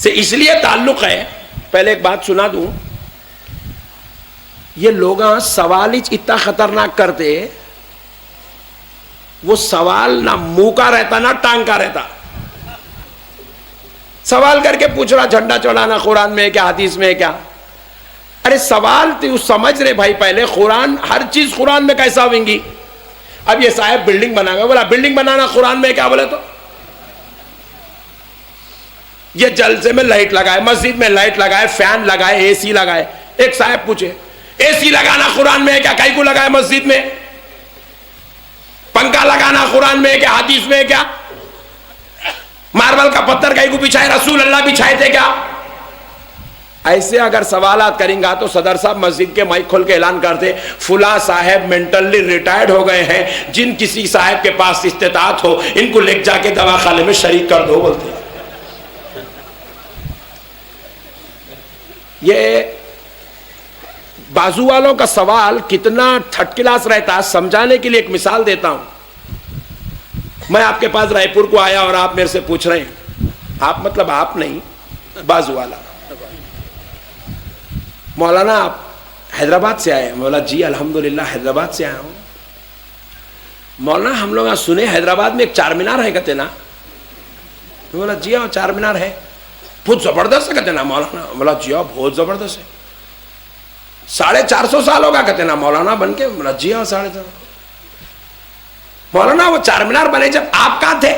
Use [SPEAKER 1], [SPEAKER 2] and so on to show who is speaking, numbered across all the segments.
[SPEAKER 1] سے اس لیے تعلق ہے. پہلے ایک بات سنا دوں, یہ لوگ سوال اتنا خطرناک کرتے, وہ سوال نہ منہ کا رہتا نہ ٹانگ کا رہتا. سوال کر کے پوچھ رہا جھنڈا چڑھانا قرآن میں ہے کیا, حدیث میں ہے کیا؟ ارے سوال تو سمجھ رہے بھائی, پہلے قرآن, ہر چیز قرآن میں کیسا ہوئیں گی؟ اب یہ صاحب بلڈنگ بنا گا, بولا بلڈنگ بنانا قرآن میں کیا؟ بولے تو یہ جلسے میں لائٹ لگائے, مسجد میں لائٹ لگائے, فین لگائے, اے سی لگائے. ایک صاحب پوچھے اے سی لگانا قرآن میں ہے کیا؟ کئی کو لگائے مسجد میں؟ پنکھا لگانا قرآن میں ہے کیا؟ حدیث میں ہے کیا؟ ماربل کا پتھر کئی کو بچھائے, رسول اللہ بچھائے تھے کیا؟ ایسے اگر سوالات کریں گا تو صدر صاحب مسجد کے مائک کھول کے اعلان کرتے فلاں صاحب مینٹلی ریٹائرڈ ہو گئے ہیں, جن کسی صاحب کے پاس استطاعت ہو ان کو لے جا کے دواخانے میں شریک کر دو, بولتے. یہ بازو والوں کا سوال کتنا تھرڈ کلاس رہتا, سمجھانے کے لیے ایک مثال دیتا ہوں. میں آپ کے پاس رائے پور کو آیا اور آپ میرے سے پوچھ رہے ہیں, آپ مطلب آپ نہیں, بازو والا, مولانا آپ حیدرآباد سے آئے؟ مولا جی الحمدللہ حیدرآباد سے آیا ہوں. مولانا ہم لوگ سنے حیدرآباد میں ایک چار مینار ہے کہتے نا؟ مولا جی ہاں چار مینار ہے, بہت زبردست ہے کہتے نا مولانا؟ مولا جی ہاں بہت زبردست ہے. 450 سال ہوگا کہتے نا مولانا بن کے؟ مولا جی ہاں 450. مولانا وہ چار مینار بنے جب آپ کہاں تھے؟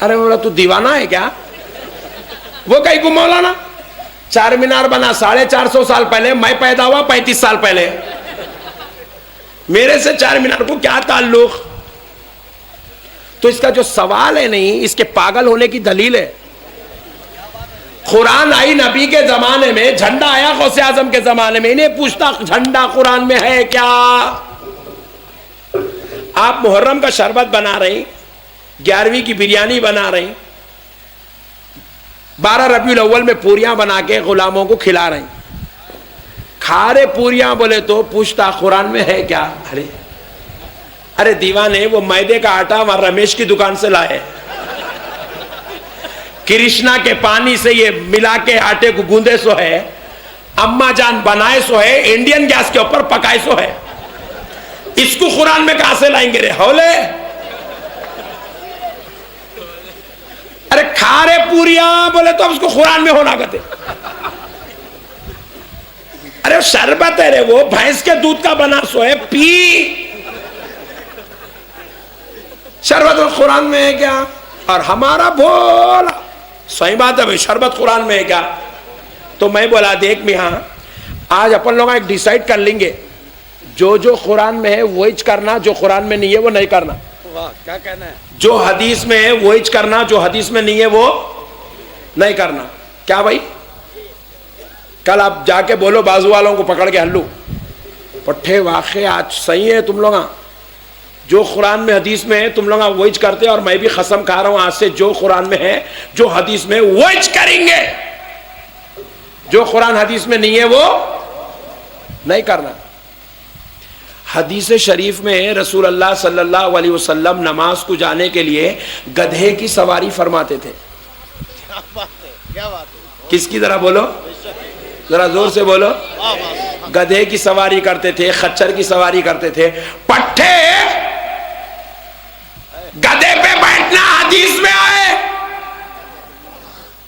[SPEAKER 1] ارے مولا تو دیوانہ ہے کیا؟ وہ کہیں کو مولانا چار مینار بنا 450 سال پہلے, میں پیدا ہوا 35 سال پہلے, میرے سے چار مینار کو کیا تعلق؟ تو اس کا جو سوال ہے نہیں, اس کے پاگل ہونے کی دلیل ہے. قرآن آئی نبی کے زمانے میں, جھنڈا آیا غوث اعظم کے زمانے میں, انہیں پوچھتا جھنڈا قرآن میں ہے کیا؟ آپ محرم کا شربت بنا رہی, 11ویں کی بریانی بنا رہی, 12 ربیع الاول میں پوریاں بنا کے غلاموں کو کھلا رہی, کھا رہے پوریاں, بولے تو پوچھتا قرآن میں ہے کیا؟ ارے دیوانے, وہ میدے کا آٹا وہاں رمیش کی دکان سے لائے, کرشنا کے پانی سے یہ ملا کے آٹے کو گوندے سو ہے, اما جان بنائے سو ہے, انڈین گیس کے اوپر پکائے سو ہے, اس کو قرآن میں کہاں سے لائیں گے رے ہولے؟ ارے کھا رہے پوریاں, بولے تو اب اس کو قرآن میں ہونا کہتے. ارے شربت ہے رے, وہ بھینس کے دودھ کا بنا سو ہے, پی. شربت قرآن میں ہے کیا؟ اور ہمارا بولا صحیح بات ہے بھائی, شربت قرآن میں ہے کیا؟ تو میں بولا دیکھ میاں, آج اپن لوگ ایک ڈیسائیڈ کر لیں گے, جو قرآن میں ہے وہی کرنا, جو قرآن میں نہیں ہے وہ نہیں کرنا.
[SPEAKER 2] کیا کہنا ہے؟
[SPEAKER 1] جو حدیث میں ہے وہی کرنا, جو حدیث میں نہیں ہے وہ نہیں کرنا. کیا بھائی؟ کل آپ جا کے بولو بازو والوں کو پکڑ کے ہلو پٹھے واقع آج صحیح ہے, تم لوگ جو قرآن میں حدیث میں ہے تم لوگ وہی کرتے, اور میں بھی قسم کھا رہا ہوں آج سے جو قرآن میں ہے جو حدیث میں وہی کریں گے, جو قرآن حدیث میں نہیں ہے وہ نہیں کرنا. حدیث شریف میں رسول اللہ صلی اللہ علیہ وسلم نماز کو جانے کے لیے گدھے کی سواری فرماتے تھے.
[SPEAKER 2] کیا بات ہے؟
[SPEAKER 1] کس کی؟ ذرا بولو, ذرا زور سے بولو. گدھے کی سواری کرتے تھے, خچر کی سواری کرتے تھے. پٹھے گدھے پہ بیٹھنا حدیث میں آئے,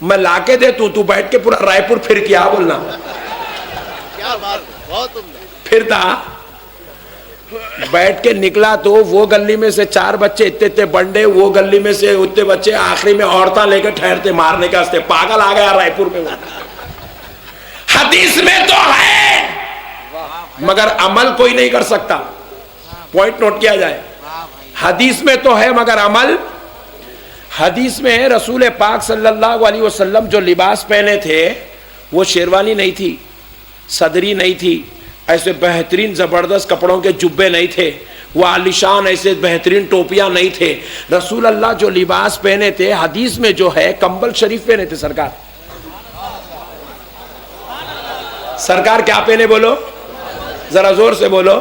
[SPEAKER 1] میں لا کے دے تو بیٹھ کے پورا رائے پور پھر کیا بولنا.
[SPEAKER 2] کیا بات ہے, بہت عمدہ.
[SPEAKER 1] پھرتا بیٹھ کے نکلا تو وہ گلی میں سے 4 بچے اتنے بنڈے, وہ گلی میں سے اتنے بچے, آخری میں عورتیں لے کے ٹھہرتے مارنے کا ہستے. پاگل آ گیا رائے پور میں. حدیث میں تو ہے مگر عمل کوئی نہیں کر سکتا. پوائنٹ نوٹ کیا جائے, حدیث میں تو ہے مگر عمل. حدیث میں رسول پاک صلی اللہ علیہ وسلم جو لباس پہنے تھے وہ شیروانی نہیں تھی, صدری نہیں تھی, ایسے بہترین زبردست کپڑوں کے جبے نہیں تھے, وہ عالیشان ایسے بہترین ٹوپیاں نہیں تھے. رسول اللہ جو لباس پہنے تھے حدیث میں جو ہے کمبل شریف پہنے تھے. سرکار کیا پہنے؟ بولو ذرا زور سے بولو.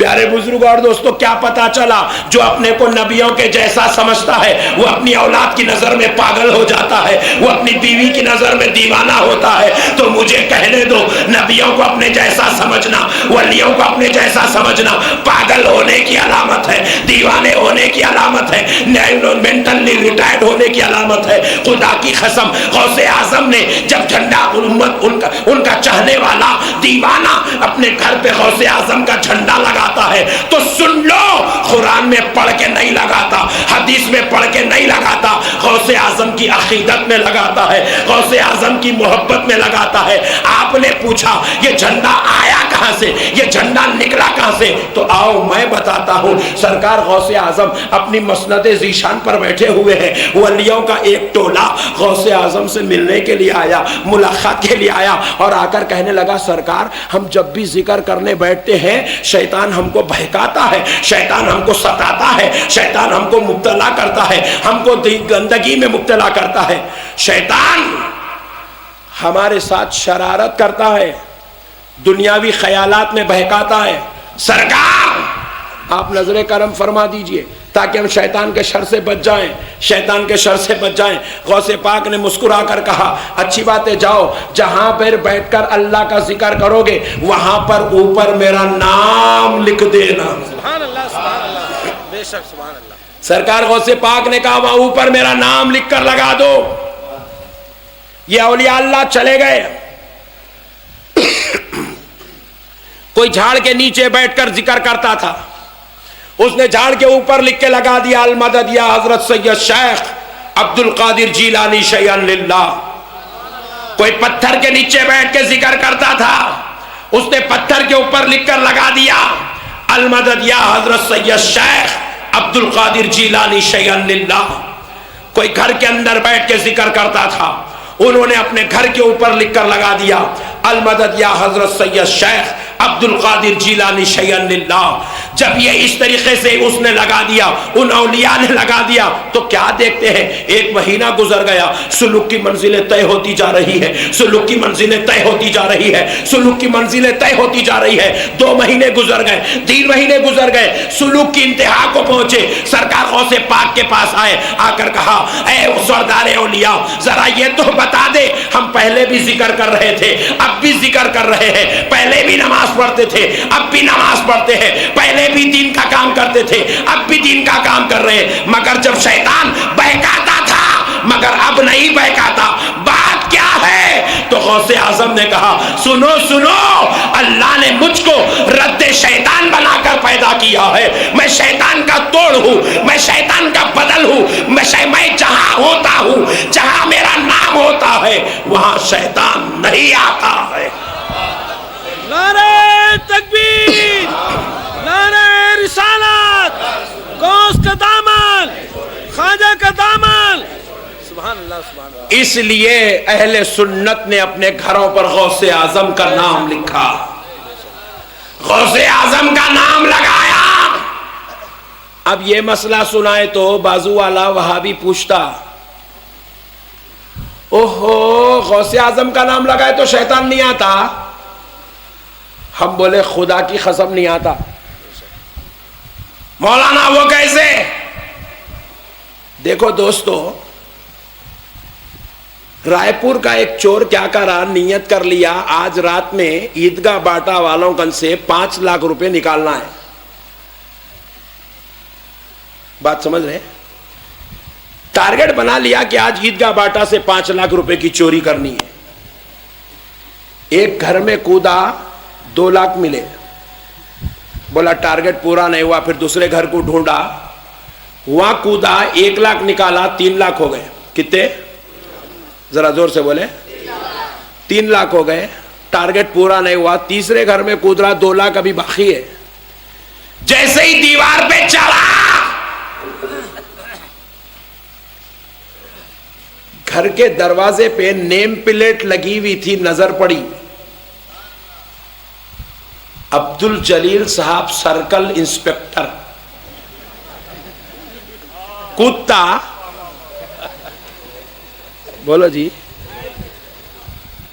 [SPEAKER 1] پیارے بزرگ اور دوستوں، کیا پتا چلا؟ جو اپنے کو نبیوں کے جیسا سمجھتا ہے وہ اپنی اولاد کی نظر میں پاگل ہو جاتا ہے، وہ اپنی بیوی کی نظر میں دیوانہ ہوتا ہے۔ تو مجھے کہنے دو، نبیوں کو اپنے جیسا سمجھنا، ولیوں کو اپنے جیسا سمجھنا پاگل ہونے کی علامت ہے، دیوانے ہونے کی علامت ہے، مینٹلی ریٹائرڈ ہونے کی علامت ہے۔ خدا کی قسم، غوث اعظم نے جب جھنڈا امت ان کا چاہنے والا دیوانہ اپنے گھر پہ غوث اعظم کا جھنڈا لگاتا ہے تو سن لو، قرآن میں پڑھ کے نہیں لگاتا، حدیث میں پڑھ کے نہیں لگاتا، غوث اعظم کی عقیدت میں لگاتا ہے، غوث اعظم کی محبت میں لگاتا ہے۔ آپ نے پوچھا یہ جھنڈا آیا کہاں سے، یہ جھنڈا نکلا کہاں سے؟ تو آؤ میں بتاتا ہوں۔ سرکار غوث اعظم اپنی مسند ذیشان پر بیٹھے ہوئے ہیں، ولیوں کا ایک ٹولہ غوث اعظم سے ملنے کے لیے آیا، ملاقات کے لیے آیا، اور آ کر کہنے لگا سرکار ہم جب بھی ذکر کرنے بیٹھتے ہیں شیطان ہم کو بہکاتا ہے، شیطان ہم کو ستاتا ہے، شیطان ہم کو مبتلا کرتا ہے، ہم کو گندگی میں مبتلا کرتا ہے، شیطان ہمارے ساتھ شرارت کرتا ہے، دنیاوی خیالات میں بہکاتا ہے۔ سرکار آپ نظر کرم فرما دیجئے تاکہ ہم شیطان کے شر سے بچ جائیں، شیطان کے شر سے بچ جائیں۔ غوث پاک نے مسکرا کر کہا اچھی بات ہے، جاؤ جہاں پر بیٹھ کر اللہ کا ذکر کرو گے وہاں پر اوپر میرا نام لکھ دینا۔
[SPEAKER 2] سبحان اللہ، سبحان اللہ، بے شک سبحان اللہ۔
[SPEAKER 1] سرکار غوث پاک نے کہا وہاں اوپر میرا نام لکھ کر لگا دو۔ یہ اولیاء اللہ چلے گئے، کوئی جھاڑ کے نیچے بیٹھ کر ذکر کرتا تھا، اس نے جھاڑ کے اوپر لکھ کے لگا دیا المدد یا حضرت سید شیخ عبد القادر جیلانی شیئن للہ۔ کوئی پتھر کے نیچے بیٹھ کے ذکر کرتا تھا، اس نے پتھر کے اوپر لکھ کر لگا دیا المدد یا حضرت سید شیخ عبد القادر جیلانی شیئن للہ۔ کوئی گھر کے اندر بیٹھ کے ذکر کرتا تھا، انہوں نے اپنے گھر کے اوپر لکھ کر لگا دیا المدد یا حضرت سید شیخ عبد القادر جیلانی شیئن للہ۔ جب یہ اس طریقے سے اس نے لگا دیا، ان اولیاء نے لگا دیا، تو کیا دیکھتے ہیں ایک مہینہ گزر گیا، سلوک کی منزلیں طے ہوتی جا رہی ہے، سلوک کی منزلیں طے ہوتی جا رہی ہے، سلوک کی منزلیں طے ہوتی جا رہی ہے۔ 2 مہینے گزر گئے، 3 مہینے گزر گئے، سلوک کی انتہا کو پہنچے۔ سرکار غوث پاک کے پاس آئے، آ کر کہا اے سردار اولیاء ذرا یہ تو بتا دے، ہم پہلے بھی ذکر کر رہے تھے، اب بھی ذکر کر رہے ہیں، پہلے بھی نماز پڑھتے تھے، اب بھی نماز پڑھتے ہیں، پہلے بھی دین کا کام کرتے تھے، اب بھی دین کا کام کر رہے ہیں، مگر جب شیطان بہکاتا تھا مگر اب نہیں بہکاتا، بات کیا ہے؟ تو غوث اعظم نے کہا سنو سنو، اللہ نے مجھ کو رد شیطان بنا کر پیدا کیا ہے، میں شیطان کا توڑ ہوں، میں شیطان کا بدل ہوں، میں جہاں ہوتا ہوں، جہاں میرا نام ہوتا ہے وہاں شیطان نہیں آتا ہے۔
[SPEAKER 2] نعرہ تکبیر، نعرہ رسالت، غوث کا دامن، خواجہ کا دامن، سبحان اللہ سبحان اللہ۔
[SPEAKER 1] اس لیے اہل سنت نے اپنے گھروں پر غوث اعظم کا نام لکھا، غوث اعظم کا نام لگایا۔ اب یہ مسئلہ سنائے تو بازو والا وہابی پوچھتا اوہو غوث اعظم کا نام لگائے تو شیطان نہیں آتا؟ ہم بولے خدا کی قسم نہیں آتا۔ مولانا وہ کیسے؟ دیکھو دوستو، رائے پور کا ایک چور کیا کرا، نیت کر لیا آج رات میں عیدگاہ باٹا والوں کن سے 5 لاکھ روپے نکالنا ہے۔ بات سمجھ رہے؟ ٹارگٹ بنا لیا کہ آج عیدگاہ باٹا سے 5 لاکھ روپے کی چوری کرنی ہے۔ ایک گھر میں کودا 2 لاکھ ملے، بولا ٹارگٹ پورا نہیں ہوا، پھر دوسرے گھر کو ڈھونڈا، وہاں کودا 1 لاکھ نکالا، 3 لاکھ ہو گئے۔ کتنے؟ ذرا زور سے بولے۔ 3 لاکھ ہو گئے، ٹارگٹ پورا نہیں ہوا، تیسرے گھر میں کود رہا، 2 لاکھ ابھی باقی ہے۔ جیسے ہی دیوار پہ چڑھا، گھر کے دروازے پہ نیم پلیٹ لگی ہوئی تھی، نظر پڑی عبد الجلیل صاحب سرکل انسپیکٹر۔ کتا بولو جی،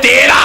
[SPEAKER 1] 13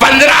[SPEAKER 1] 15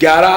[SPEAKER 1] 11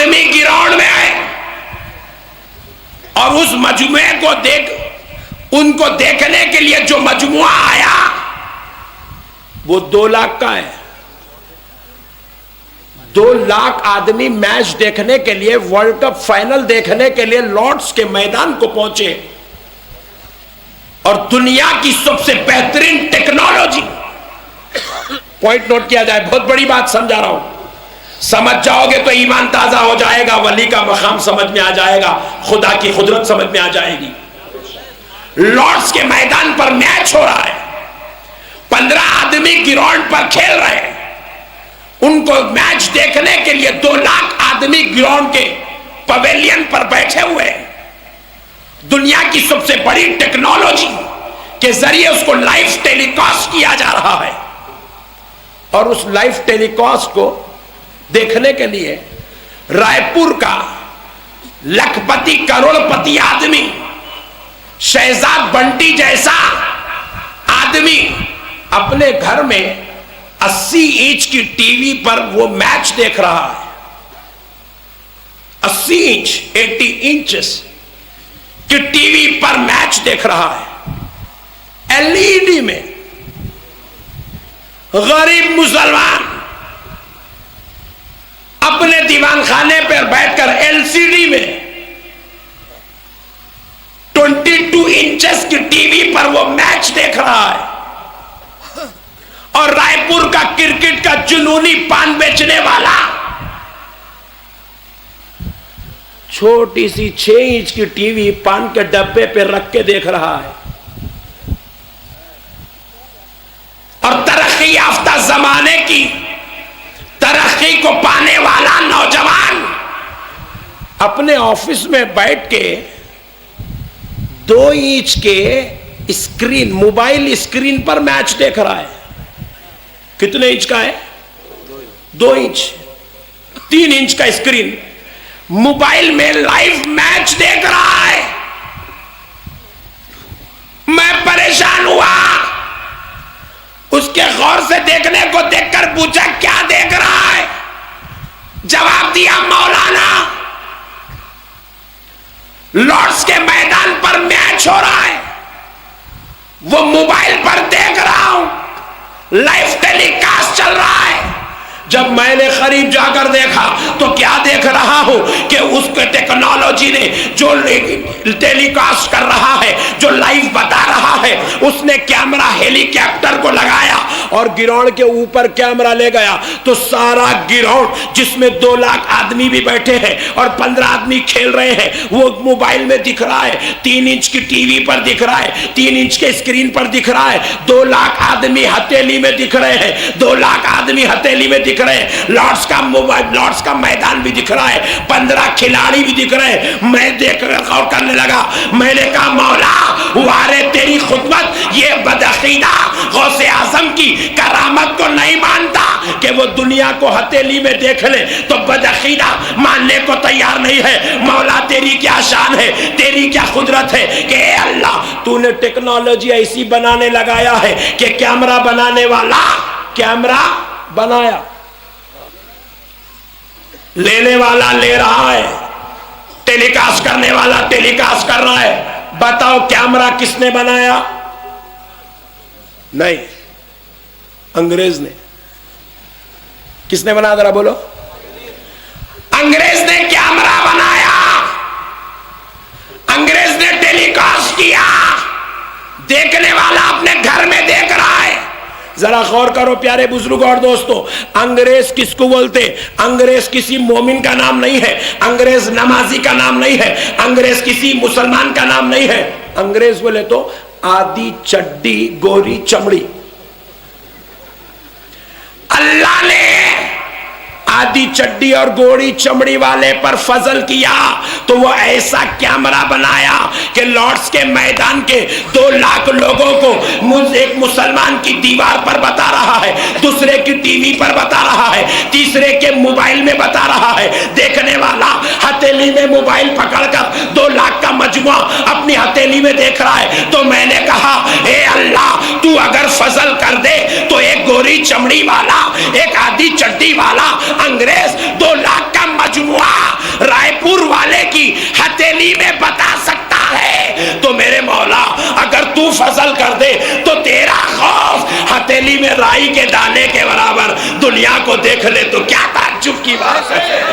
[SPEAKER 1] آدمی گراؤنڈ میں آئے اور اس مجموعے کو ان کو دیکھنے کے لیے جو مجموعہ آیا وہ 2 لاکھ کا ہے. 2 لاکھ آدمی میچ دیکھنے کے لیے، ورلڈ کپ فائنل دیکھنے کے لیے لارڈس کے میدان کو پہنچے. اور دنیا کی سب سے بہترین ٹیکنالوجی، پوائنٹ نوٹ کیا جائے، بہت بڑی بات سمجھا رہا ہوں، سمجھ جاؤ گے تو ایمان تازہ ہو جائے گا، ولی کا مقام سمجھ میں آ جائے گا، خدا کی قدرت سمجھ میں آ جائے گی. لارڈس کے میدان پر میچ ہو رہا ہے، 15 آدمی گراؤنڈ پر کھیل رہے ہیں. ان کو میچ دیکھنے کے لیے 2 لاکھ آدمی گراؤنڈ کے پویلین پر بیٹھے ہوئے ہیں. دنیا کی سب سے بڑی ٹیکنالوجی کے ذریعے اس کو لائیو ٹیلی کاسٹ کیا جا رہا ہے. اور اس لائیو ٹیلی کاسٹ کو دیکھنے کے لیے رائے پور کا لکھ پتی کروڑ پتی آدمی، شہزاد بنٹی جیسا آدمی اپنے گھر میں 80 انچ کی ٹی وی پر وہ میچ دیکھ رہا ہے. 80 انچ 80 انچز کی ٹی وی پر میچ دیکھ رہا ہے. LED میں غریب مسلمان اپنے دیوان خانے پر بیٹھ کر LCD میں 22 انچز کی ٹی وی پر وہ میچ دیکھ رہا ہے. اور رائے پور کا کرکٹ کا جنونی پان بیچنے والا چھوٹی سی 6 انچ کی ٹی وی پان کے ڈبے پہ رکھ کے دیکھ رہا ہے. اور ترقی یافتہ زمانے کی ترقی کو پانے والا نوجوان اپنے آفس میں بیٹھ کے 2 انچ کے اسکرین، موبائل اسکرین پر میچ دیکھ رہا ہے. کتنے انچ کا ہے؟ 2 انچ 3 انچ کا اسکرین، موبائل میں لائیو میچ دیکھ رہا ہے. میں پریشان ہوا، اس کے غور سے دیکھنے کو دیکھ کر پوچھا کیا دیکھ رہا ہے؟ جواب دیا مولانا لارڈس کے میدان پر میچ ہو رہا ہے، وہ موبائل پر دیکھ رہا ہوں، لائیو ٹیلی کاسٹ چل رہا ہے. جب میں نے قریب جا کر دیکھا تو کیا دیکھ رہا ہوں کہ اس کے ٹیکنالوجی نے جو ٹیلی کاسٹ کر رہا ہے، جو لائیو بتا رہا ہے، اس نے کیمرہ ہیلی کاپٹر کو لگایا اور گراؤنڈ کے اوپر کیمرہ لے گیا تو سارا گراؤنڈ جس میں 2 لاکھ آدمی بھی بیٹھے ہیں اور 15 آدمی کھیل رہے ہیں وہ موبائل میں دکھ رہا ہے. 3 انچ کی ٹی وی پر دکھ رہا ہے، 3 انچ کے اسکرین پر دکھ رہا ہے. 2 لاکھ آدمی ہتھیلی میں دکھ رہے ہیں، 2 لاکھ آدمی ہتھیلی میں دکھ رہے ہیں. لارڈس کا میدان بھی دکھ رہا ہے، 15 کھلاڑی بھی دکھ رہے ہیں. میں دیکھ کر غور کرنے لگا. میں نے کہا مولا وارے تیری خدمت، یہ بدعقیدہ غوث اعظم کی کرامت کو نہیں مانتا کہ وہ دنیا کو ہتھیلی میں دیکھ لے تو بدعقیدہ ماننے کو تیار نہیں ہے. مولا تیری کیا شان ہے، تیری کیا قدرت ہے کہ اے اللہ تو نے ٹیکنالوجی ایسی بنانے لگایا ہے کہ کیمرہ بنانے والا کیمرہ بنایا، لینے والا لے رہا ہے، ٹیلی کاسٹ کرنے والا ٹیلی کاسٹ کر رہا ہے. بتاؤ کیمرہ کس نے بنایا؟ نہیں، انگریز نے. کس نے بنایا ذرا بولو؟ انگریز نے کیمرہ بنایا، انگریز نے ٹیلی کاسٹ کیا، دیکھنے والا اپنے گھر میں دیکھ رہا ہے. ذرا غور کرو پیارے بزرگ اور دوستو، انگریز کس کو بولتے؟ انگریز کسی مومن کا نام نہیں ہے، انگریز نمازی کا نام نہیں ہے، انگریز کسی مسلمان کا نام نہیں ہے. انگریز بولے تو آدھی چڈی گوری چمڑی. اللہ نے آدھی چڈی اور گوڑی چمڑی والے پر فضل کیا تو وہ ایسا کیمرہ بنایا کہ لارڈس کے میدان کے 2 لاکھ لوگوں کو ایک مسلمان کی دیوار پر بتا رہا ہے، دوسرے کی ٹی وی پر بتا رہا ہے، تیسرے کے موبائل میں بتا رہا ہے. دیکھنے والا ہتھیلی میں موبائل پکڑ کر 2 لاکھ کا مجموعہ اپنی ہتھیلی میں دیکھ رہا ہے. تو میں نے کہا اے اللہ تو اگر فضل کر دے تو ایک گوری چمڑی والا، ایک آدھی چڈی والا انگریز 2 لاکھ کا مجموعہ فضل کر دے تو تیرا خوف ہتھیلی میں رائی کے دانے کے برابر، دنیا کو دیکھ لے تو کیا تعجب کی بات ہے۔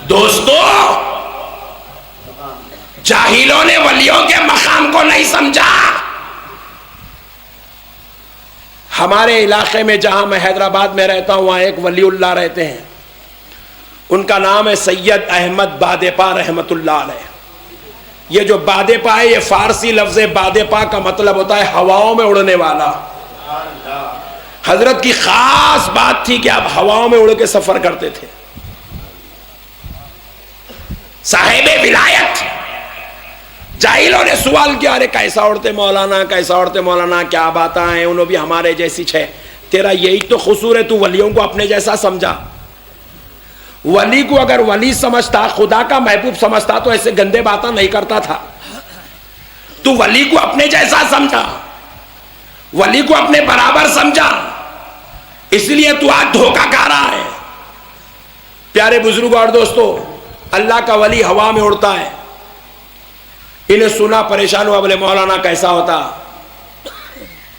[SPEAKER 1] دوستو، جاہلوں نے ولیوں کے مقام کو نہیں سمجھا۔ ہمارے علاقے میں جہاں میں حیدرآباد میں رہتا ہوں وہاں ایک ولی اللہ رہتے ہیں، ان کا نام ہے سید احمد بادپا رحمت اللہ علیہ۔ یہ جو بادپا ہے یہ فارسی لفظ بادپا کا مطلب ہوتا ہے ہواؤں میں اڑنے والا۔ حضرت کی خاص بات تھی کہ آپ ہواؤں میں اڑ کے سفر کرتے تھے، صاحب ولایت۔ جاہلوں نے سوال کیا، ارے کیسا اڑتے مولانا، کیسا اڑتے مولانا، کیا باتیں ہیں، انہوں بھی ہمارے جیسی چھے، تیرا یہی تو قصور ہے، تو ولیوں کو اپنے جیسا سمجھا۔ ولی کو اگر ولی سمجھتا، خدا کا محبوب سمجھتا تو ایسے گندے باتیں نہیں کرتا تھا۔ تو ولی کو اپنے جیسا سمجھا، ولی کو اپنے برابر سمجھا، اس لیے تو آج دھوکہ کھا رہا ہے۔ پیارے بزرگوں اور دوستو، اللہ کا ولی ہوا میں اڑتا ہے۔ انہیں سنا پریشان ہوا، بولے مولانا کیسا ہوتا،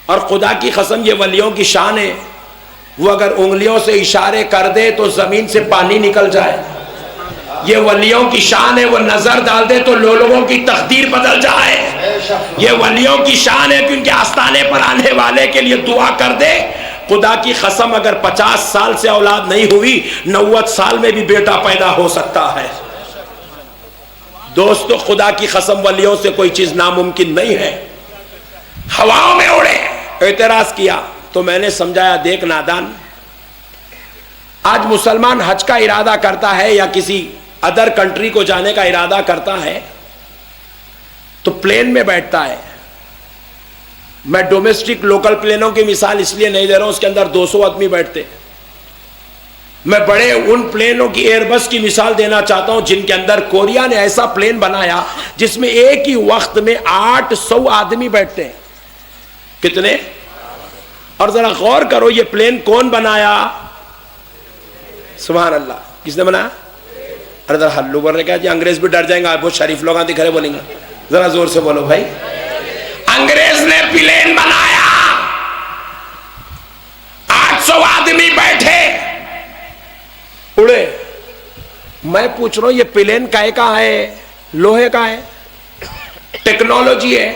[SPEAKER 1] اور خدا کی قسم یہ ولیوں کی شان ہے، وہ اگر انگلیوں سے اشارے کر دے تو زمین سے پانی نکل جائے۔ یہ ولیوں کی شان ہے، وہ نظر ڈال دے تو لوگوں کی تقدیر بدل جائے۔ یہ ولیوں کی شان ہے کہ ان کے آستانے پر آنے والے کے لیے دعا کر دے، خدا کی قسم اگر 50 سال سے اولاد نہیں ہوئی 90 سال میں بھی بیٹا پیدا ہو سکتا ہے۔ دوستو، خدا کی قسم ولیوں سے کوئی چیز ناممکن نہیں ہے۔ ہواؤں میں اڑے۔ اعتراض کیا تو میں نے سمجھایا، دیکھ نادان، آج مسلمان حج کا ارادہ کرتا ہے یا کسی ادر کنٹری کو جانے کا ارادہ کرتا ہے تو پلین میں بیٹھتا ہے۔ میں ڈومیسٹک لوکل پلینوں کی مثال اس لیے نہیں دے رہا ہوں، اس کے اندر 200 آدمی بیٹھتے۔ میں بڑے ان پلینوں کی ایئر بس کی مثال دینا چاہتا ہوں جن کے اندر کوریا نے ایسا پلین بنایا جس میں ایک ہی وقت میں 800 آدمی بیٹھتے ہیں۔ کتنے؟ اور ذرا غور کرو، یہ پلین کون بنایا؟ سبحان اللہ، کس نے بنایا؟ ارے ذرا ہلو بول رہے کیا جی، انگریز بھی ڈر جائیں گے، بہت شریف لوگ دکھ رہے بولیں گے، ذرا زور سے بولو بھائی۔ انگریز نے پلین بنایا، 800 آدمی بیٹھے، اڑے۔ میں پوچھ رہا ہوں یہ پلین کائے کا ہے؟ لوہے کا ہے، ٹیکنالوجی ہے،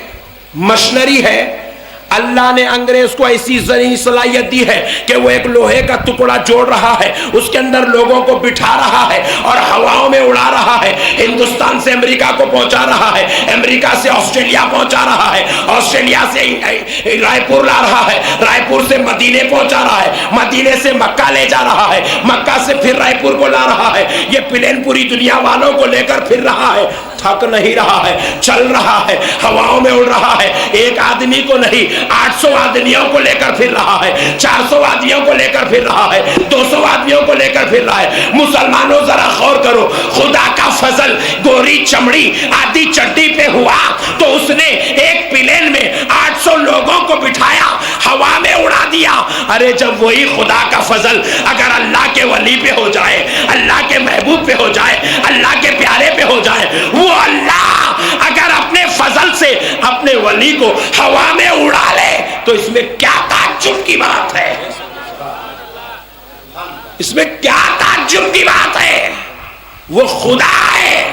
[SPEAKER 1] مشنری ہے۔ اللہ نے انگریز کو ایسی ذہنی صلاحیت دی ہے کہ وہ ایک لوہے کا ٹکڑا جوڑ رہا ہے، اس کے اندر لوگوں کو بٹھا رہا ہے اور ہواؤں میں اڑا رہا ہے۔ ہندوستان سے امریکہ کو پہنچا رہا ہے، امریکہ سے آسٹریلیا پہنچا رہا ہے، آسٹریلیا سے رائے پور لا رہا ہے، رائے پور سے مدینے پہنچا رہا ہے، مدینے سے مکہ لے جا رہا ہے، مکہ سے پھر رائے پور کو لا رہا ہے۔ یہ پلین پوری دنیا والوں کو لے کر پھر رہا ہے، تھک نہیں رہا ہے، چل رہا ہے، ہواؤں میں اڑ رہا ہے۔ ایک آدمی کو نہیں، 800 آدمیوں کو لے کر پھر رہا ہے، 400 آدمیوں کو لے کر پھر رہا ہے، 200 آدمیوں کو لے کر پھر رہا ہے۔ مسلمانوں ذرا غور کرو، خدا کا فضل گوری چمڑی آدھی چڈی پہ ہوا تو اس نے ایک پلین میں 800 لوگوں کو بٹھایا، ہوا میں اڑا دیا۔ ارے جب وہی خدا کا فضل اگر اللہ کے ولی پہ ہو جائے، اللہ کے محبوب پہ ہو جائے، اللہ کے پیارے پہ ہو جائے، وہ اللہ اگر اپنے فضل سے اپنے ولی کو ہوا میں اڑا لے تو اس میں کیا تعجب کی بات ہے؟ اس میں کیا تعجب کی بات ہے؟ وہ خدا ہے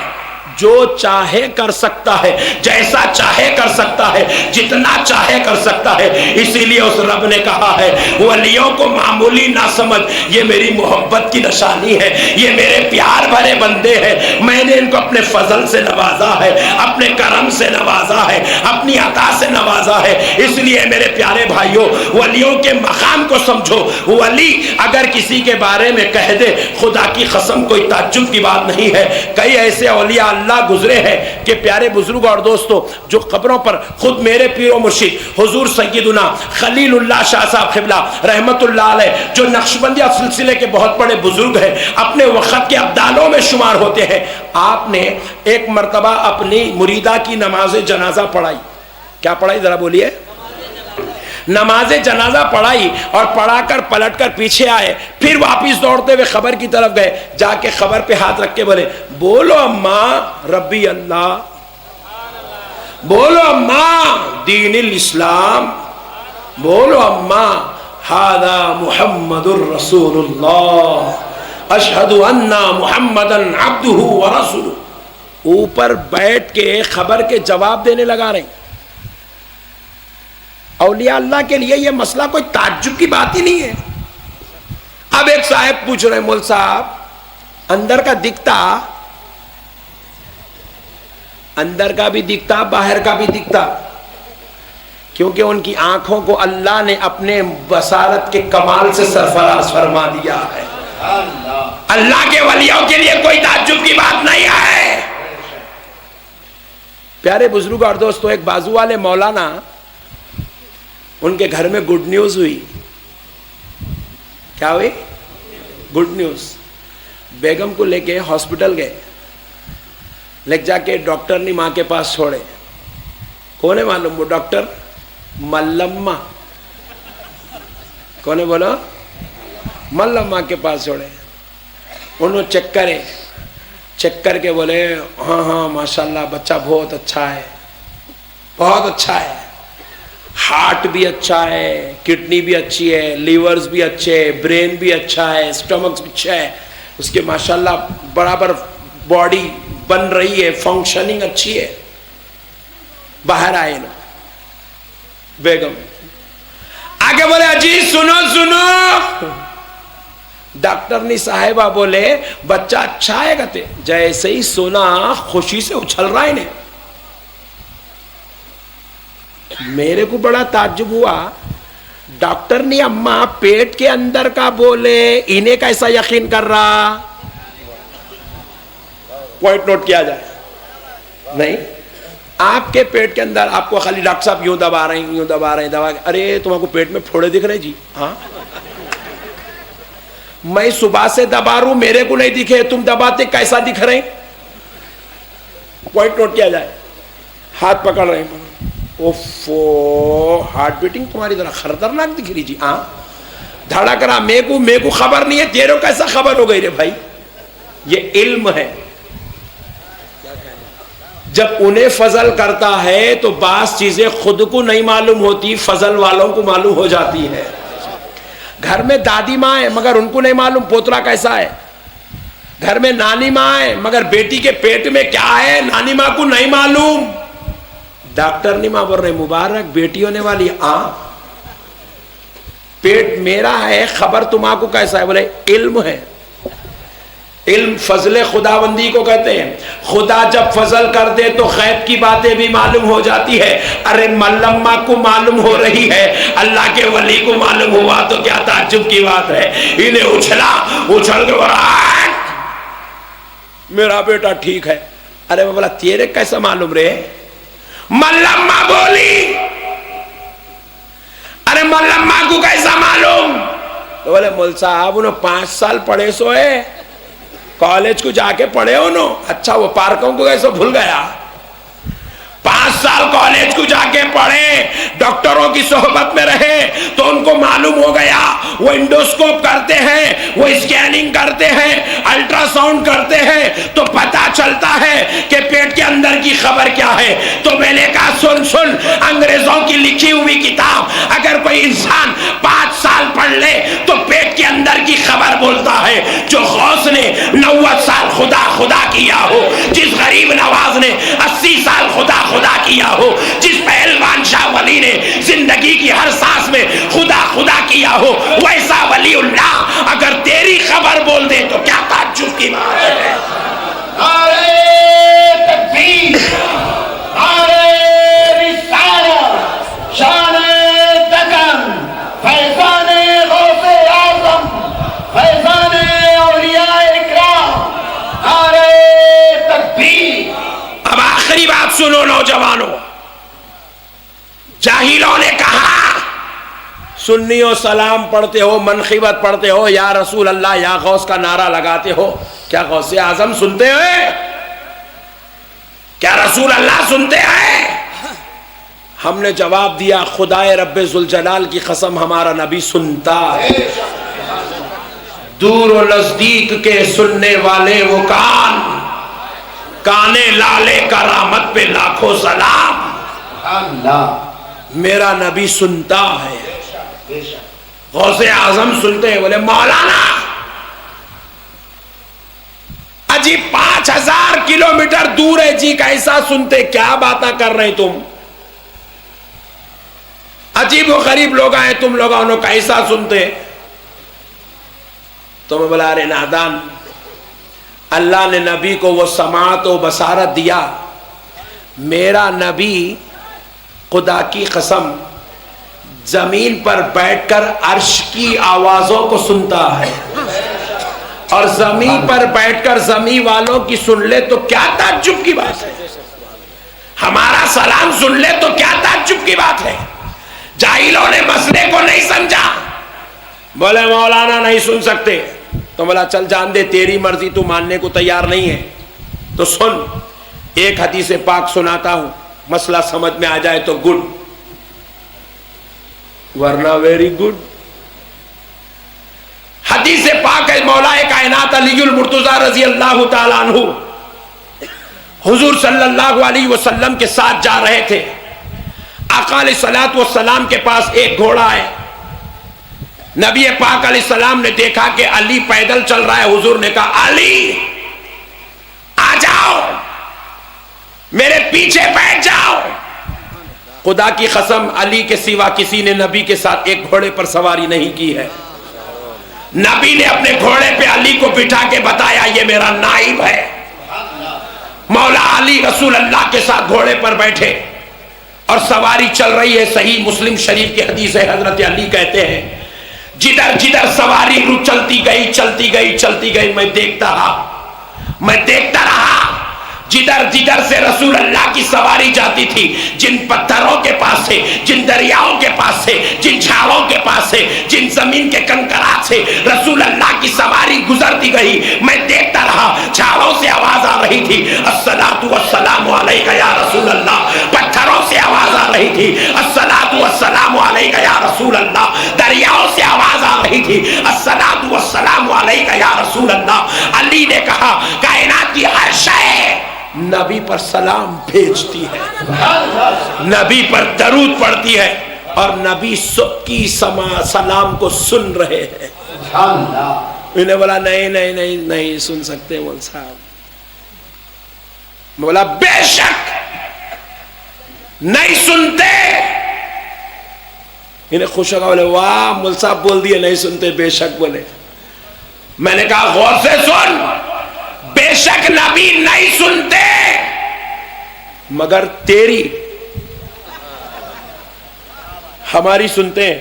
[SPEAKER 1] جو چاہے کر سکتا ہے، جیسا چاہے کر سکتا ہے، جتنا چاہے کر سکتا ہے۔ اسی لیے اس رب نے کہا ہے ولیوں کو معمولی نہ سمجھ، یہ میری محبت کی نشانی ہے، یہ میرے پیار بھرے بندے ہیں، میں نے ان کو اپنے فضل سے نوازا ہے، اپنے کرم سے نوازا ہے، اپنی عطا سے نوازا ہے۔ اس لیے میرے پیارے بھائیوں، ولیوں کے مقام کو سمجھو۔ ولی اگر کسی کے بارے میں کہہ دے، خدا کی قسم کوئی تعجب کی بات نہیں ہے۔ کئی ایسے اولیاء اللہ گزرے ہیں کہ پیارے بزرگ اور دوستو، جو قبروں پر خود میرے پیر و مرشد حضور سیدنا خلیل اللہ شاہ صاحب قبلہ رحمت اللہ علیہ، جو نقشبندیہ سلسلے کے بہت بڑے بزرگ ہیں، اپنے وقت کے ابدالوں میں شمار ہوتے ہیں، آپ نے ایک مرتبہ اپنی مریدہ کی نماز جنازہ پڑھائی۔ کیا پڑھائی ذرا بولیے؟ نماز جنازہ پڑھائی اور پڑھا کر پلٹ کر پیچھے آئے، پھر واپس دوڑتے ہوئے خبر کی طرف گئے، جا کے خبر پہ ہاتھ رکھ کے بولے بولو اماں ربی اللہ، بولو اماں دین الاسلام، بولو اماں ھذا محمد الرسول اللہ اشہد ان محمدا عبدہ ورسولہ. اوپر بیٹھ کے خبر کے جواب دینے لگا رہے ہیں. اولیاء اللہ کے لیے یہ مسئلہ کوئی تعجب کی بات ہی نہیں ہے. اب ایک صاحب پوچھ رہے ہیں مول صاحب اندر کا دکھتا، اندر کا بھی دکھتا باہر کا بھی دکھتا، کیونکہ ان کی آنکھوں کو اللہ نے اپنے بصارت کے کمال سے سرفراز فرما دیا ہے. اللہ کے ولیوں کے لیے کوئی تعجب کی بات نہیں ہے. پیارے بزرگ اور دوستو، ایک بازو والے مولانا، ان کے گھر میں گڈ نیوز ہوئی. کیا ہوئی؟ Good news. بیگم کو لے کے ہاسپٹل گئے، لے جا کے ڈاکٹر نے ماں کے پاس چھوڑے. کون ہے معلوم؟ وہ ڈاکٹر ملما. کون ہے بولو؟ ملما کے پاس چھوڑے. انہوں چیک کرے، چیک کر کے بولے ہاں ہاں ماشاءاللہ بچہ بہت اچھا ہے، بہت اچھا ہے، ہارٹ بھی اچھا ہے، کڈنی بھی اچھی ہے، لیورز بھی اچھے ہے، برین بھی اچھا ہے، اسٹمک بھی اچھا ہے، اس کے ماشاءاللہ برابر باڈی بن رہی ہے، فنکشننگ اچھی ہے. باہر آئے نا بیگم، آگے بولے اجی سنو سنو. ڈاکٹر نے صاحبہ بولے بچہ اچھا ہے کہتے، جیسے ہی سنا خوشی سے اچھل رہا ہے. میرے کو بڑا تعجب ہوا. ڈاکٹر نے اماں پیٹ کے اندر کا بولے، انہیں کیسا یقین کر رہا؟ پوائنٹ نوٹ کیا جائے. نہیں، آپ کے پیٹ کے اندر آپ کو خالی ڈاکٹر صاحب یوں دبا رہے ہیں، یوں دبا رہے ہیں، دبا، ارے تمہیں کو پیٹ میں پھوڑے دکھ رہے جی؟ ہاں میں صبح سے دبا رہوں، میرے کو نہیں دکھے، تم دباتے کیسا دکھ رہے ہیں؟ پوائنٹ نوٹ کیا جائے. ہاتھ پکڑ رہے ہیں، اوفو ہارٹ بیٹنگ تمہاری ذرا خطرناک دکھ رہی جی. ہاں دھڑک رہا، میرے کو خبر نہیں ہے، تیرے کو کیسا خبر ہو گئی رے بھائی؟ یہ علم ہے. جب انہیں فضل کرتا ہے تو بعض چیزیں خود کو نہیں معلوم ہوتی، فضل والوں کو معلوم ہو جاتی ہے. گھر میں دادی ماں ہے مگر ان کو نہیں معلوم پوترا کیسا ہے. گھر میں نانی ماں ہے مگر بیٹی کے پیٹ میں کیا ہے نانی ماں کو نہیں معلوم. ڈاکٹر نہیں ماں بول رہے مبارک بیٹی ہونے والی. پیٹ میرا ہے، خبر تمہاں کو کیسا ہے؟ بولے علم ہے. علم فضل خداوندی کو کہتے ہیں. خدا جب فضل کر دے تو غیب کی باتیں بھی معلوم ہو جاتی ہے. ارے ملما کو معلوم ہو رہی ہے، اللہ کے ولی کو معلوم ہوا تو کیا تعجب کی بات ہے. انہیں اچھل کے بولا میرا بیٹا ٹھیک ہے. ارے میں بولا تیرے کیسا معلوم رے؟ ملما بولی ارے ملما کو کیسا معلوم؟ تو بولے مول صاحب انہوں 5 سال پڑھے سوئے، کالج کو جا کے پڑھے انہوں. اچھا وہ پارکوں کو کیسے بھول گیا؟ 5 سال کالج کو جا کے پڑھے، ڈاکٹروں کی صحبت میں رہے تو ان کو معلوم ہو گیا. وہ انڈوسکوپ کرتے ہیں، وہ اسکیننگ کرتے ہیں، الٹرا ساؤنڈ کرتے ہیں تو پتا چلتا ہے کہ پیٹ کے اندر کی خبر کیا ہے. تو میں نے کہا سن انگریزوں کی لکھی ہوئی کتاب اگر کوئی انسان 5 سال پڑھ لے تو پیٹ کے اندر کی خبر بولتا ہے. جو غوث نے 90 سال خدا کیا ہو، جس غریب نواز نے 80 سال خدا کیا ہو، جس پہلوان شاہ ولی نے زندگی کی ہر سانس میں خدا کیا ہو، ویسا ولی اللہ اگر تیری خبر بول دے تو کیا تعجب کی بات ہے.
[SPEAKER 3] نعرہ تکبیر، نعرہ رسالت، شان دکن، فیضان غوث اعظم، فیضان اولیاء اکرام، نعرہ تکبیر.
[SPEAKER 1] اب آخری بات سنو نوجوانوں. جاہلوں نے کہا سنیوں سلام پڑھتے ہو، منقبت پڑھتے ہو، یا رسول اللہ یا غوث کا نعرہ لگاتے ہو، کیا غوث اعظم سنتے ہیں؟ کیا رسول اللہ سنتے ہیں؟ ہم نے جواب دیا خدائے رب ذوالجلال کی قسم ہمارا نبی سنتا ہے. دور و نزدیک کے سننے والے وہ کان، کانے لالے کرامت پہ لاکھوں سلام. میرا نبی سنتا ہے. غوث اعظم سنتے ہیں. بولے مولانا اجی 5000 کلومیٹر دور ہے جی کیسا سنتے؟ کیا باتیں کر رہے تم؟ عجیب و غریب لوگ آئے تم لوگ انہوں کیسا سنتے؟ تو میں بولا رہے نادان، اللہ نے نبی کو وہ سماعت و بصارت دیا. میرا نبی خدا کی قسم زمین پر بیٹھ کر عرش کی آوازوں کو سنتا ہے، اور زمین پر بیٹھ کر زمین والوں کی سن لے تو کیا تعجب کی بات ہے. ہمارا سلام سن لے تو کیا تعجب کی بات ہے. جاہلوں نے مسئلے کو نہیں سمجھا. بولے مولانا نہیں سن سکتے. تو بولا چل جان دے، تیری مرضی، تو ماننے کو تیار نہیں ہے تو سن. ایک حدیث پاک سناتا ہوں، مسئلہ سمجھ میں آ جائے تو گڈ، ورنہ ویری گڈ. حدیث پاک ہے مولا کائنات علی المرتضیٰ رضی اللہ تعالیٰ عنہ حضور صلی اللہ علیہ وسلم کے ساتھ جا رہے تھے. آقا علیہ الصلوۃ والسلام کے پاس ایک گھوڑا ہے. نبی پاک علیہ السلام نے دیکھا کہ علی پیدل چل رہا ہے. حضور نے کہا علی آ جاؤ، میرے پیچھے بیٹھ جاؤ. خدا کی قسم علی کے سوا کسی نے نبی کے ساتھ ایک گھوڑے پر سواری نہیں کی ہے. نبی نے اپنے گھوڑے پہ علی کو بٹھا کے بتایا یہ میرا نائب ہے. مولا علی رسول اللہ کے ساتھ گھوڑے پر بیٹھے اور سواری چل رہی ہے. صحیح مسلم شریف کی حدیث ہے. حضرت علی کہتے ہیں جدھر جدھر سواری چلتی گئی چلتی گئی چلتی گئی، میں دیکھتا رہا جدھر جدھر سے رسول اللہ کی سواری جاتی تھی، جن پتھروں کے پاس سے، جن دریاؤں کے پاس سے، جن جھاڑوں کے پاس سے، جن زمین کے کنکرات سے رسول اللہ کی سواری گزرتی گئی، میں دیکھتا رہا. جھاڑوں سے آواز آ رہی تھی الصلاۃ والسلام علیک یا رسول اللہ. پتھروں سے آواز آ رہی تھی الصلاۃ والسلام علیک یا رسول اللہ. دریاؤں سے آواز آ رہی تھی الصلاۃ والسلام علیک یا رسول اللہ. علی نے کہا کائنات کی ہر شے نبی پر سلام بھیجتی ہے، نبی پر درود پڑتی ہے، اور نبی سب کی سلام کو سن رہے ہیں. انہیں بولا نہیں نہیں نہیں نہیں سن سکتے مول صاحب. بولا بے شک نہیں سنتے. انہیں خوش ہوگا. بولے واہ مول صاحب بول دیے نہیں سنتے بے شک. بولے میں نے کہا غور سے سن، بے شک نبی نہیں سنتے مگر تیری ہماری سنتے ہیں،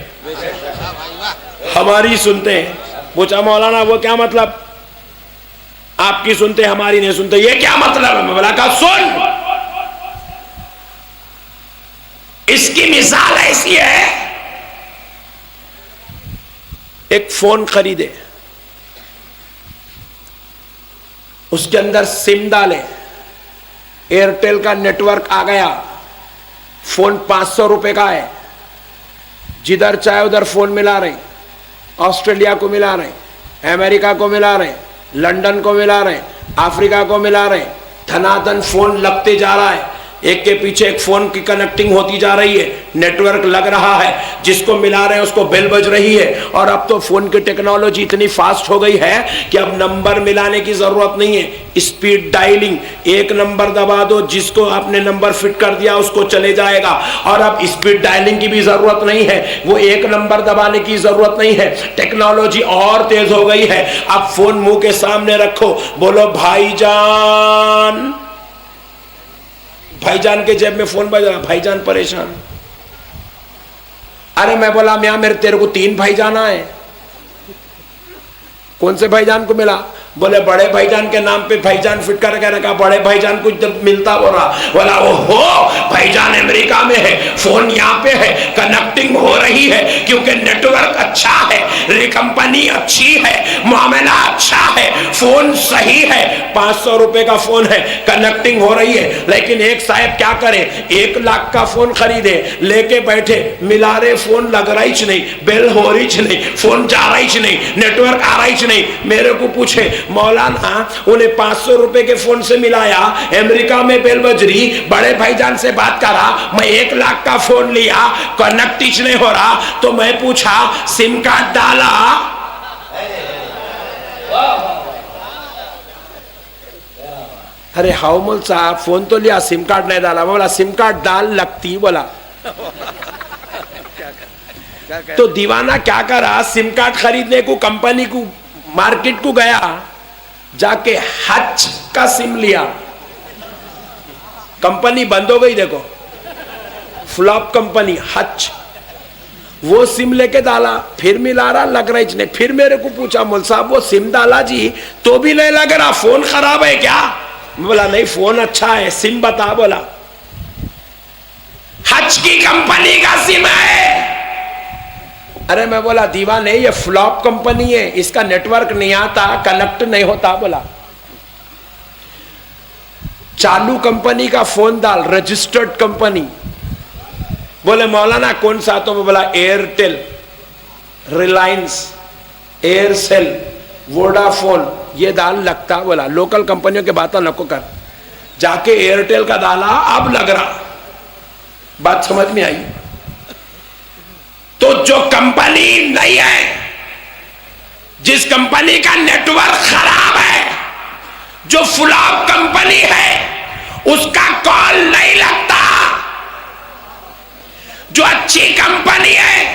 [SPEAKER 1] ہماری سنتے ہیں. پوچھا مولانا وہ کیا مطلب؟ آپ کی سنتے ہماری نہیں سنتے، یہ کیا مطلب ہے؟ میں بولا کہا سن. اس کی مثال ایسی ہے، ایک فون خریدے، اس کے اندر سم ڈالے، ایئرٹیل کا نیٹ ورک آ گیا، فون 500 روپے کا ہے، جدھر چاہے ادھر فون ملا رہے، آسٹریلیا کو ملا رہے، امریکہ کو ملا رہے، لندن کو ملا رہے، افریقہ کو ملا رہے. دھنادھن فون لگتے جا رہا ہے، ایک کے پیچھے ایک فون کی کنیکٹنگ ہوتی جا رہی ہے، نیٹ ورک لگ رہا ہے، جس کو ملا رہے ہیں اس کو بیل بج رہی ہے. اور اب تو فون کی ٹیکنالوجی اتنی فاسٹ ہو گئی ہے کہ اب نمبر ملانے کی ضرورت نہیں ہے، اسپیڈ ڈائلنگ. ایک نمبر دبا دو، جس کو آپ نے نمبر فٹ کر دیا اس کو چلے جائے گا. اور اب اسپیڈ ڈائلنگ کی بھی ضرورت نہیں ہے، وہ ایک نمبر دبانے کی ضرورت نہیں ہے. ٹیکنالوجی اور تیز ہو گئی ہے. اب فون منہ کے سامنے رکھو، بولو بھائی جان. بھائی جان کے جیب میں فون بج رہا، بھائی جان پریشان. ارے میں بولا میاں میرے تیرے کو 3 بھائی جان آئے. کون سے بھائی جان کو ملا؟ بولے بڑے بھائی جان کے نام پہ بھائی جان فٹ کر کے رکھا, بڑے بھائی جان کچھ ملتا ہو رہا, بولا اوہو بھائی جان امریکہ میں ہے, فون یہاں پہ ہے, کنیکٹنگ ہو رہی ہے کیونکہ نیٹ ورک اچھا ہے, کمپنی اچھی ہے, معاملہ اچھا ہے, فون صحیح ہے, 500 روپے کا فون ہے, کنیکٹنگ ہو رہی ہے. لیکن ایک صاحب کیا کرے, 1 لاکھ کا فون خریدے, لے کے بیٹھے, ملا رہے فون لگ رہا ہی نہیں, بیل ہو رہی نہیں, فون جا رہا ہی نہیں, نیٹ ورک آ رہا ہی نہیں. میرے کو پوچھے مولانا انہیں 500 روپے کے فون سے ملایا, امریکہ میں بیل بج رہی, بڑے بھائی جان سے بات کرا, میں 1 لاکھ کا فون لیا, کنیکٹ ہی نہیں ہو رہا, تو میں پوچھا سم کارڈ ڈالا؟ ارے ہاؤ مول صاحب فون تو لیا, سم کارڈ نہیں ڈالا. بولا سم کارڈ ڈال لگتی. بولا تو دیوانہ کیا کرا, سم کارڈ خریدنے کو کمپنی کو مارکیٹ کو گیا, جا کے حج کا سم لیا, کمپنی بند ہو گئی, دیکھو فلاپ کمپنی حج, وہ سم لے کے ڈالا, پھر ملا رہا لگ رہا نہیں. پھر میرے کو پوچھا مول صاحب وہ سم ڈالا جی تو بھی نہیں لگ رہا, فون خراب ہے کیا؟ بولا نہیں فون اچھا ہے, سم بتا. بولا حج کی کمپنی کا سم ہے. ارے میں بولا دیوانے یہ فلاپ کمپنی ہے, اس کا نیٹ ورک نہیں آتا, کنیکٹ نہیں ہوتا. بولا چالو کمپنی کا فون ڈال, رجسٹرڈ کمپنی. بولے مولانا کون سا؟ تو میں بولا Airtel, Reliance, Aircel, Voda phone, یہ ڈال لگتا. بولا لوکل کمپنیوں کے باتیں نکو کر, جا کے ایئرٹیل کا ڈالا, اب لگ رہا. بات سمجھ میں آئی؟ تو جو کمپنی نہیں ہے, جس کمپنی کا نیٹ ورک خراب ہے, جو فلاپ کمپنی ہے, اس کا کال نہیں لگتا. جو اچھی کمپنی ہے,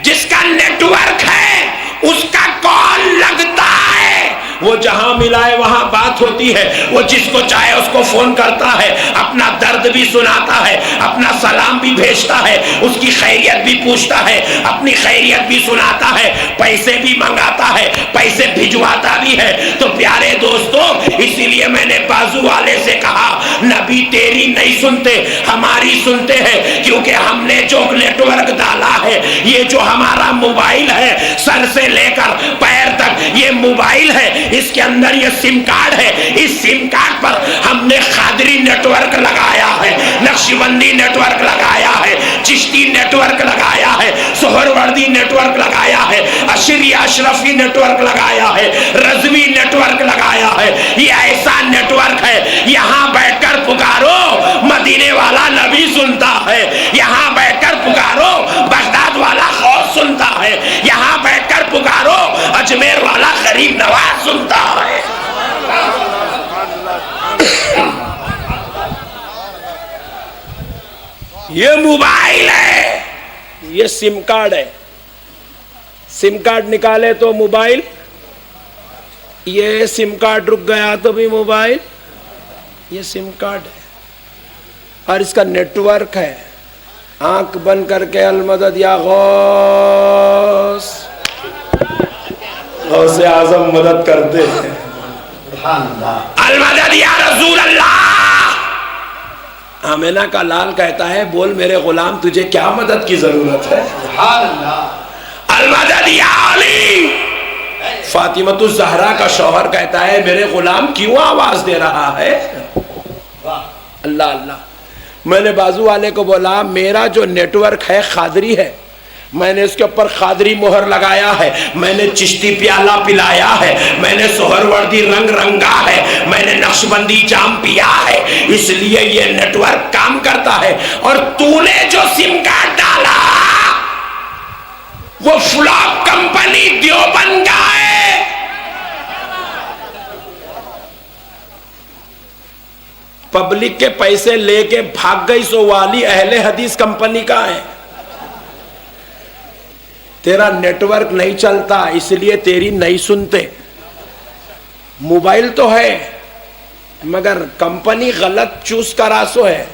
[SPEAKER 1] جس کا نیٹ ورک ہے, اس کا کال لگتا ہے. وہ جہاں ملائے وہاں بات ہوتی ہے, وہ جس کو چاہے اس کو فون کرتا ہے, اپنا درد بھی سناتا ہے, اپنا سلام بھی بھیجتا ہے, اس کی خیریت بھی پوچھتا ہے, اپنی خیریت بھی سناتا ہے, پیسے بھی منگاتا ہے, پیسے بھجواتا بھی ہے. تو پیارے دوستو, اسی لیے میں نے بازو والے سے کہا نبی تیری نہیں سنتے, ہماری سنتے ہیں, کیونکہ ہم نے جو نیٹ ورک ڈالا ہے, یہ جو ہمارا موبائل ہے, سر سے لے کر پیر تک یہ موبائل ہے, اس کے اندر یہ سم کارڈ ہے. اس سم کارڈ پر ہم نے قادری نیٹ ورک لگایا ہے, نقشبندی نیٹ ورک لگایا ہے, چشتی نیٹ ورک لگایا ہے, سہروردی نیٹ ورک لگایا ہے, اشری اشرفی نیٹ ورک لگایا ہے, رضوی نیٹ ورک لگایا ہے. یہ ایسا نیٹ ورک ہے, یہاں بیٹھ کر پکارو مدینے والا نبی سنتا ہے, یہاں بیٹھ کر پکارو بغداد والا خوف سنتا ہے, یہاں بیٹھ کر پکارو اجمیر والا غریب نواز سنتا ہے. یہ موبائل ہے, یہ سم کارڈ ہے. سم کارڈ نکالے تو موبائل, یہ سم کارڈ رک گیا تو بھی موبائل. یہ سم کارڈ ہے اور اس کا نیٹ ورک ہے. آنکھ بند کر کے المدد یا غوث, غوث اعظم مدد کرتے ہیں, المدد یا رسول اللہ. آمینہ کا لال کہتا ہے بول میرے غلام تجھے کیا مدد کی ضرورت ہے؟ المدد یا علی. فاطمہ الزہرا کا شوہر کہتا ہے میرے غلام کیوں آواز دے رہا ہے؟ اللہ اللہ. میں نے بازو والے کو بولا میرا جو نیٹ ورک ہے قادری ہے, میں نے اس کے اوپر قادری مہر لگایا ہے, میں نے چشتی پیالہ پلایا ہے, میں نے سہروردی رنگ رنگا ہے, میں نے نقشبندی جام پیا ہے, اس لیے یہ نیٹ ورک کام کرتا ہے. اور تو نے جو سم کارڈ ڈالا وہ فلاپ کمپنی دیوبند کا ہے. پبلک کے پیسے لے کے بھاگ گئی سو والی اہل حدیث کمپنی کا ہے. تیرا نیٹ ورک نہیں چلتا اس لیے تیری نہیں سنتے. موبائل تو ہے مگر کمپنی غلط چوز کرا سو ہے.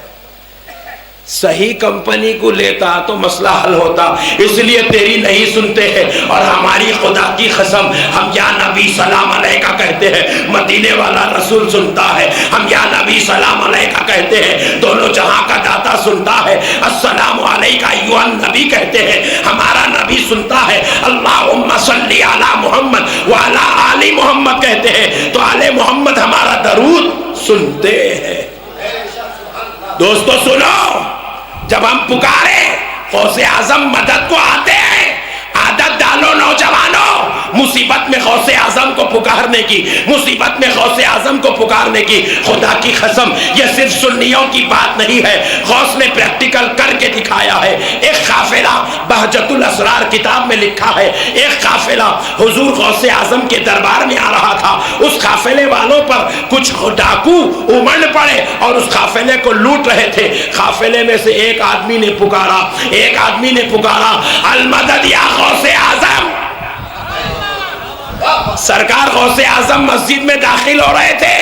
[SPEAKER 1] صحیح کمپنی کو لیتا تو مسئلہ حل ہوتا، اس لیے تیری نہیں سنتے ہیں، اور ہماری خدا کی قسم ہم یا نبی سلام علیہ کا کہتے ہیں، مدینے والا رسول سنتا ہے، ہم یا نبی سلام علیہ کا کہتے ہیں، دونوں جہاں کا داتا سنتا ہے، السلام علیکہ ایھا النبی کہتے ہیں، ہمارا نبی سنتا ہے، اللہم صلی علی محمد وعلی آل محمد کہتے ہیں، تو آل محمد ہمارا درود سنتے ہیں۔ دوستو سنو، جب ہم پکارے غوث اعظم مدد کو آتے ہیں، عادت ڈالو نوجوانوں مصیبت میں غوث اعظم کو پکارنے کی، مصیبت میں غوث اعظم کو پکارنے کی۔ خدا کی قسم یہ صرف سنیوں کی بات نہیں ہے، غوث نے پریکٹیکل کر کے دکھایا ہے۔ ایک قافلہ بہجت الاسرار کتاب میں لکھا ہے، ایک قافلہ حضور غوث اعظم کے دربار میں آ رہا تھا، اس قافلے والوں پر کچھ ڈاکو امڑ پڑے اور اس قافلے کو لوٹ رہے تھے۔ قافلے میں سے ایک آدمی نے پکارا، ایک آدمی نے پکارا، المدد یا غوث اعظم۔ سرکار غوث اعظم مسجد میں داخل ہو رہے تھے،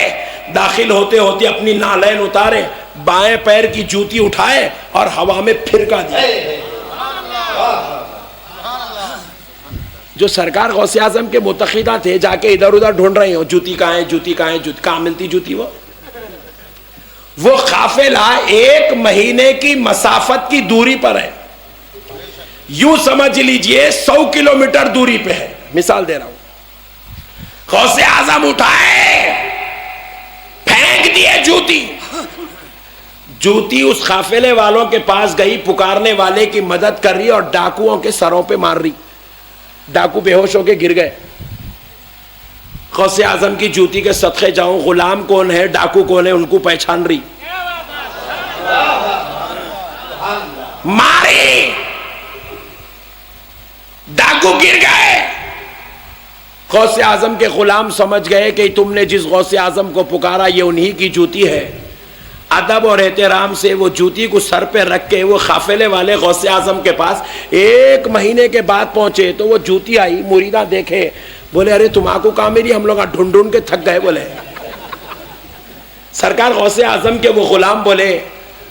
[SPEAKER 1] داخل ہوتے ہوتے اپنی نالین اتارے، بائیں پیر کی جوتی اٹھائے اور ہوا میں پھرکا دیا۔ جو سرکار غوث اعظم کے متقیدہ تھے جا کے ادھر ادھر ڈھونڈ رہے ہو، جوتی کہاں ہے، جوتی کہاں ہے، جوتی کہاں ملتی جوتی؟ وہ قافلہ 1 مہینے کی مسافت کی دوری پر ہے، یوں سمجھ لیجئے 100 کلومیٹر دوری پہ ہے، مثال دے رہا ہوں۔ غوث اعظم اٹھائے، پھینک دیے جوتی، جوتی اس قافلے والوں کے پاس گئی، پکارنے والے کی مدد کر رہی اور ڈاکوؤں کے سروں پہ مار رہی، ڈاکو بے ہوش ہو کے گر گئے۔ غوث اعظم کی جوتی کے صدقے جاؤں، غلام کون ہے ڈاکو کون ہے ان کو پہچان رہی، ماری، ڈاکو گر گئے۔ غوث اعظم کے غلام سمجھ گئے کہ تم نے جس غوث اعظم کو پکارا یہ انہی کی جوتی ہے۔ ادب اور احترام سے وہ جوتی کو سر پہ رکھ کے وہ قافلے والے غوث اعظم کے پاس 1 مہینے کے بعد پہنچے تو وہ جوتی آئی، مریدہ دیکھے، بولے ارے تم آ کو کہاں میری، ہم لوگ ڈھونڈ ڈھونڈ کے تھک گئے۔ بولے سرکار غوث اعظم کے وہ غلام بولے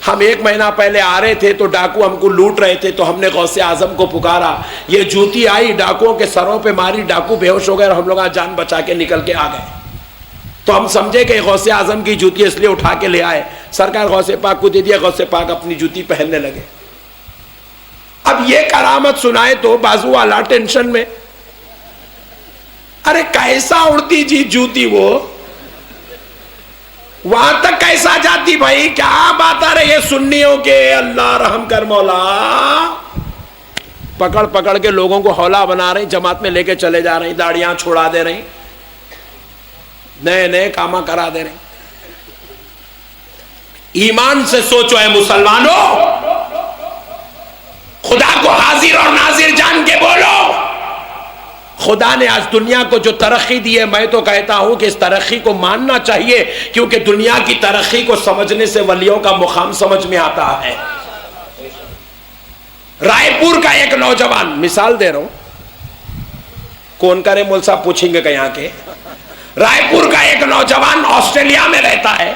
[SPEAKER 1] ہم 1 مہینہ پہلے آ رہے تھے تو ڈاکو ہم کو لوٹ رہے تھے تو ہم نے غوث اعظم کو پکارا، یہ جوتی آئی ڈاکوؤں کے سروں پہ ماری، ڈاکو بے ہوش ہو گئے اور ہم لوگ جان بچا کے نکل کے آ گئے۔ تو ہم سمجھے کہ غوث اعظم کی جوتی اس لیے اٹھا کے لے آئے، سرکار غوث پاک کو دے دیا، غوث پاک اپنی جوتی پہننے لگے۔ اب یہ کرامت سنائے تو بازو والا ٹینشن میں، ارے کیسا اڑتی جی جوتی، وہ وہاں تک کیسا جاتی بھائی، کیا بات آ رہی ہے سنیوں کے، اللہ رحم کر مولا۔ پکڑ پکڑ کے لوگوں کو حولا بنا رہی، جماعت میں لے کے چلے جا رہی، داڑیاں چھوڑا دے رہی، نئے نئے کاما کرا دے رہی۔ ایمان سے سوچو اے مسلمانوں، خدا کو حاضر اور ناظر جان کے بولو۔ خدا نے آج دنیا کو جو ترقی دی ہے، میں تو کہتا ہوں کہ اس ترقی کو ماننا چاہیے، کیونکہ دنیا کی ترقی کو سمجھنے سے ولیوں کا مقام سمجھ میں آتا ہے۔ رائے پور کا ایک نوجوان، مثال دے رہا ہوں، کون کرے مول صاحب پوچھیں گے کہیں کے، رائے پور کا ایک نوجوان آسٹریلیا میں رہتا ہے۔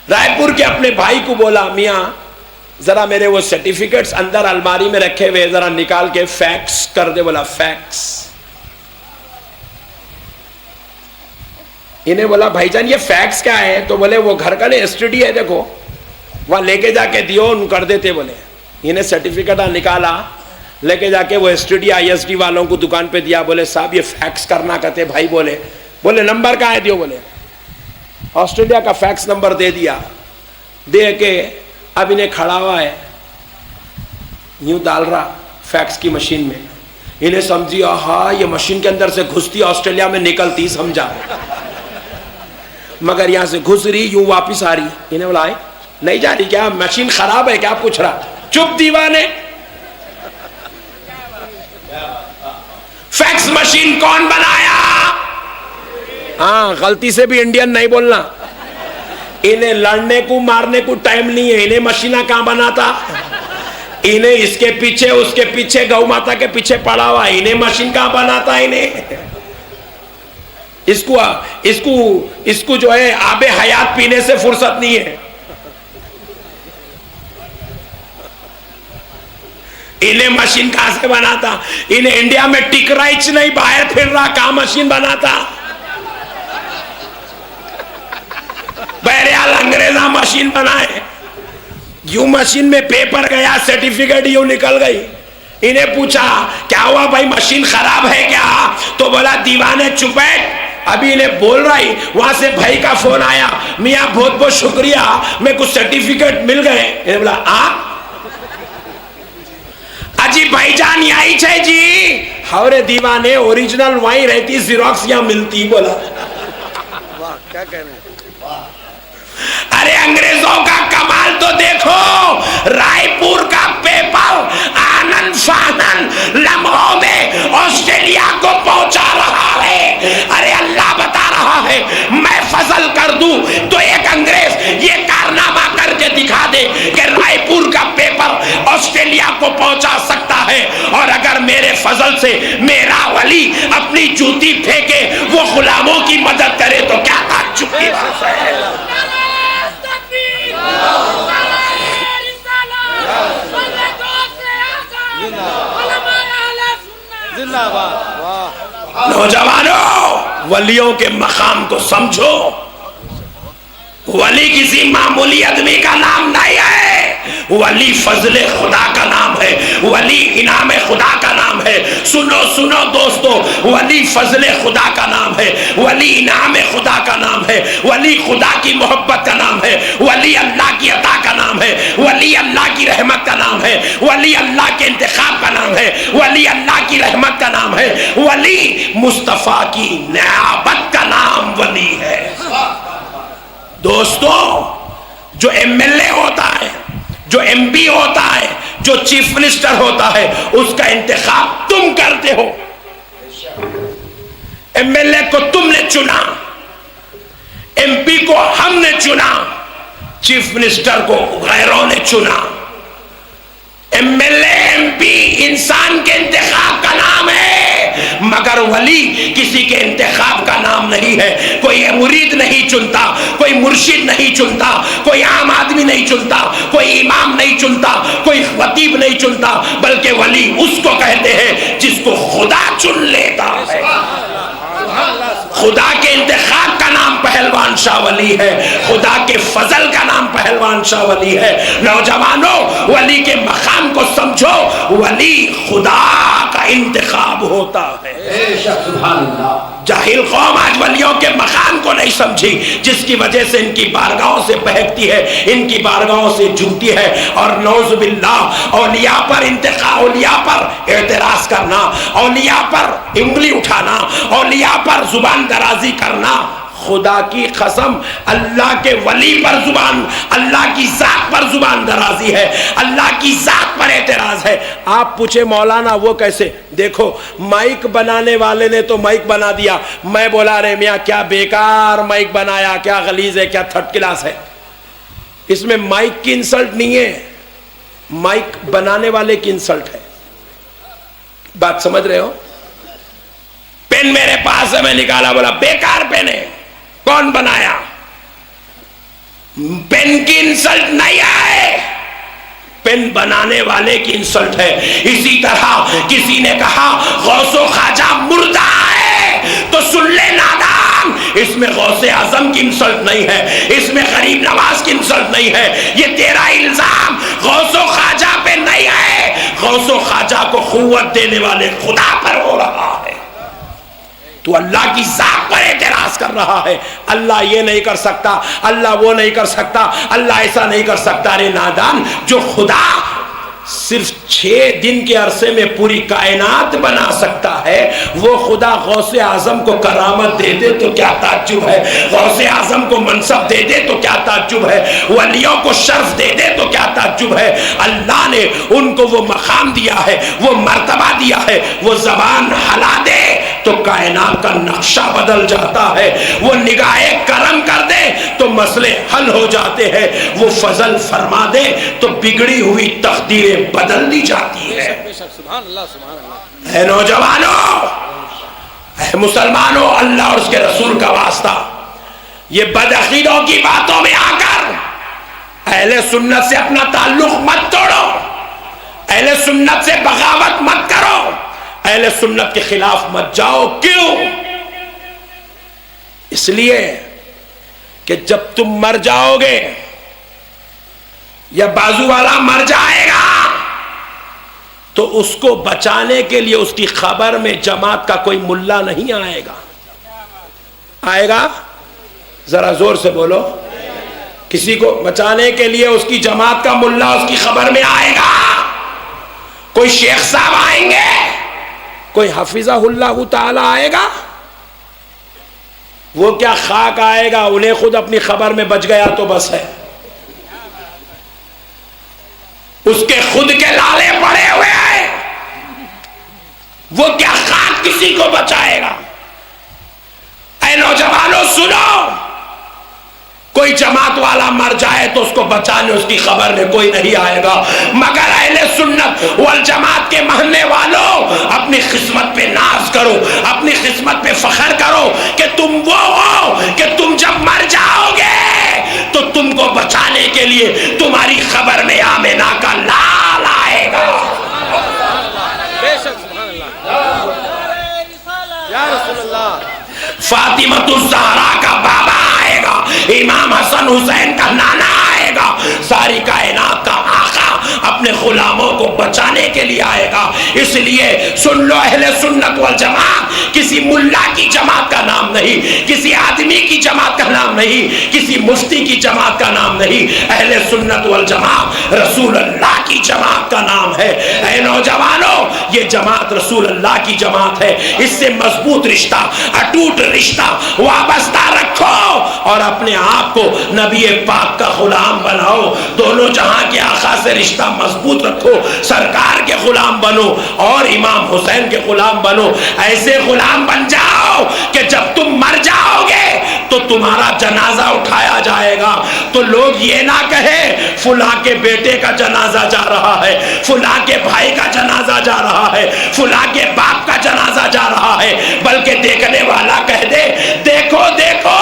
[SPEAKER 1] رائے پور کے اپنے بھائی کو بولا میاں ذرا میرے وہ سرٹیفکیٹس اندر الماری میں رکھے ہوئے ذرا نکال کے فیکس کر دے۔ بولا فیکس؟ انہیں بولا بھائی جان یہ فیکس کیا ہے؟ تو بولے وہ گھر کا ایس ٹی ڈی ہے، دیکھو وہاں لے کے جا کے دیو، ان کر دیتے۔ بولے انہیں سرٹیفکیٹ نکالا، لے کے جا کے وہ S T D I S D والوں کو دکان پہ دیا۔ بولے صاحب یہ فیکس کرنا کہتے بھائی، بولے نمبر کہاں ہے دیو؟ بولے آسٹریلیا کا فیکس نمبر دے دیا، دے کے اب انہیں کھڑا ہوا ہے، یوں ڈال رہا فیکس کی مشین میں، انہیں سمجھی ہاں یہ مشین کے اندر سے گھستی آسٹریلیا میں نکلتی، سمجھا، مگر یہاں سے گھس رہی یوں واپس آ رہی۔ انہیں بولا نہیں جا رہی کیا، مشین خراب ہے کیا پوچھ رہا؟ چپ دیوانے، فیکس مشین کون بنایا؟ ہاں غلطی سے بھی انڈین نہیں بولنا، انہیں لڑنے کو مارنے کو ٹائم نہیں ہے، انہیں مشینہ کہاں بناتا، انہیں اس کے پیچھے اس کے پیچھے گو ماتا کے پیچھے پڑا ہوا، انہیں مشین کہاں بناتا، انہیں اس کو جو ہے آب حیات پینے سے فرصت نہیں ہے۔ انہیں مشین کہاں سے بناتا؟ انہیں انڈیا میں ٹکرائچ نہیں باہر پھر رہا، کہاں مشین بناتا؟ بہرحال انگریزاں مشین بنائے، یوں مشین میں پیپر گیا، سرٹیفکیٹ یوں نکل گئی. انہیں پوچھا کیا ہوا بھائی مشین خراب ہے کیا؟ تو بولا دیوانے چپیٹ، ابھی انہیں بول رہی وہاں سے بھائی کا فون آیا، میاں بہت بہت شکریہ میں کچھ سرٹیفکیٹ مل گئے. انہیں بولا اجی بھائی جان یہی چھے جی، ہورے دیوانے اوریجنل وہیں رہتی، زیروکس یہاں ملتی. بولا
[SPEAKER 2] واہ کیا کہنے.
[SPEAKER 1] ارے انگریزوں کا کمال تو دیکھو، رائے پور کا پیپر آنن فانن لمحوں میں آسٹریلیا کو پہنچا رہا ہے. ارے اللہ بتا رہا ہے میں فضل کر دوں تو ایک انگریز یہ کارنامہ کر کے دکھا دے کہ رائے پور کا پیپر آسٹریلیا کو پہنچا سکتا ہے، اور اگر میرے فضل سے میرا ولی اپنی جوتی پھینکے وہ غلاموں کی مدد کرے تو کیا تعجب کی بات ہے. نوجوانوں ولیوں کے مقام کو سمجھو. ولی کسی معمولی آدمی کا نام نہیں ہے، ولی فضل خدا کا نام ہے، ولی انعام خدا کا نام ہے. سنو سنو دوستو، ولی فضل خدا کا نام ہے، ولی انعام خدا کا نام ہے، ولی خدا کی محبت کا نام ہے، ولی اللہ کی عطا کا نام ہے، ولی اللہ کی رحمت کا نام ہے، ولی اللہ کے انتخاب کا نام ہے، ولی اللہ کی رحمت کا نام ہے، ولی مصطفیٰ کی نیابت کا نام ولی ہے. دوستو جو ایم ایل اے ہوتا ہے، جو ایم پی ہوتا ہے، جو چیف منسٹر ہوتا ہے، اس کا انتخاب تم کرتے ہو. ایم ایل اے کو تم نے چنا، ایم پی کو ہم نے چنا، چیف منسٹر کو غیروں نے چنا. M L A M P انسان کے انتخاب کا نام ہے، مگر ولی کسی کے انتخاب کا نام نہیں ہے. کوئی مرید نہیں چنتا، کوئی مرشد نہیں چنتا، کوئی عام آدمی نہیں چنتا، کوئی امام نہیں چنتا، کوئی خطیب نہیں چنتا، بلکہ ولی اس کو کہتے ہیں جس کو خدا چن لیتا ہے. خدا کے انتخاب کا نام پہلوان شاہ ولی ہے، خدا کے فضل کا نام پہلوان شاہ ولی ہے. نوجوانوں ولی کے مقام کو سمجھو، ولی خدا کا انتخاب ہوتا ہے. جاہل قوم آج ولیوں کے مقام کو نہیں سمجھی، جس کی وجہ سے ان کی بارگاہوں سے بہکتی ہے، ان کی بارگاہوں سے جھکتی ہے. اور نعوذ باللہ اولیاء پر اولیاء پر اعتراض کرنا، اولیاء پر انگلی اٹھانا، اولیاء پر زبان درازی کرنا، خدا کی قسم اللہ کے ولی پر زبان، اللہ کی ذات پر زبان درازی ہے، اللہ کی ذات پر اعتراض ہے. آپ پوچھے مولانا وہ کیسے؟ دیکھو مائک بنانے والے نے تو مائک بنا دیا، میں بولا رہے میاں کیا بیکار مائک بنایا، کیا غلیظ ہے، کیا تھرڈ کلاس ہے. اس میں مائک کی انسلٹ نہیں ہے، مائک بنانے والے کی انسلٹ ہے. بات سمجھ رہے ہو؟ پین میرے پاس ہے، میں نکالا، بولا بیکار پین ہے. کون بنایا؟ پین کی انسلٹ نہیں ہے، پین بنانے والے کی انسلٹ ہے. اسی طرح کسی نے کہا غوث و خواجہ مردہ ہے تو سن لے نادان، اس میں غوث اعظم کی انسلٹ نہیں ہے، اس میں غریب نواز کی انسلٹ نہیں ہے. یہ تیرا الزام غوث و خواجہ پہ نہیں ہے، غوث و خواجہ کو قوت دینے والے خدا پر ہو رہا ہے. تو اللہ کی ذات پر اعتراض کر رہا ہے. اللہ یہ نہیں کر سکتا، اللہ وہ نہیں کر سکتا، اللہ ایسا نہیں کر سکتا. ارے نادان، جو خدا صرف 6 دن کے عرصے میں پوری کائنات بنا سکتا ہے، وہ خدا غوث اعظم کو کرامت دے دے تو کیا تعجب ہے، غوث اعظم کو منصب دے دے تو کیا تعجب ہے، ولیوں کو شرف دے دے تو کیا تعجب ہے. اللہ نے ان کو وہ مقام دیا ہے، وہ مرتبہ دیا ہے. وہ زبان ہلا دے تو کائنات کا نقشہ بدل جاتا ہے، وہ نگاہ کرم کر دے تو مسئلے حل ہو جاتے ہیں، وہ فضل فرما دے تو بگڑی ہوئی تقدیریں بدل دی جاتی ہے.
[SPEAKER 2] سبحان اللہ سبحان اللہ.
[SPEAKER 1] اے نوجوانوں، اے مسلمانوں، اللہ اور اس کے رسول کا واسطہ، یہ بدعقیدوں کی باتوں میں آ کر اہل سنت سے اپنا تعلق مت توڑو. اہل سنت سے بغاوت مت کرو، اہل سنت کے خلاف مت جاؤ. کیوں؟ اس لیے کہ جب تم مر جاؤ گے یا بازو والا مر جائے گا تو اس کو بچانے کے لیے اس کی خبر میں جماعت کا کوئی ملا نہیں آئے گا. آئے گا؟ ذرا زور سے بولو. کسی کو بچانے کے لیے اس کی جماعت کا ملا اس کی خبر میں آئے گا؟ کوئی شیخ صاحب آئیں گے؟ کوئی حفظہ اللہ تعالی آئے گا؟ وہ کیا خاک آئے گا؟ انہیں خود اپنی خبر میں بچ گیا تو بس ہے. اس کے خود کے لالے پڑے ہوئے ہیں، وہ کیا خاک کسی کو بچائے گا؟ اے نوجوانوں سنو، کوئی جماعت والا مر جائے تو اس کو بچانے اس کی خبر میں کوئی نہیں آئے گا، مگر اہل سنت والجماعت کے ماننے والوں اپنی قسمت پہ ناز کرو، اپنی قسمت پہ فخر کرو کہ تم وہ ہو کہ تم جب مر جاؤ گے تو تم کو بچانے کے لیے تمہاری خبر میں آمنہ کا لال آئے گا.
[SPEAKER 2] بے شک سبحان اللہ یا رسول اللہ.
[SPEAKER 1] فاطمۃ الزہرا کا بابا آئے گا، امام حسن حسین کا نانا آئے گا، ساری کائنات کا آقا اپنے غلاموں کو بچانے کے لیے آئے گا. اس لیے سن لو، اہل سنت والجماعت کسی ملا کی جماعت کا نام نہیں، کسی آدمی کی جماعت کا نام نہیں، کسی مفتی کی جماعت کا نام نہیں. اہل سنت والجماعت رسول اللہ کی جماعت کا نام ہے. اے نوجوانوں، یہ جماعت رسول اللہ کی جماعت ہے. اس سے مضبوط رشتہ، اٹوٹ رشتہ وابستہ رکھو اور اپنے آپ کو نبی پاک کا غلام بناؤ. دونوں جہاں کے آقا سے رشتہ مضبوط رکھو، سرکار کے غلام بنو اور امام حسین کے غلام بنو. ایسے غلام بن جاؤ کہ جب تم مر جاؤ گے تو تمہارا جنازہ اٹھایا جائے گا تو لوگ یہ نہ کہے فلاں کے بیٹے کا جنازہ جا رہا ہے، فلاں کے بھائی کا جنازہ جا رہا ہے، فلاں کے باپ کا جنازہ جا رہا ہے، بلکہ دیکھنے والا کہہ دے دیکھو دیکھو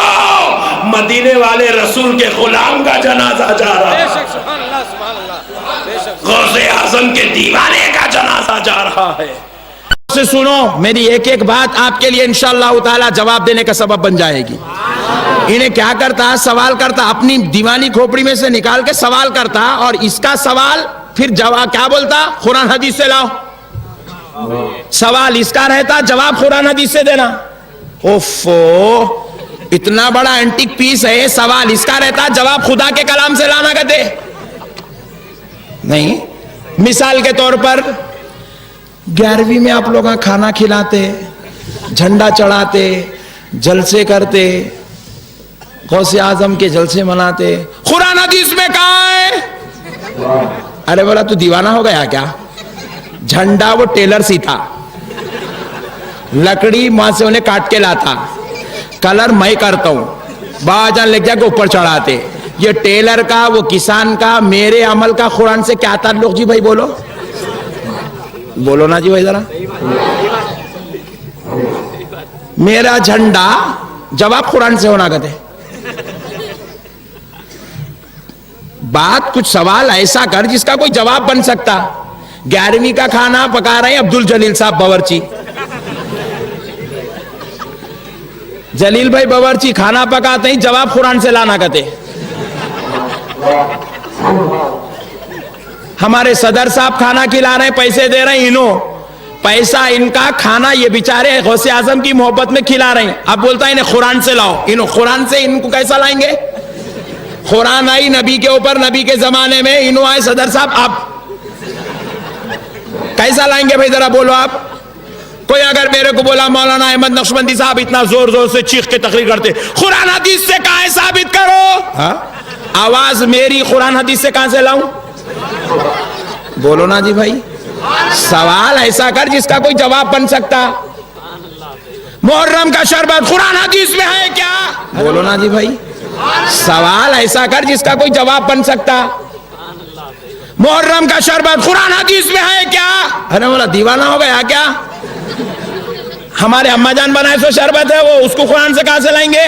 [SPEAKER 1] مدینے والے رسول کے غلام کا جنازہ جا رہا
[SPEAKER 2] بے
[SPEAKER 1] ہے،
[SPEAKER 2] شک سبحان اللہ سبحان اللہ. بے شک
[SPEAKER 1] غوث اعظم کے دیوانے کا جنازہ جا رہا ہے.
[SPEAKER 4] سے سنو، میری ایک ایک بات آپ کے لیے انشاءاللہ تعالی جواب دینے کا سبب بن جائے گی. انہیں کیا کرتا؟ سوال کرتا، اپنی دیوانی کھوپڑی میں سے نکال کے سوال کرتا اور اس کا سوال پھر جواب کیا بولتا؟ قرآن حدیث سے لاؤ. سوال اس کا رہتا، جواب قرآن حدیث سے دینا. اوفو، اتنا بڑا اینٹک پیس ہے، سوال اس کا رہتا، جواب خدا کے کلام سے لانا کہتے نہیں. مثال کے طور پر 11ویں میں آپ لوگ کھانا کھلاتے، جھنڈا چڑھاتے، جلسے کرتے، غوث اعظم کے جلسے مناتے، قرآن حدیث میں کہاں ہے؟ ارے بولا تو دیوانہ ہو گیا کیا؟ جھنڈا وہ ٹیلر سیتا، لکڑی وہاں سے انہیں کاٹ کے لاتا، کلر میں کرتا ہوں، باجان لے جا کے اوپر چڑھاتے. یہ ٹیلر کا، وہ کسان کا، میرے عمل کا قرآن سے کیا تعلق؟ جی بھائی بولو بولو نا جی بھائی ذرا. میرا جھنڈا جواب قرآن سے ہونا کہتے. بات کچھ سوال ایسا کر جس کا کوئی جواب بن سکتا. 11ویں کا کھانا پکا رہے ہیں عبد الجلیل صاحب باورچی. جلیل بھائی باورچی کھانا پکاتے ہیں، جواب قرآن سے لانا کہتے. ہمارے صدر صاحب کھانا کھلا رہے ہیں، پیسے دے رہے ہیں، انہوں پیسہ ان کا، کھانا یہ بیچارے غوث اعظم کی محبت میں کھلا رہے ہیں. اب بولتا ہے انہیں قرآن سے لاؤ. انہوں قرآن سے ان کو کیسا لائیں گے؟ قرآن آئی نبی کے اوپر، نبی کے زمانے میں، انہوں آئے صدر صاحب، آپ کیسا لائیں گے بھائی ذرا بولو آپ. کوئی اگر میرے کو بولا مولانا احمد نقشبندی صاحب اتنا زور زور سے چیخ کے تقریر کرتے، قرآن حدیث سے کہاں ہے ثابت کرو. آواز میری قرآن حدیث سے کہاں سے لاؤں؟ بولو نا جی بھائی. سوال ایسا کر جس کا کوئی جواب بن سکتا. محرم کا شربت قرآن حدیث میں ہے کیا؟ بولو نا جی بھائی. سوال ایسا کر جس کا کوئی جواب بن سکتا. محرم کا شربت قرآن حدیث میں ہے کیا؟ ارے بولا دیوانہ ہو گیا کیا؟ ہمارے اما جان بنائے سو شربت ہے، وہ اس کو قرآن سے کہاں سے لائیں گے؟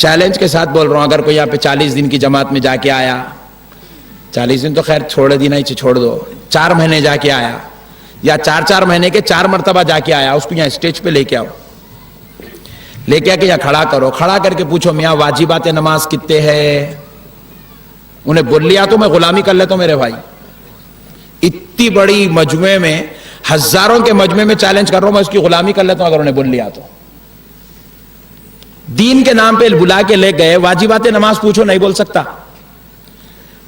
[SPEAKER 4] چیلنج کے ساتھ بول رہا ہوں, اگر کوئی یہاں پہ 40 دن کی جماعت میں جا کے آیا, 40 دن تو خیر چھوڑ دینا ہی چھوڑ دو, 4 مہینے جا کے آیا یا 4 مہینے کے 4 مرتبہ جا کے آیا, اس کو یہاں اسٹیج پہ لے کے آؤ, لے کے آ کے یہاں کھڑا کرو, کھڑا کر کے پوچھو میاں واجبات نماز کتنے ہیں؟ انہیں بول لیا تو میں غلامی کر لیتا ہوں میرے بھائی. اتنی بڑی مجموعے میں, ہزاروں کے مجموعے میں چیلنج کر رہا ہوں, میں اس کی غلامی کر لیتا ہوں اگر انہیں بول لیا تو. دین کے نام پہ بلا کے لے گئے, واجبات نماز پوچھو, نہیں بول سکتا.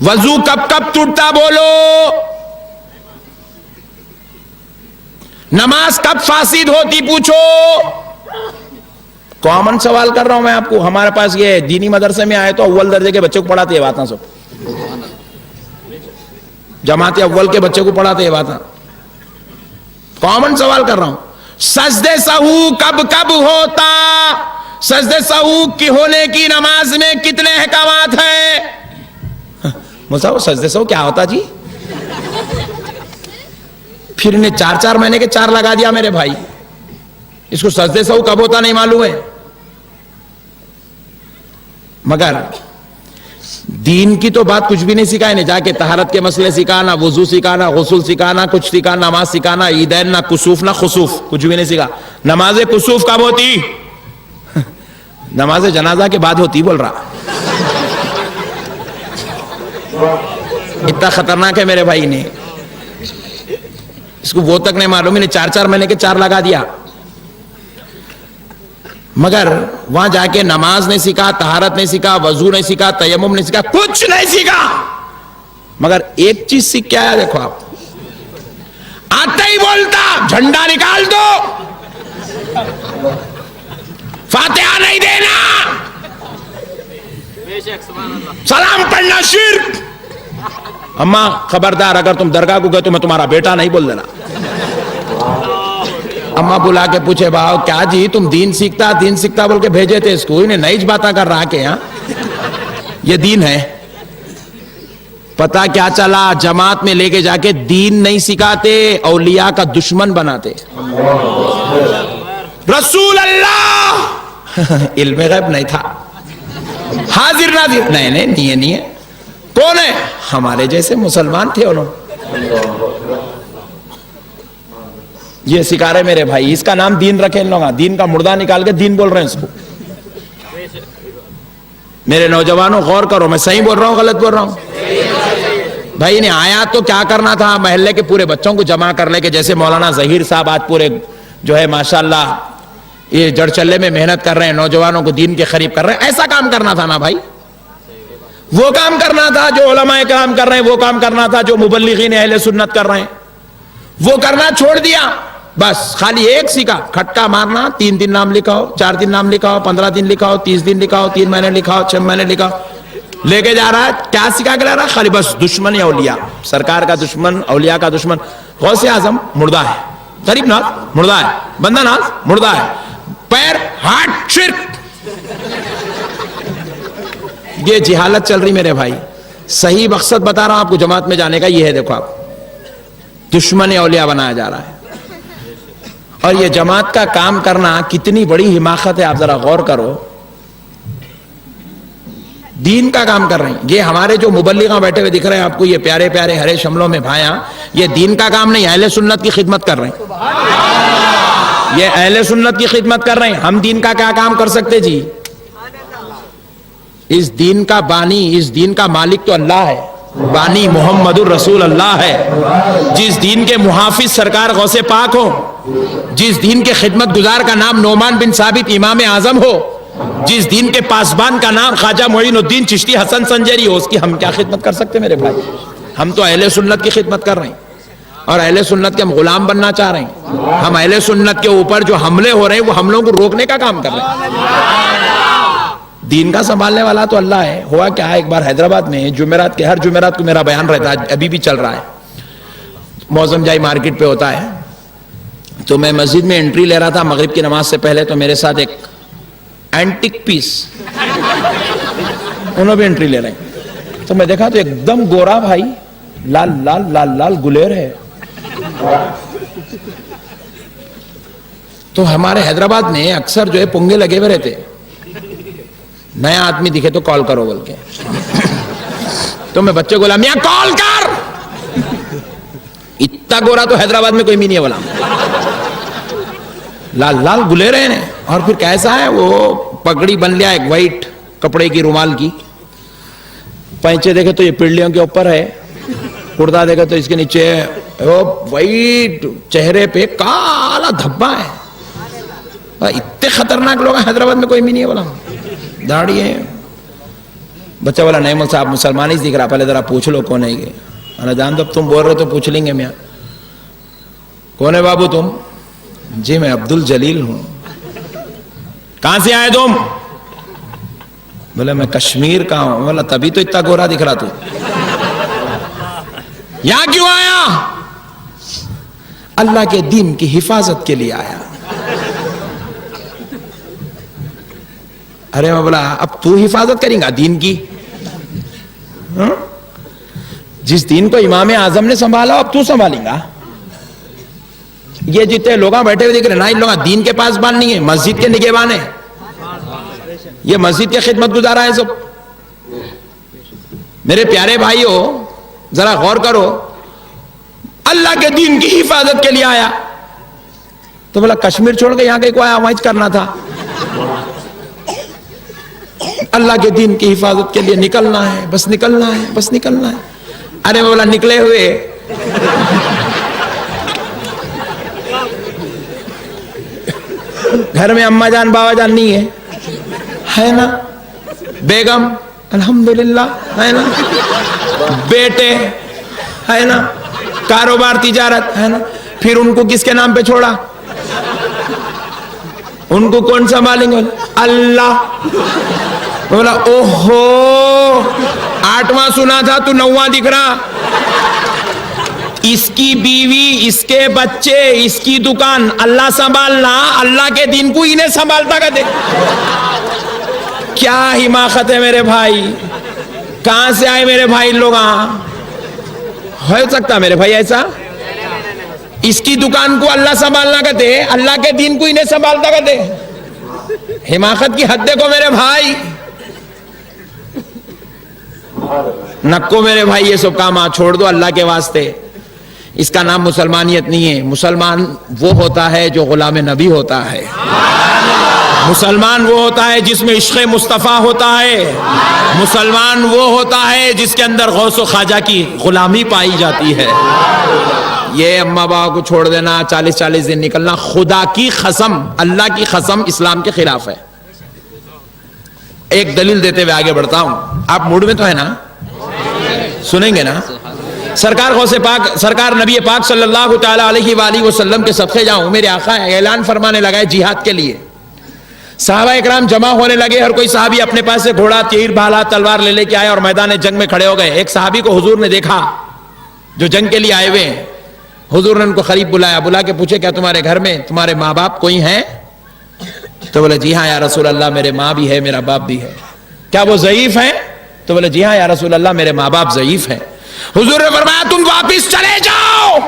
[SPEAKER 4] وضو کب کب ٹوٹتا بولو, نماز کب فاسد ہوتی پوچھو. کامن سوال کر رہا ہوں میں آپ کو. ہمارے پاس یہ دینی مدرسے میں آئے تو اول درجے کے بچے کو پڑھاتے ہیں باتاں, سب جماعت اول کے بچے کو پڑھاتے ہیں باتاں. کامن سوال کر رہا ہوں, سجدے سہو کب کب ہوتا, سجدے سہو کی ہونے کی نماز میں کتنے احکامات ہیں؟ مصعب سجدے سہو کیا ہوتا جی؟ پھر انہیں 4 مہینے کے 4 لگا دیا میرے بھائی. اس کو سجدے سہو کب ہوتا نہیں معلوم ہے. مگر دین کی تو بات کچھ بھی نہیں سکھائے, نے جا کے طہارت کے مسئلے سکھانا, وضو سکھانا, غسل سکھانا, کچھ سکھانا, نماز سکھانا, عیدین نہ کسوف نہ خسوف, کچھ بھی نہیں سکھا. نماز کسوف کب ہوتی؟ نماز جنازہ کے بعد ہوتی بول رہا. اتنا خطرناک ہے میرے بھائی نے, اس کو وہ تک نہیں معلوم, نے 4 مہینے کے 4 لگا دیا. مگر وہاں جا کے نماز نہیں سیکھا, طہارت نہیں سیکھا, وضو نہیں سیکھا, تیمم نہیں سیکھا, کچھ نہیں سیکھا. مگر ایک چیز سیکھ کے آیا, دیکھو آپ, آتا ہی بولتا جھنڈا نکال دو, فاتحہ نہیں دینا, سلام پڑھنا شرک. اماں خبردار, اگر تم درگاہ کو گئے تو میں تمہارا بیٹا نہیں بول دینا. اماں بلا کے پوچھے بھاؤ کیا جی تم دین سیکھتا بول کے بھیجے تھے اس کو, انہیں نئی باتیں کر رہا کہ ہاں یہ دین ہے. پتا کیا چلا, جماعت میں لے کے جا کے دین نہیں سکھاتے, اولیاء کا دشمن بناتے. رسول اللہ علم غیب نہیں تھا, حاضر ناظر نہیں ہے. کون ہے؟ ہمارے جیسے مسلمان تھے انہوں. یہ سکھا رہے میرے بھائی, اس کا نام دین رکھے ان لوگ, دین کا مردہ نکال کے دین بول رہے ہیں اس کو. میرے نوجوانوں غور کرو, میں صحیح بول رہا ہوں غلط بول رہا ہوں بھائی. نے آیا تو کیا کرنا تھا, محلے کے پورے بچوں کو جمع کر لے کے, جیسے مولانا ظہیر صاحب آج پورے جو ہے ماشاءاللہ یہ جڑ چلے میں محنت کر رہے ہیں, نوجوانوں کو دین کے قریب کر رہے ہیں. ایسا کام کرنا تھا نا بھائی, وہ کام کرنا تھا جو علماء کرام کر رہے ہیں, وہ کام کرنا تھا جو مبلغین اہل سنت کر رہے ہیں. وہ کرنا چھوڑ دیا, بس خالی ایک سیکھا, کھٹکا مارنا. 3 دن نام لکھاؤ, 4 دن نام لکھاؤ, 15 دن لکھاؤ, 30 دن لکھاؤ, 3 مہینے لکھاؤ, 6 مہینے لکھاؤ, لے کے جا رہا ہے. کیا سکھا کے لا رہا ہے؟ خالی بس دشمن اولیاء, سرکار کا دشمن, اولیاء کا دشمن. غوث اعظم مردہ ہے, غریب ناز مردہ ہے, بندہ ناز مردہ ہے, پیر ہاتھ شرک. یہ جہالت چل رہی میرے بھائی. صحیح مقصد بتا رہا ہوں آپ کو جماعت میں جانے کا, یہ ہے. دیکھو آپ, دشمن اولیاء بنایا جا رہا ہے. اور یہ جماعت کا کام کرنا کتنی بڑی حماقت ہے, آپ ذرا غور کرو. دین کا کام کر رہے ہیں. یہ ہمارے جو مبلغاں بیٹھے ہوئے دکھ رہے ہیں آپ کو, یہ پیارے پیارے ہرے شملوں میں بھائیاں, یہ دین کا کام نہیں, اہل سنت کی خدمت کر رہے ہیں. یہ اہل سنت کی خدمت کر رہے ہیں. ہم دین کا کیا کام کر سکتے جی؟ اس دین کا بانی, اس دین کا مالک تو اللہ ہے. بانی محمد الرسول اللہ ہے. جس دین کے محافظ سرکار غوث پاک ہو, جس دین کے خدمت گزار کا نام نعمان بن ثابت امام اعظم ہو, جس دین کے پاسبان کا نام خواجہ معین الدین چشتی حسن سنجری ہو, اس کی ہم کیا خدمت کر سکتے میرے بھائی؟ ہم تو اہل سنت کی خدمت کر رہے ہیں, اور اہل سنت کے ہم غلام بننا چاہ رہے ہیں. ہم اہل سنت کے اوپر جو حملے ہو رہے ہیں وہ حملوں کو روکنے کا کام کر رہے ہیں. دین کا سنبھالنے والا تو اللہ ہے. ہوا کیا ہے, ایک بار حیدرآباد میں جمعرات کے, ہر جمعرات کو میرا بیان رہتا ہے, ابھی بھی چل رہا ہے, موزم جائی مارکیٹ پہ ہوتا ہے. تو میں مسجد میں انٹری لے رہا تھا مغرب کی نماز سے پہلے, تو میرے ساتھ ایک اینٹک پیس, انہوں بھی انٹری لے رہے ہیں. تو میں دیکھا تو ایک دم گورا بھائی, لال لال لال لال گلیر ہے. تو ہمارے حیدرآباد میں اکثر جو ہے پنگے لگے ہوئے رہتے, نیا آدمی دکھے تو کال کرو بول کے. تو میں بچے کو بولا میاں کال کر. اتنا گورا تو حیدرآباد میں کوئی بھی نہیں ہے بولا. لال لال گلے رہے ہیں. اور پھر کیسا ہے وہ پگڑی بن لیا ایک وائٹ کپڑے کی رومال کی, پینچے دیکھے تو یہ پڑلیوں کے اوپر ہے, کرتا دیکھے تو اس کے نیچے وہ وائٹ, چہرے پہ کالا دھبا ہے. اتنے خطرناک لوگ ہیں حیدرآباد میں کوئی بھی نہیں ہے بولا. داڑھی ہے. بچہ بولا نہیں مول صاحب مسلمان ہی دکھ رہا, پہلے ذرا پوچھ لو کون ہے یہ. انا جان دو تم بول رہے تو پوچھ لیں گے. میاں کون ہے بابو تم؟ جی میں عبد الجلیل ہوں. کہاں سے آئے تم؟ بولے میں کشمیر کا ہوں. بولا تبھی تو اتنا گورا دکھ رہا تو. یہاں کیوں آیا؟ اللہ کے دین کی حفاظت کے لیے آیا. ارے میں بولا اب تو حفاظت کریں گا دین کی؟ جس دین کو امام اعظم نے سنبھالا اب تو سنبھالیں گا؟ یہ جتنے لوگ بیٹھے ہوئے دیکھ رہے نا, ان لوگ دین کے پاس بان نہیں ہے, مسجد کے نگہبان ہیں. یہ مسجد کے خدمت گزارا ہے سب. میرے پیارے بھائیو ذرا غور کرو, اللہ کے دین کی حفاظت کے لیے آیا. تو بولا کشمیر چھوڑ کے یہاں کہیں کو آیا, وہاں کرنا تھا. اللہ کے دین کی حفاظت کے لیے نکلنا ہے, بس نکلنا ہے, بس نکلنا ہے. ارے بولا نکلے ہوئے گھر میں اما جان بابا جان نہیں ہے نا, بیگم الحمدللہ ہے نا, بیٹے ہے نا, کاروبار تجارت ہے نا. پھر ان کو کس کے نام پہ چھوڑا؟ ان کو کون سنبھالیں گے؟ اللہ. بولا اوہو 8واں سنا تھا تو 9واں دکھ رہا. اس کی بیوی, اس کے بچے, اس کی دکان, اللہ سنبھالنا, اللہ کے دین کو انہیں سنبھالتا کہتے. کیا حماقت ہے میرے بھائی. کہاں سے آئے میرے بھائی لوگ؟ ہو سکتا میرے بھائی ایسا؟ اس کی دکان کو اللہ سنبھالنا کہتے, اللہ کے دین کو انہیں سنبھالتا کہتے. حماقت کی حد دیکھو میرے بھائی. نکو میرے بھائی یہ سب کام چھوڑ دو اللہ کے واسطے. اس کا نام مسلمانیت نہیں ہے. مسلمان وہ ہوتا ہے جو غلام نبی ہوتا ہے. مسلمان وہ ہوتا ہے جس میں عشق مصطفیٰ ہوتا ہے. مسلمان وہ ہوتا ہے جس کے اندر غوث و خواجہ کی غلامی پائی جاتی ہے. یہ اما بابا کو چھوڑ دینا, 40 دن نکلنا, خدا کی قسم, اللہ کی قسم اسلام کے خلاف ہے. ایک دلیل دیتے ہوئے آگے بڑھتا ہوں. آپ موڈ میں تو ہے نا, سنیں گے نا. سرکار غوث پاک, سرکار نبی پاک صلی اللہ تعالی علیہ وآلہ وسلم کے صدقے جاؤں, میرے آقا اعلان فرمانے لگا جہاد کے لیے. صحابہ اکرام جمع ہونے لگے. ہر کوئی صحابی اپنے پاس سے گھوڑا, تیر, بھالا, تلوار لے کے آئے اور میدان جنگ میں کھڑے ہو گئے. ایک صحابی کو حضور نے دیکھا جو جنگ کے لیے آئے ہوئے ہیں. حضور نے ان کو قریب بلایا, بلا کے پوچھے کیا تمہارے گھر میں تمہارے ماں باپ کوئی ہیں؟ تو بولے جی ہاں یا رسول اللہ, میرے ماں بھی ہے, میرا باپ بھی ہے. کیا وہ ضعیف ہیں؟ تو بولے جی ہاں یا رسول اللہ, میرے ماں باپ ضعیف ہیں. حضور نے فرمایا تم واپس چلے جاؤ,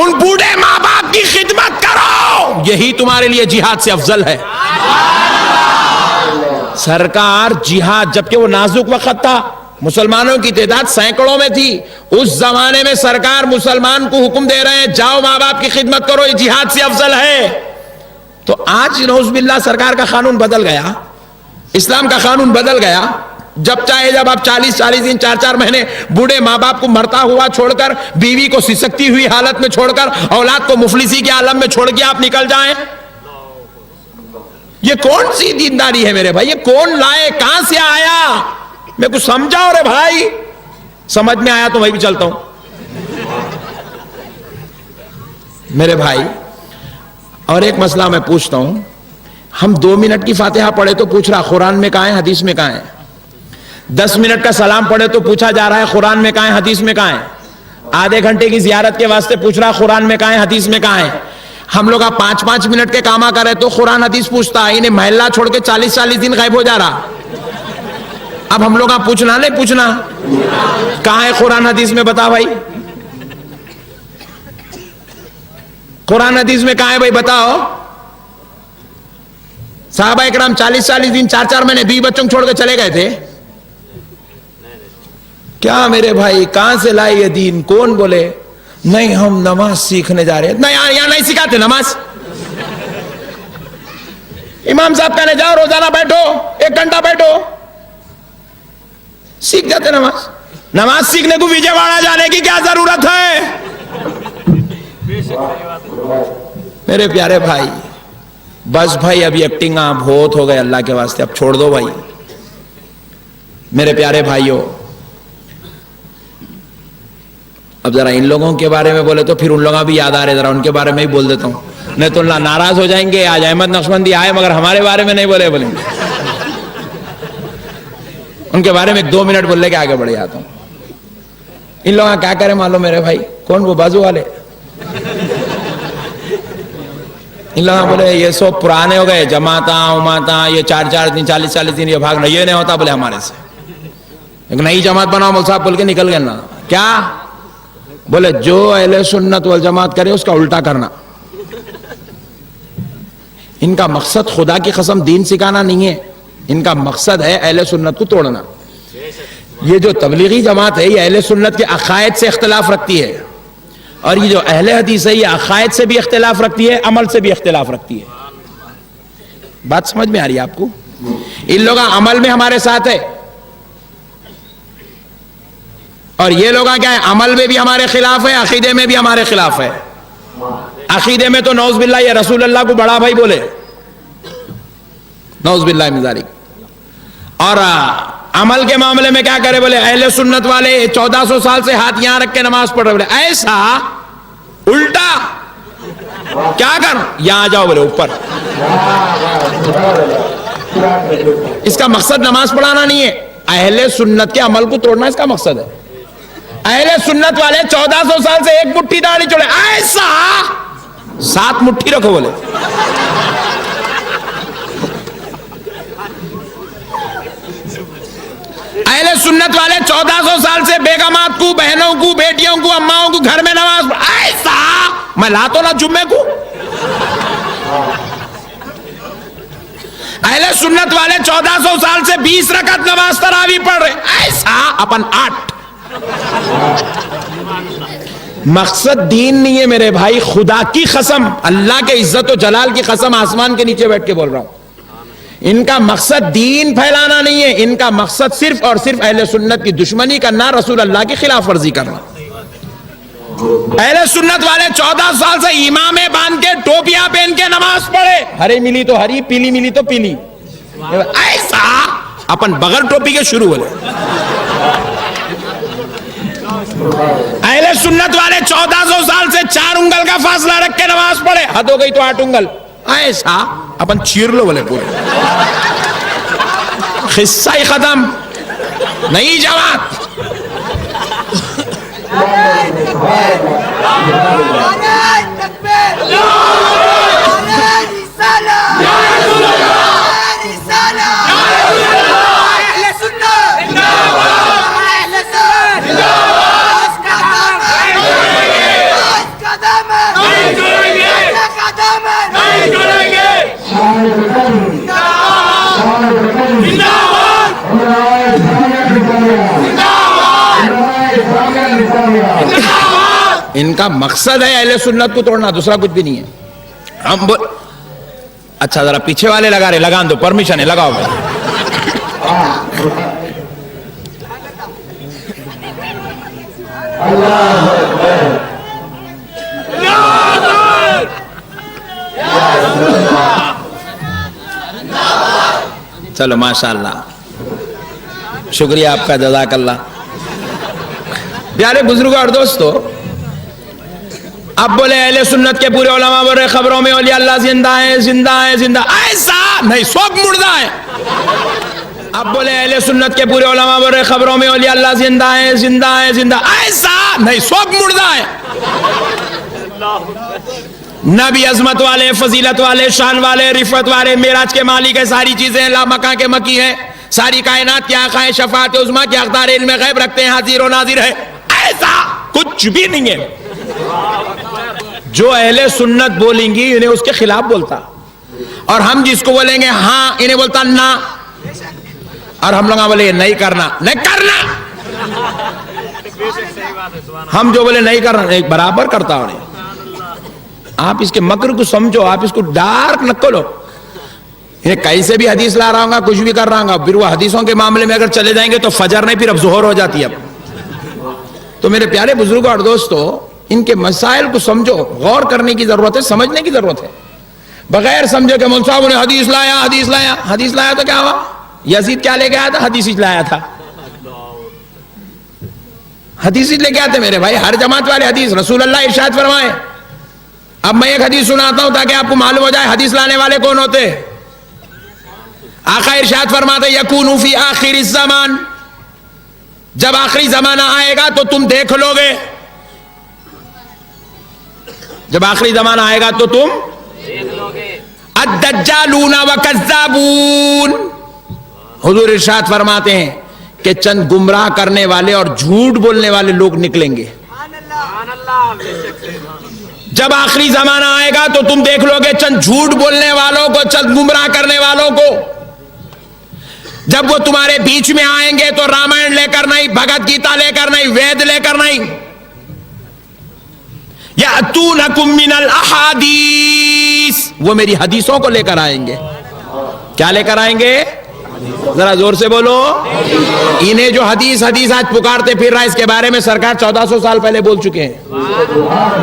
[SPEAKER 4] ان بوڑھے ماں باپ کی خدمت کرو, یہی تمہارے لیے جہاد سے افضل ہے. سرکار جہاد, جبکہ وہ نازک وقت تھا, مسلمانوں کی تعداد سینکڑوں میں تھی, اس زمانے میں سرکار مسلمان کو حکم دے رہے ہیں جاؤ ماں باپ کی خدمت کرو, یہ جہاد سے افضل ہے. تو آج نعوذ باللہ سرکار کا قانون بدل گیا, اسلام کا قانون بدل گیا. جب چاہے جب آپ 40 دن 4 مہینے بوڑھے ماں باپ کو مرتا ہوا چھوڑ کر, بیوی کو سسکتی ہوئی حالت میں چھوڑ کر, اولاد کو مفلسی کے عالم میں چھوڑ کے آپ نکل جائیں. یہ کون سی دینداری ہے میرے بھائی؟ یہ کون لائے, کہاں سے آیا؟ میں کچھ سمجھاؤ رے بھائی. سمجھ میں آیا تو میں بھی چلتا ہوں میرے بھائی. اور ایک مسئلہ میں پوچھتا ہوں, ہم 2 منٹ کی فاتحہ پڑھے تو پوچھ رہا قرآن میں کہاں ہے, حدیث میں کہاں ہے. 10 منٹ کا سلام پڑھے تو پوچھا جا رہا ہے قرآن میں کہاں ہے, حدیث میں کہاں ہے. آدھے گھنٹے کی زیارت کے واسطے پوچھ رہا قرآن میں کہاں ہے, حدیث میں کہاں ہے. ہم لوگ 5 منٹ کے کاما کرے تو قرآن حدیث پوچھتا ہے. انہیں محلہ چھوڑ کے 40 دن غائب ہو جا رہا. اب ہم لوگ پوچھنا نہیں پوچھنا کہاں ہے قرآن حدیث میں, بتا بھائی. قرآن حدیث میں کہاں ہے بھائی, بتاؤ. صحابہ اکرام 40 دن 4 مہینے 20 بچوں کو چھوڑ کے چلے گئے تھے کیا میرے بھائی؟ کہاں سے لائے یہ دین؟ کون بولے نہیں ہم نماز سیکھنے جا رہے ہیں؟ نہیں یہاں نہیں سکھاتے نماز. امام صاحب کہنے جاؤ روزانہ بیٹھو 1 گھنٹہ بیٹھو سیکھ جاتے نماز. نماز سیکھنے کو وجے واڑا جانے کی کیا ضرورت ہے؟ میرے پیارے بھائی بس بھائی ابھی ایکٹنگ آپ بہت ہو گئے اللہ کے واسطے اب چھوڑ دو بھائی. میرے پیارے بھائیوں اب ذرا ان لوگوں کے بارے میں بولے تو پھر ان لوگوں بھی یاد آ رہے ذرا ان کے بارے میں ہی بول دیتا ہوں نہیں تو اللہ ناراض ہو جائیں گے. آج احمد نقشبندی آئے مگر ہمارے بارے میں نہیں بولیں گے. ان کے بارے میں 2 منٹ بولنے کے آگے بڑھ جاتا ہوں. ان لوگوں کیا کریں معلوم میرے بھائی؟ کون وہ بازو والے ان لوگوں بولے یہ سب پرانے ہو گئے جماعتاں یہ 4 دن 40 دن یہ بھاگنا یہ نہیں ہوتا بولے ہمارے سے. ایک نئی جماعت بناؤ مول صاحب بول کے نکل گئے نا. کیا بولے؟ جو اہل سنت والجماعت کرے اس کا الٹا کرنا. ان کا مقصد خدا کی قسم دین سکھانا نہیں ہے. ان کا مقصد ہے اہل سنت کو توڑنا. یہ جو تبلیغی جماعت ہے یہ اہل سنت کے عقائد سے اختلاف رکھتی ہے اور یہ جو اہل حدیث ہے یہ عقائد سے بھی اختلاف رکھتی ہے عمل سے بھی اختلاف رکھتی ہے. بات سمجھ میں آ رہی ہے آپ کو؟ ان لوگ عمل میں ہمارے ساتھ ہے اور یہ لوگ کیا ہے؟ عمل میں بھی ہمارے خلاف ہے عقیدے میں بھی ہمارے خلاف ہے. عقیدے میں تو نعوذ باللہ یہ رسول اللہ کو بڑا بھائی بولے نعوذ باللہ من ذالک. اور عمل کے معاملے میں کیا کرے؟ بولے اہل سنت والے 1400 سال سے ہاتھ یہاں رکھ کے نماز پڑھ رہے. بولے ایسا الٹا کیا کر یہاں آ جاؤ بولے اوپر. اس کا مقصد نماز پڑھانا نہیں ہے. اہل سنت کے عمل کو توڑنا اس کا mقصد ہے. اہل سنت والے 1400 سال سے 1 مٹھی داڑھی چھوڑے ایسا 7 مٹھی رکھو بولے. اہل سنت والے 1400 سال سے بیگمات کو بہنوں کو بیٹیوں کو اماؤں کو گھر میں نماز ایسا میں لاتا نا جمعے کو. اہل سنت والے 1400 سال سے 20 رکعت نماز تراویح پڑھ رہے ایسا اپن 8. مقصد دین نہیں ہے میرے بھائی. خدا کی قسم اللہ کے عزت و جلال کی قسم آسمان کے نیچے بیٹھ کے بول رہا ہوں ان کا مقصد دین پھیلانا نہیں ہے. ان کا مقصد صرف اور صرف اہل سنت کی دشمنی کرنا رسول اللہ کی خلاف ورزی کرنا. اہل سنت والے 14 سال سے امامیں باندھ کے ٹوپیاں پہن کے نماز پڑھے ہری ملی تو ہری پیلی ملی تو پیلی ایسا اپن بغیر ٹوپی کے شروع ہو گئے. اہل سنت والے 1400 سال سے 4 انگل کا فاصلہ رکھ کے نماز پڑھے حد ہو گئی تو 8 انگل ایسا اپن چیر لو بولے پورے. قصہ ہی ختم. نئی جماعت ان کا مقصد ہے اہل سنت کو توڑنا دوسرا کچھ بھی نہیں ہے. ہم اچھا ذرا پیچھے والے لگا رہے لگان دو پرمیشن ہے لگاؤ. چلو ماشاءاللہ شکریہ آپ کا جزاک اللہ. پیارے بزرگوں اور دوستو اب بولے اہل سنت کے پورے علماء بول رہے خبروں میں اولیاء اللہ زندہ ہیں زندہ ہیں زندہ ایسا نہیں سب مردہ ہیں. اب بولے اہل سنت کے پورے علماء بول رہے خبروں میں اولیاء اللہ زندہ ہیں زندہ ہیں زندہ ایسا نہیں سب مردہ ہیں. نبی عظمت والے فضیلت والے شان والے رفعت والے معراج کے مالک ہے ساری چیزیں لا مکان کے مکی ہیں ساری کائنات کے آقا ہیں شفاعت عظمیٰ کے اقدار علم غیب رکھتے ہیں حاضر و ناظر ہے. ایسا کچھ بھی نہیں ہے. جو اہل سنت بولیں گی انہیں اس کے خلاف بولتا. اور ہم جس کو بولیں گے ہاں انہیں بولتا نا, اور ہم لوگ بولے نہیں کرنا, نہیں کرنا. ہم جو بولے نہیں کرنا ایک برابر کرتا ہوں. آپ اس کے مکر کو سمجھو, آپ اس کو ڈارک نہ کھولو. کیسے بھی حدیث لا رہا ہوں گا, کچھ بھی کر رہا ہوں گا, پھر وہ حدیثوں کے معاملے میں اگر چلے جائیں گے تو فجر نہیں, پھر اب ظہر ہو جاتی ہے. اب تو میرے پیارے بزرگوں اور دوستو, ان کے مسائل کو سمجھو, غور کرنے کی ضرورت ہے, سمجھنے کی ضرورت ہے. بغیر سمجھے کہ مولوی صاحب نے حدیث لایا, حدیث لایا, حدیث لایا تو کیا ہوا؟ یزید کیا لے کے آیا تھا؟ حدیث لایا تھا. حدیث لے کے آتے میرے بھائی, ہر جماعت والے حدیث. رسول اللہ ارشاد فرمائے. اب میں ایک حدیث سناتا ہوں تاکہ آپ کو معلوم ہو جائے حدیث لانے والے کون ہوتے. آقا ارشاد فرماتے یکون فی آخر الزمان, جب آخری زمانہ آئے گا تو تم دیکھ لو گے, جب آخری زمانہ آئے گا تو تم الدجالون وکذابون. حضور ارشاد فرماتے ہیں کہ چند گمراہ کرنے والے اور جھوٹ بولنے والے لوگ نکلیں گے. جب آخری زمانہ آئے گا تو تم دیکھ لو گے چند جھوٹ بولنے والوں کو, چند گمراہ کرنے والوں کو. جب وہ تمہارے بیچ میں آئیں گے تو رامائن لے کر نہیں, بھگت گیتا لے کر نہیں, وید لے کر نہیں. یاتونکم من الاحادیث, وہ میری حدیثوں کو لے کر آئیں گے. کیا لے کر آئیں گے؟ ذرا زور سے بولو. انہیں جو حدیث حدیث آج پکارتے پھر رہا, اس کے بارے میں سرکار 1400 سال پہلے بول چکے ہیں.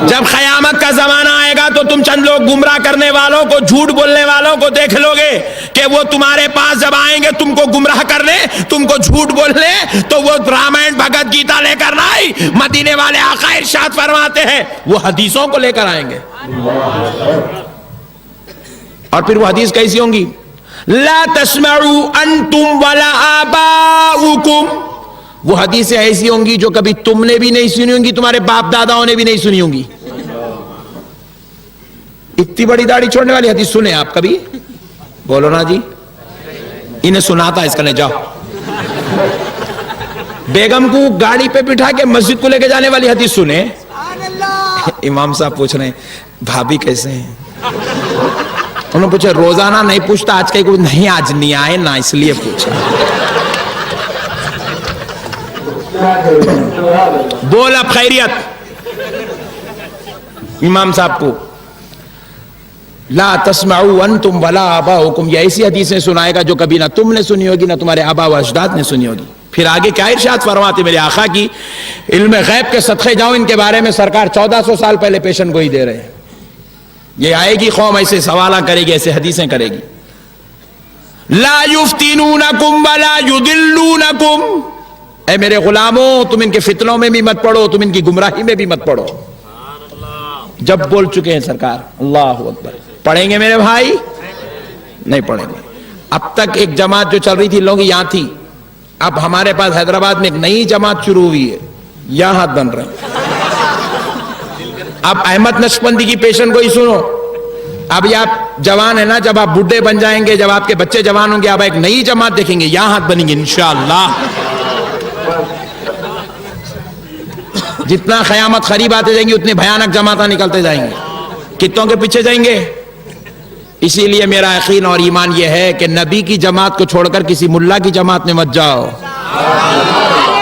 [SPEAKER 4] جب قیامت کا زمانہ آئے گا تو تم چند لوگ گمراہ کرنے والوں کو, جھوٹ بولنے والوں کو دیکھ لو گے کہ وہ تمہارے پاس جب آئیں گے تم کو گمراہ کرنے, تم کو جھوٹ بولنے, تو وہ رامائن بھگت گیتا لے کر نہیں, مدینے والے آقا ارشاد فرماتے ہیں وہ حدیثوں کو لے کر آئیں گے. اور پھر وہ حدیث کیسی ہوں گی؟ لا تسمعوا انتم ولا آباؤکم, وہ حدیثیں ایسی ہوں گی جو کبھی تم نے بھی نہیں سنی ہوں گی, تمہارے باپ داداؤں نے بھی نہیں سنی ہوں گی. اتنی بڑی داڑھی چھوڑنے والی حدیث سنے آپ کبھی؟ بولو نا جی. انہیں سناتا اس کا نے, جاؤ. بیگم کو گاڑی پہ بٹھا کے مسجد کو لے کے جانے والی حدیث سنے. امام صاحب پوچھ رہے ہیں بھابھی کیسے ہیں؟ انہوں نے پوچھا روزانہ نہیں پوچھتا, آج کہیں نہیں, آج نہیں آئے نا اس لیے پوچھا. بول اب خیریت. امام صاحب کو لا تسمعوا انتم ولا آباؤکم, یہ ایسی حدیثیں سنائے گا جو کبھی نہ تم نے سنی ہوگی نہ تمہارے آبا و اجداد نے سنی ہوگی. پھر آگے کیا ارشاد فرماتے میرے آقا کی علم غیب کے صدقے جاؤں, ان کے بارے میں سرکار 1400 سال پہلے پیشن گوئی دے رہے ہیں. یہ آئے گی قوم ایسے سوالہ کرے گی, ایسے حدیثیں کرے گی. لا یفتنونکم ولا یضلونکم, اے میرے غلاموں تم ان کے فتنوں میں بھی مت پڑو, تم ان کی گمراہی میں بھی مت پڑو. جب بول چکے ہیں سرکار. اللہ اکبر. پڑھیں گے میرے بھائی؟ نہیں پڑھیں گے. اب تک ایک جماعت جو چل رہی تھی لوگ یہاں تھی, اب ہمارے پاس حیدرآباد میں ایک نئی جماعت شروع ہوئی ہے, یہاں ہاتھ بن رہے ہیں. اب احمد نقشبندی کی پیشن گوئی سنو. اب یہ آپ جوان ہیں نا, جب آپ بڈھے بن جائیں گے, جب آپ کے بچے جوان ہوں گے, اب ایک نئی جماعت دیکھیں گے, یہاں ہاتھ بنیں گے انشاءاللہ. جتنا قیامت قریب آتے جائیں گے اتنی بھیانک جماعتیں نکلتے جائیں گے. کتوں کے پیچھے جائیں گے؟ اسی لیے میرا یقین اور ایمان یہ ہے کہ نبی کی جماعت کو چھوڑ کر کسی ملا کی جماعت میں مت جاؤ.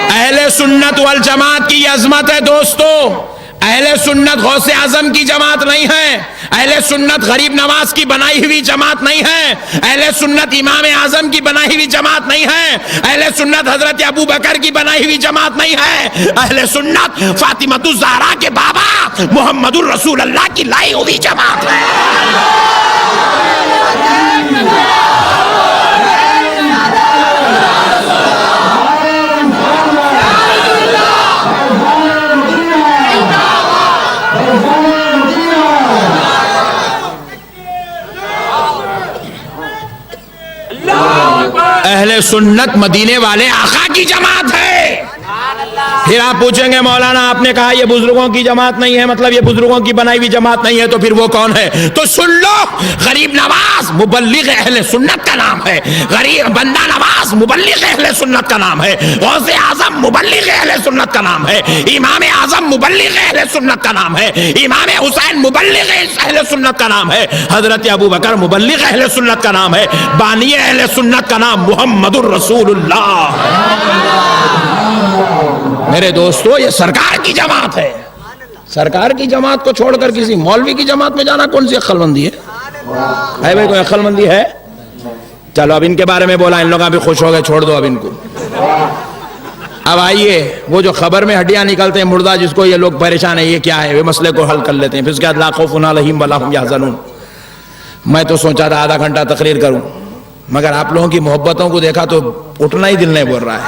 [SPEAKER 4] اہل سنت والجماعت کی یہ عظمت ہے دوستو. اہل سنت غوث اعظم کی جماعت نہیں ہے, اہل سنت غریب نواز کی بنائی ہوئی جماعت نہیں ہے, اہل سنت امام اعظم کی بنائی ہوئی جماعت نہیں ہے, اہل سنت حضرت ابو بکر کی بنائی ہوئی جماعت نہیں ہے, اہل سنت فاطمۃ الزہرا کے بابا محمد الرسول اللہ کی لائی ہوئی جماعت ہے. اہل سنت مدینے والے آقا کی جماعت ہے. پھر آپ پوچھیں گے مولانا آپ نے کہا یہ بزرگوں کی جماعت نہیں ہے، مطلب یہ بزرگوں کی بنائی ہوئی جماعت نہیں ہے، تو پھر وہ کون ہے؟ تو سن لو، غریب نواز مبلغ اہل سنت کا نام ہے، غریب بندہ نواز مبلغ اہل سنت کا نام ہے، غوث اعظم مبلغ اہل سنت کا نام ہے، امام اعظم مبلغ اہل سنت کا نام ہے، امام حسین مبلغ اہل سنت کا نام ہے، حضرت ابو بکر مبلغ اہل سنت کا نام ہے، بانی اہل سنت کا نام محمد الرسول اللہ۔ میرے دوستو یہ سرکار کی جماعت ہے، سرکار کی جماعت کو چھوڑ کر کسی مولوی کی جماعت میں جانا کون سی عقل مندی ہے بھائی؟ کوئی عقل مندی ہے؟ چلو اب ان کے بارے میں بولا، ان لوگ بھی خوش ہو گئے، چھوڑ دو اب ان کو۔ اب آئیے وہ جو خبر میں ہڈیاں نکلتے ہیں مردہ، جس کو یہ لوگ پریشان ہیں یہ کیا ہے، وہ مسئلے کو حل کر لیتے ہیں، پھر اس کے بعد لا خوف علیہم ولا ہم یحزنون۔ میں تو سوچا تھا آدھا گھنٹہ تقریر کروں، مگر آپ لوگوں کی محبتوں کو دیکھا تو اٹھنا ہی دل نہیں بول رہا ہے۔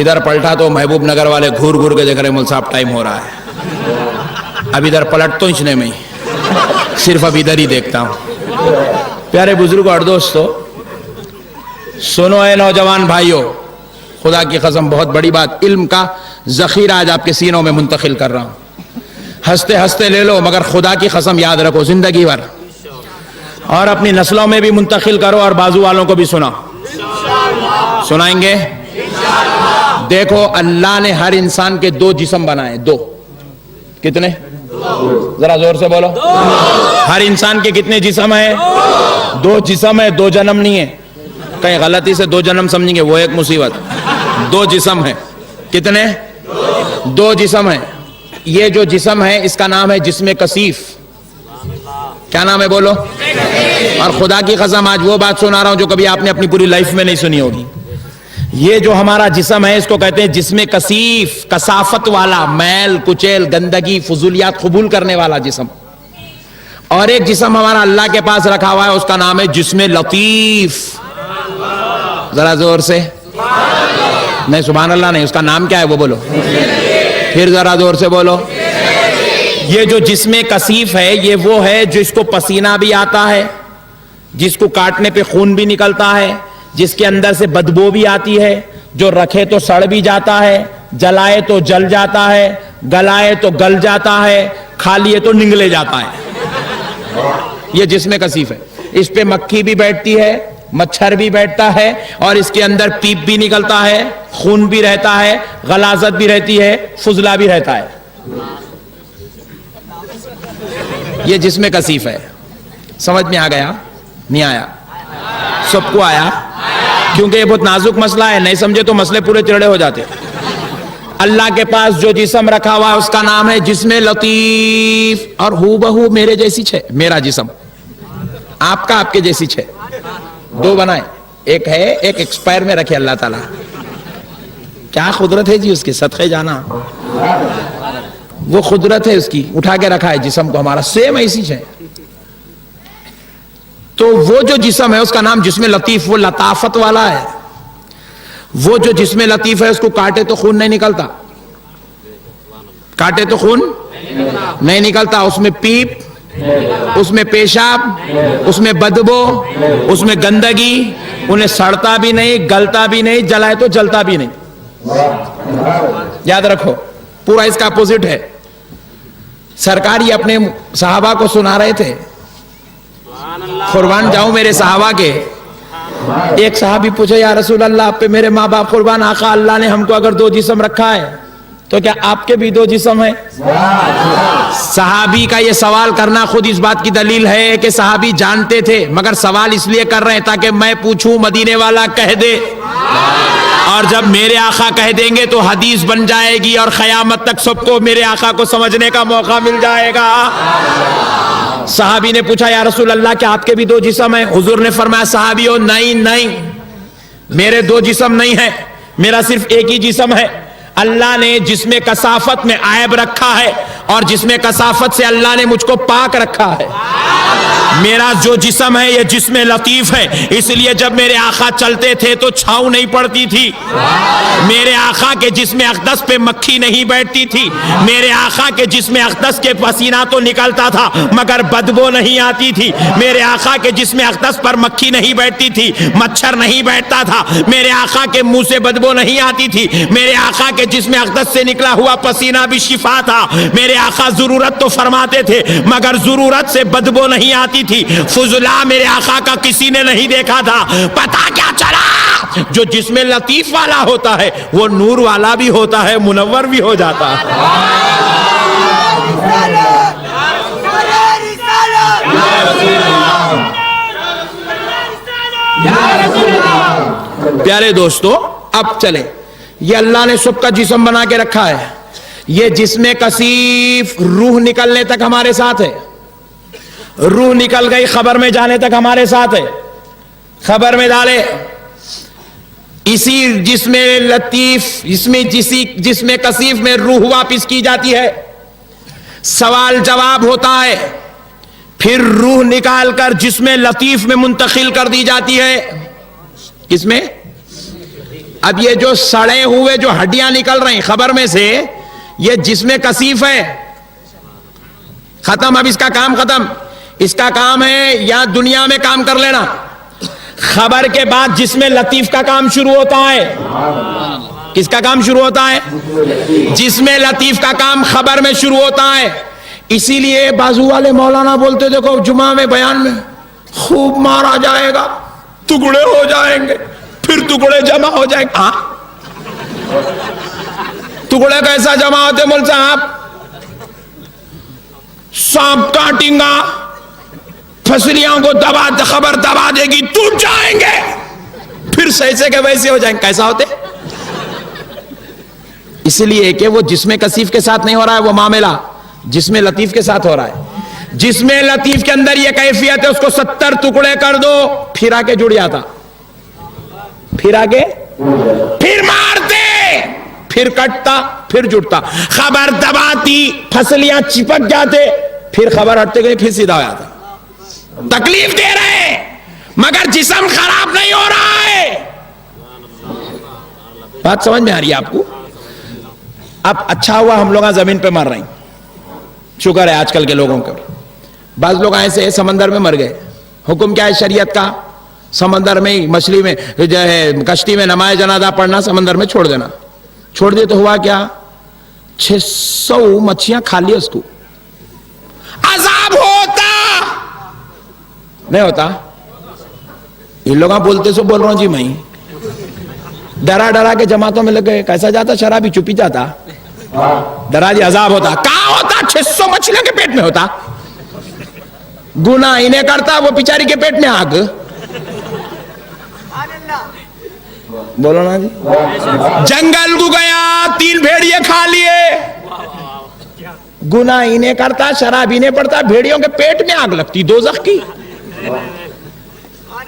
[SPEAKER 4] ادھر پلٹا تو محبوب نگر والے گھور گھور کے دیکھ رہے مول صاحب ٹائم ہو رہا ہے، اب ادھر پلٹ تو انچنے میں صرف اب ادھر ہی دیکھتا ہوں۔ پیارے بزرگ اور دوستو سنو اے نوجوان بھائیو، خدا کی قسم بہت بڑی بات، علم کا ذخیرہ آج آپ کے سینوں میں منتقل کر رہا ہوں، ہنستے ہنستے لے لو مگر خدا کی قسم یاد رکھو زندگی بھر، اور اپنی نسلوں میں بھی منتقل کرو اور بازو والوں کو بھی سنائیں گے۔ دیکھو اللہ نے ہر انسان کے دو جسم بنائے، دو، کتنے؟ ذرا زور سے بولو، ہر انسان کے کتنے جسم ہیں؟ دو جسم ہے، دو جنم نہیں ہے، کہیں غلطی سے دو جنم سمجھیں گے وہ ایک مصیبت، دو جسم ہے، کتنے؟ دو جسم ہے۔ یہ جو جسم ہے اس کا نام ہے جسم کثیف، کیا نام ہے بولو؟ اور خدا کی قسم آج وہ بات سنا رہا ہوں جو کبھی آپ نے اپنی پوری لائف میں نہیں سنی ہوگی۔ یہ جو ہمارا جسم ہے اس کو کہتے ہیں جسم کثیف، کثافت والا، میل کچیل گندگی فضولیات قبول کرنے والا جسم۔ اور ایک جسم ہمارا اللہ کے پاس رکھا ہوا ہے اس کا نام ہے جسم لطیف، ذرا زور سے نہیں، سبحان اللہ نہیں، اس کا نام کیا ہے وہ بولو، پھر ذرا زور سے بولو۔ یہ جو جسم کثیف ہے یہ وہ ہے جس کو پسینہ بھی آتا ہے، جس کو کاٹنے پہ خون بھی نکلتا ہے، جس کے اندر سے بدبو بھی آتی ہے، جو رکھے تو سڑ بھی جاتا ہے، جلائے تو جل جاتا ہے، گلائے تو گل جاتا ہے، کھا لیے تو نگلے جاتا ہے۔ یہ جسم کثیف ہے، اس پہ مکھی بھی بیٹھتی ہے، مچھر بھی بیٹھتا ہے، اور اس کے اندر پیپ بھی نکلتا ہے، خون بھی رہتا ہے، غلاظت بھی رہتی ہے، فضلہ بھی رہتا ہے۔ یہ جسم کثیف ہے، سمجھ میں آ گیا؟ نہیں آیا؟ سب کو آیا؟ کیونکہ یہ بہت نازک مسئلہ ہے، نہیں سمجھے تو مسئلے پورے چڑے ہو جاتے۔ اللہ کے پاس جو جسم رکھا ہوا ہے اس کا نام ہے جسم لطیف، اور ہو بہو میرے جیسی ہے میرا جسم، آپ کا آپ کے جیسی ہے، دو بنائے، ایک ہے ایک ایکسپائر میں رکھے اللہ تعالیٰ، کیا قدرت ہے جی اس کے صدقے جانا، وہ قدرت ہے اس کی، اٹھا کے رکھا ہے جسم کو ہمارا سیم ایسی ہے۔ تو وہ جو جسم ہے اس کا نام جسم لطیف، وہ لطافت والا ہے۔ وہ جو جسم لطیف ہے اس کو کاٹے تو خون نہیں نکلتا، کاٹے تو خون نہیں نکلتا، اس میں پیپ، اس میں پیشاب، اس میں بدبو، اس میں گندگی، انہیں سڑتا بھی نہیں، گلتا بھی نہیں، جلائے تو جلتا بھی نہیں۔ یاد رکھو پورا اس کا اپوزٹ ہے۔ سرکار یہ اپنے صحابہ کو سنا رہے تھے، قربان جاؤں میرے صحابہ کے۔ ایک صحابی پوچھے یا رسول اللہ آپ پہ میرے ماں باپ قربان، آقا اللہ نے ہم کو اگر دو جسم رکھا ہے تو کیا آپ کے بھی دو جسم ہیں؟ صحابی کا یہ سوال کرنا خود اس بات کی دلیل ہے کہ صحابی جانتے تھے، مگر سوال اس لیے کر رہے ہیں تاکہ میں پوچھوں مدینے والا کہہ دے، اور جب میرے آقا کہہ دیں گے تو حدیث بن جائے گی اور قیامت تک سب کو میرے آقا کو سمجھنے کا موقع مل جائے گا۔ صحابی نے پوچھا یا رسول اللہ کیا آپ کے بھی دو جسم ہیں؟ حضور نے فرمایا صحابیوں نہیں، میرے دو جسم نہیں ہیں، میرا صرف ایک ہی جسم ہے۔ اللہ نے جسم کثافت میں عیب رکھا ہے، اور جسم کثافت سے اللہ نے مجھ کو پاک رکھا ہے۔
[SPEAKER 1] میرا جو جسم ہے یہ جسم لطیف ہے، اس لیے جب میرے آقا چلتے تھے تو چھاؤں نہیں پڑتی تھی، میرے آقا کے جسم اقدس پہ مکھی نہیں بیٹھتی تھی، میرے آقا کے جسم اقدس کے پسینہ تو نکلتا تھا مگر بدبو نہیں آتی تھی، میرے آقا کے جسم اقدس پر مکھی نہیں بیٹھتی تھی، مچھر نہیں بیٹھتا تھا، میرے آقا کے منہ سے بدبو نہیں آتی تھی، میرے آقا کے جسم اقدس سے نکلا ہوا پسینہ بھی شفا تھا، میرے آقا ضرورت تو فرماتے تھے مگر ضرورت سے بدبو نہیں آتی تھی، فضلہ میرے آقا کا کسی نے نہیں دیکھا تھا۔ پتہ کیا چلا؟ جو جسم لطیف والا ہوتا ہے وہ نور والا بھی ہوتا ہے، منور بھی ہو جاتا ہے۔ پیارے دوستو، اب چلیں، یہ اللہ نے سب کا جسم بنا کے رکھا ہے، یہ جسم کثیف روح نکلنے تک ہمارے ساتھ ہے، روح نکل گئی خبر میں جانے تک ہمارے ساتھ ہے، خبر میں ڈالے اسی جسم لطیف جسم کثیف میں روح واپس کی جاتی ہے، سوال جواب ہوتا ہے، پھر روح نکال کر جسم لطیف میں منتقل کر دی جاتی ہے۔ کس میں؟ اب یہ جو سڑے ہوئے جو ہڈیاں نکل رہی خبر میں سے، یہ جسم کثیف ہے، ختم، اب اس کا کام ختم، اس کا کام ہے یا دنیا میں کام کر لینا، خبر کے بعد جسم لطیف کا کام شروع ہوتا ہے۔ کس کا کام شروع ہوتا ہے؟ جسم لطیف کا کام خبر میں شروع ہوتا ہے۔ اسی لیے بازو والے مولانا بولتے دیکھو جمعہ میں بیان میں، خوب مارا جائے گا، ٹکڑے ہو جائیں گے، پھر ٹکڑے جمع ہو جائیں گے۔ ہاں، ٹکڑے کیسا جمع ہوتے مول صاحب؟ سانپ کاٹیں گا، پھسلیاں کو خبر دبا دے گی، ٹوٹ جائیں گے، پھر سیسے کے ویسے ہو جائیں گے۔ کیسا ہوتے؟ اس لیے کہ وہ جسم کثیف کے ساتھ نہیں ہو رہا ہے وہ معاملہ، جسم لطیف کے ساتھ ہو رہا ہے۔ جسم لطیف کے اندر یہ کیفیت ہے، اس کو 70 ٹکڑے کر دو، پھر آگے جڑ جاتا، پھر آگے، پھر مارتے، پھر کٹتا، پھر جڑتا، خبر دباتی، پھسلیاں چپک جاتے، پھر خبر ہٹتے گئے، پھر سیدھا ہو جاتا۔ تکلیف دے رہے ہیں مگر جسم خراب نہیں ہو رہا ہے۔ بات سمجھ میں آ رہی ہے آپ کو؟ اب اچھا ہوا ہم لوگ زمین پہ مر رہے ہیں، شکر ہے آج کل کے لوگوں کا۔ بعض لوگ ایسے سمندر میں مر گئے، حکم کیا ہے شریعت کا؟ سمندر میں ہی مچھلی میں جو ہے کشتی میں نماز جنازہ پڑھنا، سمندر میں چھوڑ دینا، چھوڑ دیے تو ہوا کیا؟ 600 مچھیاں کھا لی اس کو۔ عذاب ہوتا نہیں ہوتا؟ یہ لوگ بولتے سو بول رہا ہوں جی، میں ڈرا ڈرا کے جماعتوں میں لگ گئے، کیسا جاتا؟ شرابی چپی جاتا، ڈرا دی عذاب ہوتا۔ کہاں ہوتا؟ 600 مچھلیوں کے پیٹ میں ہوتا، گناہ انہیں کرتا، وہ بیچاری کے پیٹ میں آگ۔ بولو نا جی، جنگل کو گیا، 3 بھیڑیے کھا لیے، گناہ انہیں کرتا، شراب انہیں پڑتا، بھیڑیوں کے پیٹ میں آگ لگتی دوزخ کی۔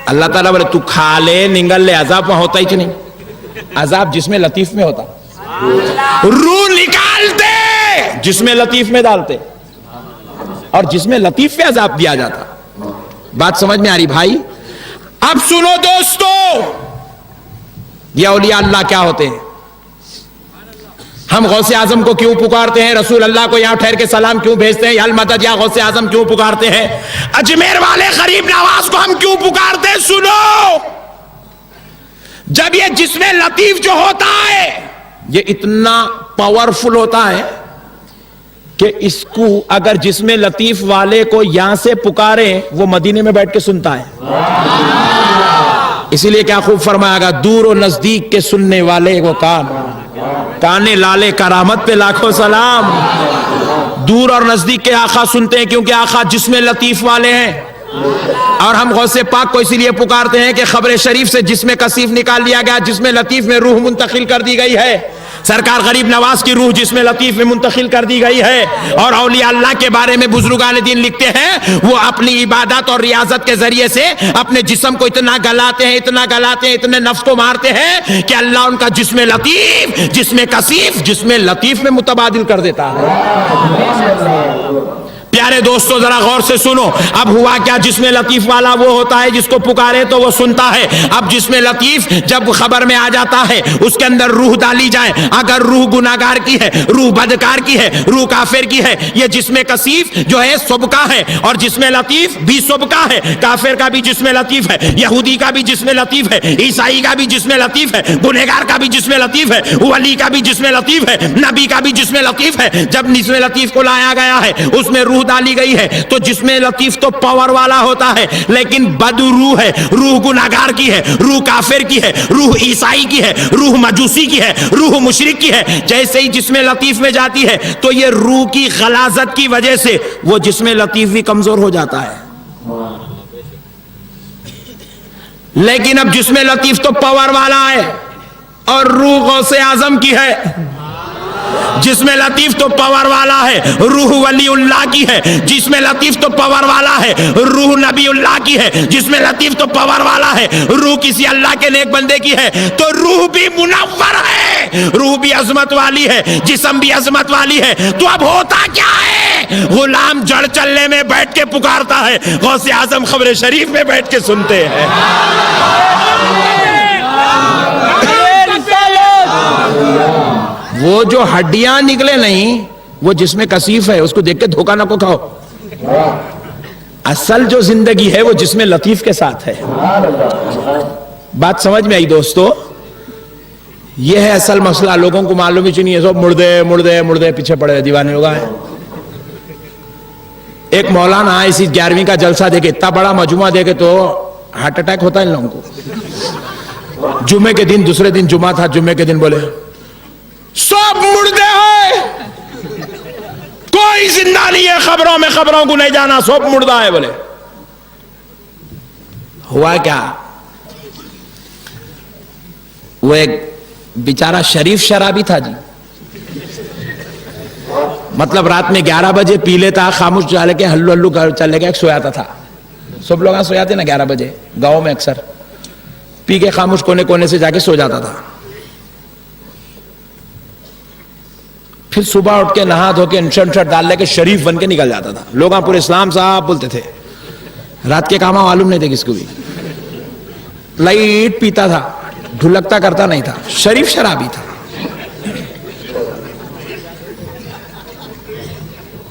[SPEAKER 1] اللہ تعالیٰ بولے تو کھا لے، نگل لے، عذاب وہاں ہوتا ہی نہیں، عذاب جسم لطیف میں ہوتا، روح نکالتے جسم لطیف میں ڈالتے اور جسم لطیف پہ عذاب دیا جاتا۔ بات سمجھ میں آ رہی بھائی؟ اب سنو دوستو، یہ اولیاء اللہ کیا ہوتے ہیں؟ ہم غوث اعظم کو کیوں پکارتے ہیں؟ رسول اللہ کو یہاں ٹھہر کے سلام کیوں بھیجتے ہیں؟ یا المدد یا غوث اعظم کیوں پکارتے ہیں؟ اجمیر والے غریب نواز کو ہم کیوں پکارتے ہیں؟ سنو، جب یہ جسم لطیف جو ہوتا ہے یہ اتنا پاورفل ہوتا ہے کہ اس کو اگر جسم لطیف والے کو یہاں سے پکارے وہ مدینے میں بیٹھ کے سنتا ہے۔ اسی لیے کیا خوب فرمایا گا، دور و نزدیک کے سننے والے وہ کانے لالے کرامت پہ لاکھوں سلام۔ دور اور نزدیک کے آقا سنتے ہیں کیونکہ آقا جسم لطیف والے ہیں، اور ہم غوث پاک کو اسی لیے پکارتے ہیں کہ خبر شریف سے جسم کثیف نکال لیا گیا، جسم لطیف میں روح منتقل کر دی گئی ہے، سرکار غریب نواز کی روح جسم لطیف میں منتقل کر دی گئی ہے۔ اور اولیاء اللہ کے بارے میں بزرگان دین لکھتے ہیں وہ اپنی عبادت اور ریاضت کے ذریعے سے اپنے جسم کو اتنا گلاتے ہیں، اتنا گلاتے ہیں، اتنے نفس کو مارتے ہیں کہ اللہ ان کا جسم لطیف جسم کثیف جسم لطیف میں متبادل کر دیتا ہے۔ پیارے دوستو ذرا غور سے سنو. اب ہوا کیا, جسم لطیف والا وہ ہوتا ہے جس کو پکارے تو وہ سنتا ہے. اب جسم لطیف جب خبر میں آ جاتا ہے, اس کے اندر روح ڈالی جائے, اگر روح گناہگار کی ہے, روح بدکار کی ہے, روح کافر کی ہے, یہ جسم کثیف جو ہے سب کا ہے, اور جسم لطیف بھی سب کا ہے. کافر کا بھی جسم لطیف ہے, یہودی کا بھی جسم لطیف ہے, عیسائی کا بھی جسم لطیف ہے, گنہگار کا بھی جسم لطیف ہے, ولی کا بھی جسم لطیف ہے, نبی کا بھی جسم لطیف ہے. جب جسم لطیف کو لایا گیا ہے, اس میں روح ڈالی گئی ہے, تو جسم لطیف تو پاور والا ہوتا ہے, لیکن بد روح ہے, روح گناہگار کی ہے, روح کافر کی ہے, روح عیسائی کی ہے, روح مجوسی کی ہے, روح مشرک کی ہے. جیسے ہی جسم لطیف میں جاتی ہے تو یہ روح کی غلاظت کی وجہ سے وہ جسم لطیف بھی کمزور ہو جاتا ہے. لیکن اب جسم لطیف تو پاور والا ہے اور روح غوث اعظم کی ہے. جسم لطیف تو پاور والا ہے, روح ولی اللہ کی ہے. جسم لطیف تو پاور والا ہے, روح نبی اللہ کی ہے. جسم لطیف تو پاور والا ہے, روح کسی اللہ کے نیک بندے کی ہے. تو روح بھی منور ہے, روح بھی عظمت والی ہے, جسم بھی عظمت والی ہے. تو اب ہوتا کیا ہے, غلام جڑ چلنے میں بیٹھ کے پکارتا ہے, غوث اعظم خبر شریف میں بیٹھ کے سنتے ہیں. وہ جو ہڈیاں نکلے نہیں, وہ جسم کثیف ہے, اس کو دیکھ کے دھوکہ نہ کو کھاؤ. اصل جو زندگی ہے وہ جسم لطیف کے ساتھ ہے. بات سمجھ میں آئی دوستو؟ یہ ہے اصل مسئلہ. لوگوں کو معلوم ہی نہیں ہے, سب مردے مردے مردے پیچھے پڑے دیوانے لوگ ہیں. ایک مولانا اسی 11ویں کا جلسہ دیکھے, اتنا بڑا مجموعہ دیکھے تو ہارٹ اٹیک ہوتا ہے ان لوگوں کو. جمعے کے دن, دوسرے دن جمعہ تھا, جمعے کے دن بولے سب مردے ہیں, کوئی زندہ نہیں ہے, خبروں میں خبروں کو نہیں جانا, سب مردہ ہے. بولے ہوا کیا, وہ ایک بیچارہ شریف شرابی تھا جی, مطلب رات میں 11 بجے پی لیتا, خاموش چلے کے ہلو ہلو گھر چلے گیا, سویاتا تھا. سب لوگ سویاتے نا 11 بجے گاؤں میں اکثر, پی کے خاموش کونے کونے سے جا کے سو جاتا تھا. پھر صبح اٹھ کے نہا دھو کے انشرٹ ڈال لے کے شریف بن کے نکل جاتا تھا. لوگ پورے اسلام صاحب بولتے تھے. رات کے کام معلوم نہیں تھے کس کو بھی, لائٹ پیتا تھا, ڈھلکتا کرتا نہیں تھا, شریف شرابی تھا.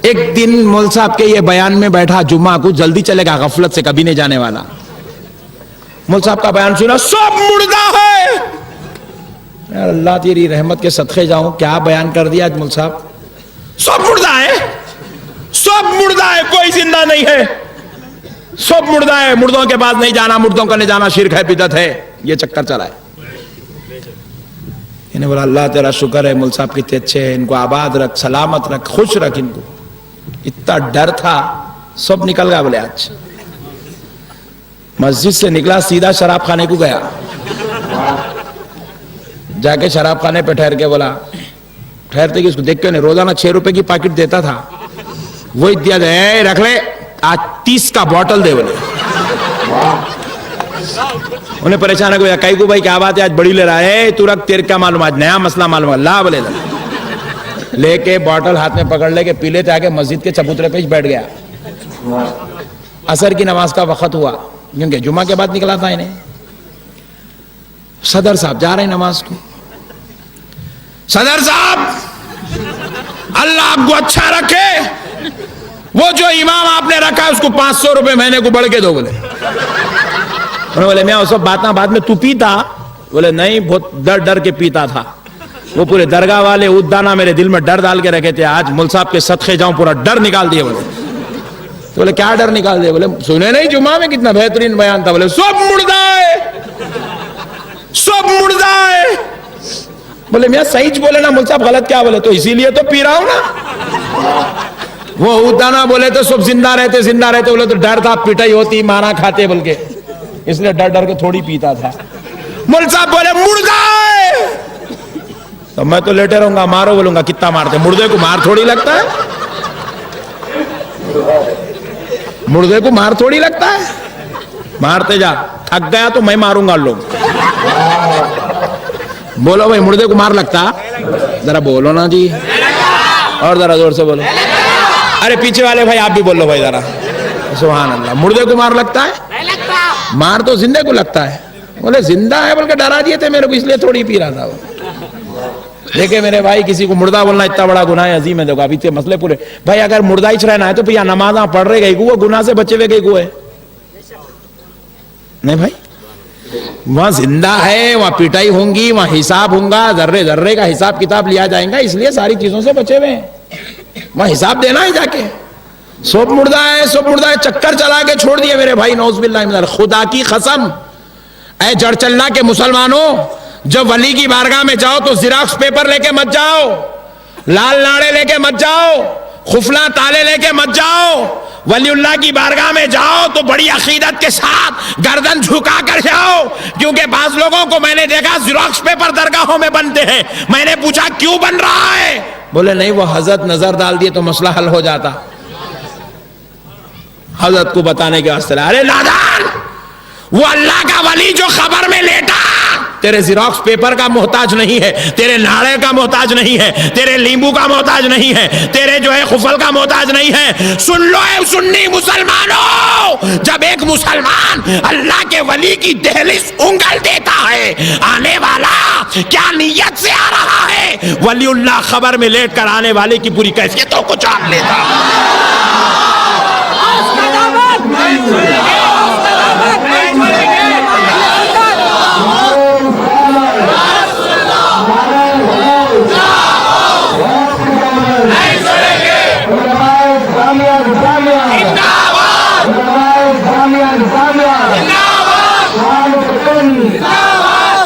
[SPEAKER 1] ایک دن مول صاحب کے یہ بیان میں بیٹھا, جمعہ کو جلدی چلے گا, غفلت سے کبھی نہیں جانے والا. مول صاحب کا بیان سنا, سب مردہ ہے. یار اللہ تیری رحمت کے صدقے جاؤں, کیا بیان کر دیا آج مول صاحب. سب مردہ ہے, سب مردہ ہے, کوئی زندہ نہیں ہے, سب مردہ ہے, مردوں کے پاس نہیں جانا, مردوں کا نہیں جانا شرک ہے, بدعت ہے. یہ چکر چلا ہے. انہیں بولا اللہ تیرا شکر ہے, مول صاحب کتنے اچھے ہیں, ان کو آباد رکھ, سلامت رکھ, خوش رکھ ان کو. اتنا ڈر تھا, سب نکل گیا. بولے آج مسجد سے نکلا, سیدھا شراب خانے کو گیا. جا کے شراب خانے پہ ٹھہر کے بولا, ٹھہرتے کہ اس کو دیکھ کے نہیں, روزانہ 6 روپے کی پیکٹ دیتا تھا, وہی دیا دے, رکھ لے, آج 30 کا بوٹل دے. بولے انہیں پریشان ہے, کئی کو بھائی کیا بات ہے, آج بڑی لے رہا ہے, تو رکھ, تیرے کیا معلوم, آج نیا مسئلہ معلوم ہے. لا بولے لے کے بوٹل ہاتھ میں پکڑ لے کے پی لیتے, آگے مسجد کے چبوترے پہ بیٹھ گیا. عصر کی نماز کا وقت ہوا, کیونکہ جمعہ کے بعد نکلا تھا انہیں. صدر صاحب جا رہے ہیں نماز کو. صدر صاحب اللہ آپ کو اچھا رکھے, وہ جو امام آپ نے رکھا ہے اس کو 500 روپے مہینے کو بڑھ کے دو. بولے انہوں نے بولے میں سب بات میں تو پیتا. بولے نہیں, بہت ڈر ڈر کے پیتا تھا. وہ پورے درگاہ والے ادانا میرے دل میں ڈر ڈال کے رکھے تھے, آج مول صاحب کے صدقے جاؤں پورا ڈر نکال دیے. بولے تو بولے کیا ڈر نکال دیے؟ بولے سنے نہیں جمعہ میں کتنا بہترین بیان تھا. بولے سب مردہ ہے, سب مردہ ہے. بولے میاں صحیح بولے نا مول صاحب, غلط کیا بولے؟ تو اسی لیے تو پی رہا ہوں نا. وہ ادانا بولے تو سب زندہ رہتے, زندہ رہتے. بولے تو ڈر تھا, پٹائی ہوتی, مانا کھاتے بول کے, اس لیے ڈر ڈر کے تھوڑی پیتا تھا. مول صاحب بولے مردہ ہے, تو میں تو لیٹے رہوں گا, مارو. بولوں گا کتنا مارتے, مردے کو مار تھوڑی لگتا ہے, مردے کو مار تھوڑی لگتا ہے. مارتے جا, تھک گیا تو میں ماروں گا. لوگ بولو بھائی مردے کو مار لگتا, ذرا بولو نا جی, اور ذرا زور سے بولو.
[SPEAKER 4] ارے پیچھے والے بھائی آپ بھی بولو بھائی ذرا سبحان اللہ. مردے کو مار لگتا ہے؟ مار تو زندے کو لگتا ہے. بولے زندہ ہے بول کے ڈرا دیے تھے میرے کو اس لیے تھوڑی پی رہا تھا وہ. دیکھیں میرے بھائی کسی کو مردہ بولنا اتنا بڑا گناہ ہے عظیم ہے. دیکھو ابھی مسئلے پورے بھائی اگر مردہ ہی رہنا ہے تو پھر نمازاں پڑھ رہے گئی وہ گناہ سے بچے ہوئے گئی کو ہے نہیں بھائی. وہاں زندہ ہے وہاں پیٹائی ہوں گی وہاں حساب ہوں گا ذرے ذرے کا حساب کتاب لیا جائیں گا اس لیے ساری چیزوں سے بچے ہوئے ہیں. وہاں حساب دینا ہے جا کے. سب مردہ ہے چکر چلا کے چھوڑ دیے میرے بھائی نعوذ باللہ من ذالک. خدا کی قسم اے جڑ چلنا کے مسلمانوں جب ولی کی بارگاہ میں جاؤ تو زیراکس پیپر لے کے مت جاؤ لال ناڑے لے کے مت جاؤ خفلا تالے لے کے مت جاؤ. ولی اللہ کی بارگاہ میں جاؤ تو بڑی عقیدت کے ساتھ گردن جھکا کر جاؤ کیونکہ بعض لوگوں کو میں نے دیکھا زیراکس پیپر درگاہوں میں بنتے ہیں. میں نے پوچھا کیوں بن رہا ہے؟ بولے نہیں وہ حضرت نظر ڈال دیے تو مسئلہ حل ہو جاتا. حضرت کو بتانے کے واسطے ارے نادان وہ اللہ کا ولی جو خبر میں لیٹا تیرے زیراکس پیپر کا محتاج نہیں ہے تیرے ناڑے کا محتاج نہیں ہے تیرے لیمبو کا محتاج نہیں ہے تیرے جو ہے خفل کا محتاج نہیں ہے. سن لو اے سنی مسلمانوں جب ایک مسلمان اللہ کے ولی کی دہلیز انگل دیتا ہے آنے والا کیا نیت سے آ رہا ہے ولی اللہ خبر میں لیٹ کر آنے والے کی پوری کیفیتوں کو جان لیتا.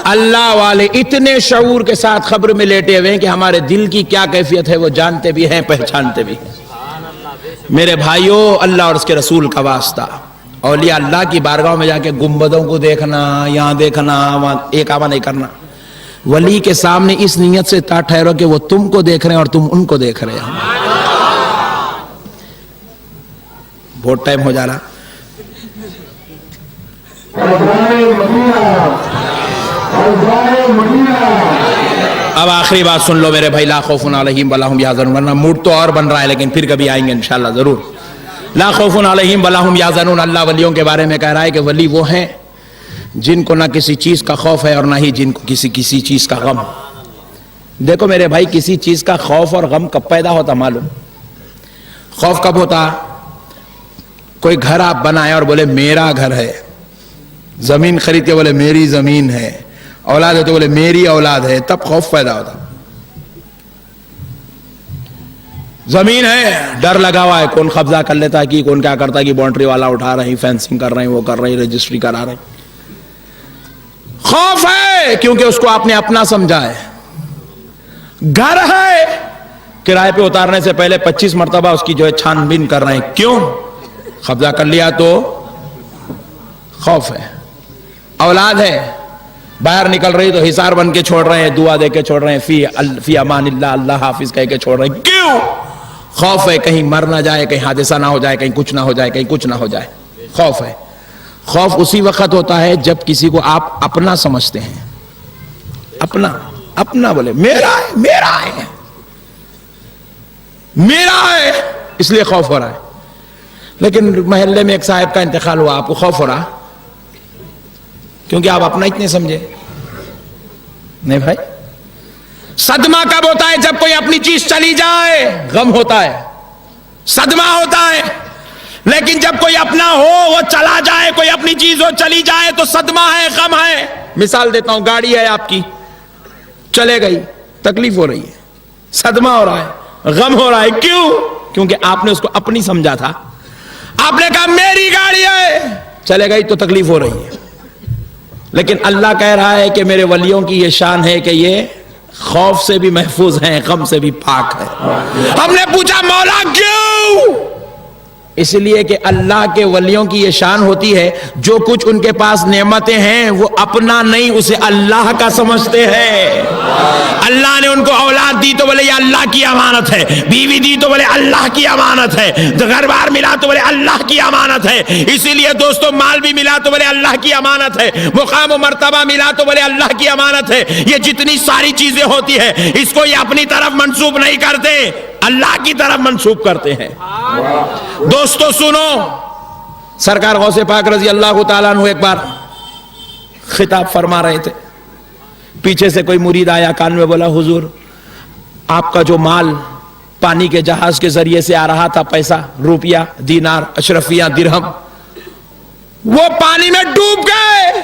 [SPEAKER 4] اللہ والے اتنے شعور کے ساتھ خبر میں لیٹے ہوئے ہیں کہ ہمارے دل کی کیا کیفیت ہے وہ جانتے بھی ہیں پہچانتے بھی ہیں. میرے بھائیوں اللہ اور اس کے رسول کا واسطہ اولیاء اللہ کی بارگاہ میں جا کے گنبدوں کو دیکھنا یہاں دیکھنا وہاں ایک آوا نہیں کرنا. ولی کے سامنے اس نیت سے ٹھہرو کہ وہ تم کو دیکھ رہے ہیں اور تم ان کو دیکھ رہے ہیں. بہت ٹائم ہو جا رہا. اب آخری بات سن لو میرے بھائی لا خوف علیہم ولا هم یحزنون. ورنہ موڈ تو اور بن رہا ہے لیکن پھر کبھی آئیں گے انشاءاللہ ضرور. لا خوف علیہم ولا هم یحزنون. اللہ ولیوں کے بارے میں کہہ رہا ہے کہ ولی وہ ہیں جن کو نہ کسی چیز کا خوف ہے اور نہ ہی جن کو کسی چیز کا غم. دیکھو میرے بھائی کسی چیز کا خوف اور غم کب پیدا ہوتا معلوم؟ خوف کب ہوتا؟ کوئی گھر آپ بنائے اور بولے میرا گھر ہے. زمین خرید کے بولے میری زمین ہے. اولاد ہے تو بولے میری اولاد ہے. تب خوف پیدا ہوتا. زمین ہے ڈر لگا ہوا ہے کون قبضہ کر لیتا ہے کہ کون کیا کرتا ہے کہ باؤنڈری والا اٹھا رہے ہیں فینسنگ کر رہے ہیں وہ کر رہے ہیں رجسٹری کرا رہے ہیں. خوف ہے کیونکہ اس کو آپ نے اپنا سمجھا ہے. گھر ہے کرائے پہ اتارنے سے پہلے 25 مرتبہ اس کی جو ہے چھان بین کر رہے ہیں. کیوں؟ قبضہ کر لیا تو خوف ہے. اولاد ہے باہر نکل رہی تو حصار بن کے چھوڑ رہے ہیں دعا دے کے چھوڑ رہے ہیں فی امان اللہ اللہ حافظ کہہ کے چھوڑ رہے ہیں. کیوں؟ خوف ہے کہیں مر نہ جائے کہیں حادثہ نہ ہو جائے کہیں کچھ نہ ہو جائے کہیں کچھ نہ ہو جائے. خوف ہے. خوف اسی وقت ہوتا ہے جب کسی کو آپ اپنا سمجھتے ہیں. اپنا بولے میرا ہے اس لیے خوف ہو رہا ہے. لیکن محلے میں ایک صاحب کا انتقال ہوا آپ کو خوف ہو رہا کیونکہ آپ اپنا اتنے سمجھے نہیں بھائی. صدمہ کب ہوتا ہے؟ جب کوئی اپنی چیز چلی جائے غم ہوتا ہے صدمہ ہوتا ہے. لیکن جب کوئی اپنا ہو وہ چلا جائے کوئی اپنی چیز ہو چلی جائے تو صدمہ ہے غم ہے. مثال دیتا ہوں گاڑی ہے آپ کی چلے گئی تکلیف ہو رہی ہے صدمہ ہو رہا ہے غم ہو رہا ہے. کیوں؟ کیونکہ آپ نے اس کو اپنی سمجھا تھا. آپ نے کہا میری گاڑی ہے چلے گئی تو تکلیف ہو رہی ہے. لیکن اللہ کہہ رہا ہے کہ میرے ولیوں کی یہ شان ہے کہ یہ خوف سے بھی محفوظ ہیں غم سے بھی پاک ہے. ہم نے پوچھا مولا کیوں؟ اس لیے کہ اللہ کے ولیوں کی یہ شان ہوتی ہے جو کچھ ان کے پاس نعمتیں ہیں وہ اپنا نہیں اسے اللہ کا سمجھتے ہیں. اللہ نے ان کو اولاد دی تو بولے یہ اللہ کی امانت ہے. بیوی دی تو بولے اللہ کی امانت ہے. گھر بار ملا تو بولے اللہ کی امانت ہے. اسی لیے دوستوں مال بھی ملا تو بولے اللہ کی امانت ہے. مقام و مرتبہ ملا تو بولے اللہ کی امانت ہے. یہ جتنی ساری چیزیں ہوتی ہے اس کو یہ اپنی طرف منسوب نہیں کرتے
[SPEAKER 1] اللہ کی طرف منسوب کرتے ہیں. دوستو سنو, سرکار غوث پاک رضی اللہ تعالیٰ عنہ ایک بار خطاب فرما رہے تھے. پیچھے سے کوئی مرید آیا, کان میں بولا, حضور آپ کا جو مال پانی کے جہاز کے ذریعے سے آ رہا تھا, پیسہ, روپیہ, دینار, اشرفیہ, درہم, وہ پانی میں ڈوب گئے.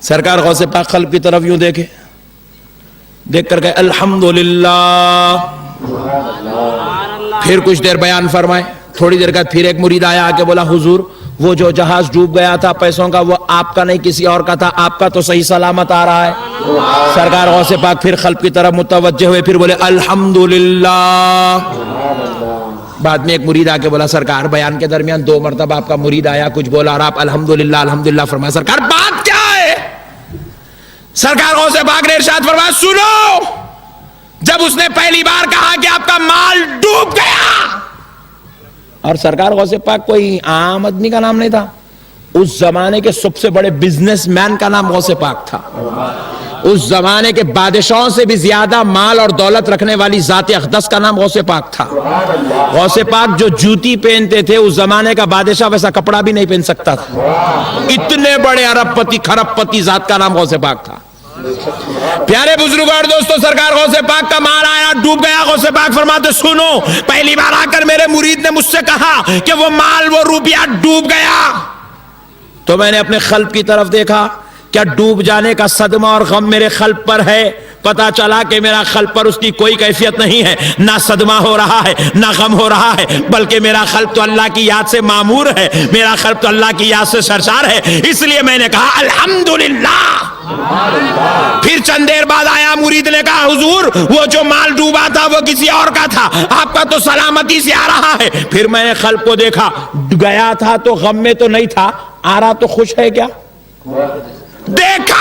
[SPEAKER 1] سرکار غوث پاک قلب کی طرف یوں دیکھے, دیکھ کر گئے الحمدللہ. پھر کچھ دیر بیان فرمائے. تھوڑی دیر بعد پھر ایک مرید آیا, آ کے بولا, حضور وہ جو جہاز ڈوب گیا تھا پیسوں کا, وہ آپ کا نہیں کسی اور کا تھا, آپ کا تو صحیح سلامت آ رہا ہے. سرکار غوث پاک پھر قلب کی طرف متوجہ ہوئے, پھر بولے الحمدللہ. بعد میں ایک مرید آ کے بولا, سرکار بیان کے درمیان 2 مرتبہ آپ کا مرید آیا, کچھ بولا, اور آپ الحمدللہ الحمدللہ فرمایا. سرکار بات کیا ہے؟ سرکار غوث پاک نے ارشاد فرمایا, سنو, جب اس نے پہلی بار کہا کہ آپ کا مال ڈوب گیا, اور سرکار غوث پاک کوئی عام آدمی کا نام نہیں تھا, اس زمانے کے سب سے بڑے بزنس مین کا نام غوث پاک تھا. اس زمانے کے بادشاہوں سے بھی زیادہ مال اور دولت رکھنے والی ذات اقدس کا نام غوث پاک تھا. غوث پاک جو جوتی پہنتے تھے, اس زمانے کا بادشاہ ویسا کپڑا بھی نہیں پہن سکتا تھا. اتنے بڑے ارب پتی کھرب پتی ذات کا نام غوث پاک تھا. پیارے بزرگ اور دوستو, سرکار غوث پاک کا مال آیا, ڈوب گیا. غوث پاک فرماتے, سنو, پہلی بار آ کر میرے مرید نے مجھ سے کہا کہ وہ مال, وہ روپیہ ڈوب گیا, تو میں نے اپنے قلب کی طرف دیکھا. کیا ڈوب جانے کا صدمہ اور غم میرے قلب پر ہے؟ پتا چلا کہ میرا قلب پر اس کی کوئی کیفیت نہیں ہے, نہ صدمہ ہو رہا ہے, نہ غم ہو رہا ہے, بلکہ میرا قلب تو اللہ کی یاد سے معمور ہے, میرا قلب تو اللہ کی یاد سے سرشار ہے. اس لیے میں نے کہا الحمدللہ. پھر چند دیر بعد آیا مرید نے کہا, حضور وہ جو مال ڈوبا تھا وہ کسی اور کا تھا, آپ کا تو سلامتی سے آ رہا ہے. پھر میں نے قلب کو دیکھا, گیا تھا تو غم میں تو نہیں تھا, آ رہا تو خوش ہے کیا؟ دیکھا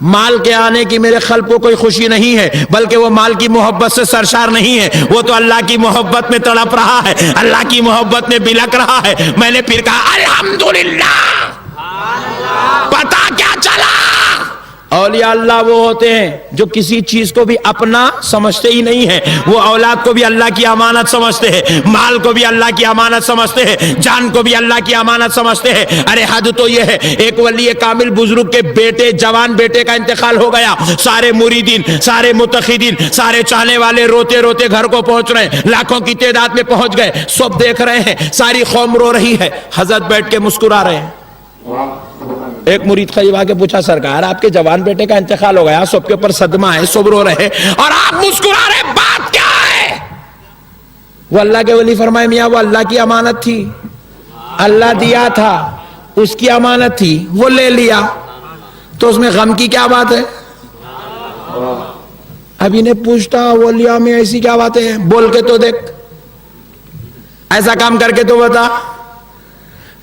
[SPEAKER 1] مال کے آنے کی میرے قلب کو کوئی خوشی نہیں ہے, بلکہ وہ مال کی محبت سے سرشار نہیں ہے, وہ تو اللہ کی محبت میں تڑپ رہا ہے, اللہ کی محبت میں بلک رہا ہے. میں نے پھر کہا الحمدللہ. پتا کیا چلا؟ اولیاء اللہ وہ ہوتے ہیں جو کسی چیز کو بھی اپنا سمجھتے ہی نہیں ہیں. وہ اولاد کو بھی اللہ کی امانت سمجھتے ہیں, مال کو بھی اللہ کی امانت سمجھتے ہیں, جان کو بھی اللہ کی امانت سمجھتے ہیں. ارے حد تو یہ ہے, ایک ولی کامل بزرگ کے بیٹے, جوان بیٹے کا انتقال ہو گیا. سارے مریدین, سارے متقیدین, سارے چاہنے والے روتے روتے گھر کو پہنچ رہے ہیں, لاکھوں کی تعداد میں پہنچ گئے, سب دیکھ رہے ہیں, ساری قوم رو رہی ہے. حضرت بیٹھ کے مسکرا رہے ہیں. ایک مرید قریب آ کے پوچھا, سرکار آپ کے جوان بیٹے کا انتقال ہو گیا, سب کے اوپر صدمہ ہے, سب رو رہے اور آپ مسکرا رہے, بات کیا ہے؟ وہ اللہ کے ولی فرمائے, میاں وہ اللہ کی امانت تھی, اللہ دیا تھا, اس کی امانت تھی, وہ لے لیا, تو اس میں غم کی کیا بات ہے؟ اب انہیں پوچھتا, اولیاء میں ایسی کیا باتیں ہیں, بول کے تو دیکھ, ایسا کام کر کے تو بتا.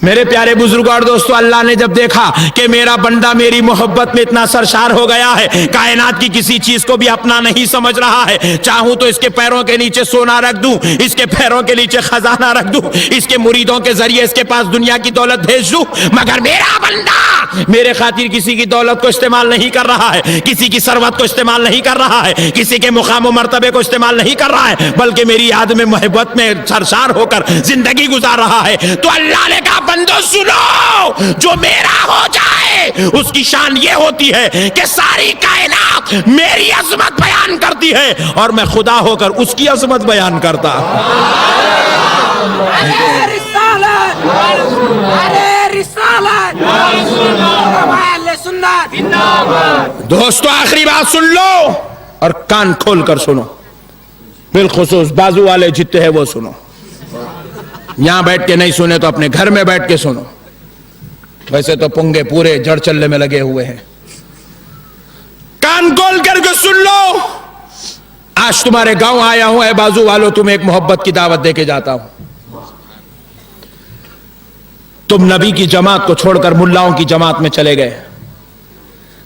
[SPEAKER 1] میرے پیارے بزرگ اور دوستو, اللہ نے جب دیکھا کہ میرا بندہ میری محبت میں اتنا سرشار ہو گیا ہے, کائنات کی کسی چیز کو بھی اپنا نہیں سمجھ رہا ہے, چاہوں تو اس کے پیروں کے نیچے سونا رکھ دوں, اس کے پیروں کے نیچے خزانہ رکھ دوں, اس کے مریدوں کے ذریعے اس کے پاس دنیا کی دولت بھیج دوں, مگر میرا بندہ میرے خاطر کسی کی دولت کو استعمال نہیں کر رہا ہے, کسی کی ثروت کو استعمال نہیں کر رہا ہے, کسی کے مقام و مرتبے کو استعمال نہیں کر رہا ہے, بلکہ میری یاد میں محبت میں سرشار ہو کر زندگی گزار رہا ہے. تو اللہ نے کہا, بندو سنو, جو میرا ہو جائے اس کی شان یہ ہوتی ہے کہ ساری کائنات میری عظمت بیان کرتی ہے, اور میں خدا ہو کر اس کی عظمت بیان کرتا. دوستو آخری بات سن لو اور کان کھول کر سنو, بالخصوص بازو والے جتنے ہیں وہ سنو. یہاں بیٹھ کے نہیں سنے تو اپنے گھر میں بیٹھ کے سنو, ویسے تو پنگے پورے جڑ چلنے میں لگے ہوئے ہیں. کان کھول کر کے سن لو. آج تمہارے گاؤں آیا ہوں, اے بازو والوں, تمہیں ایک محبت کی دعوت دے کے جاتا ہوں. تم نبی کی جماعت کو چھوڑ کر ملاؤں کی جماعت میں چلے گئے,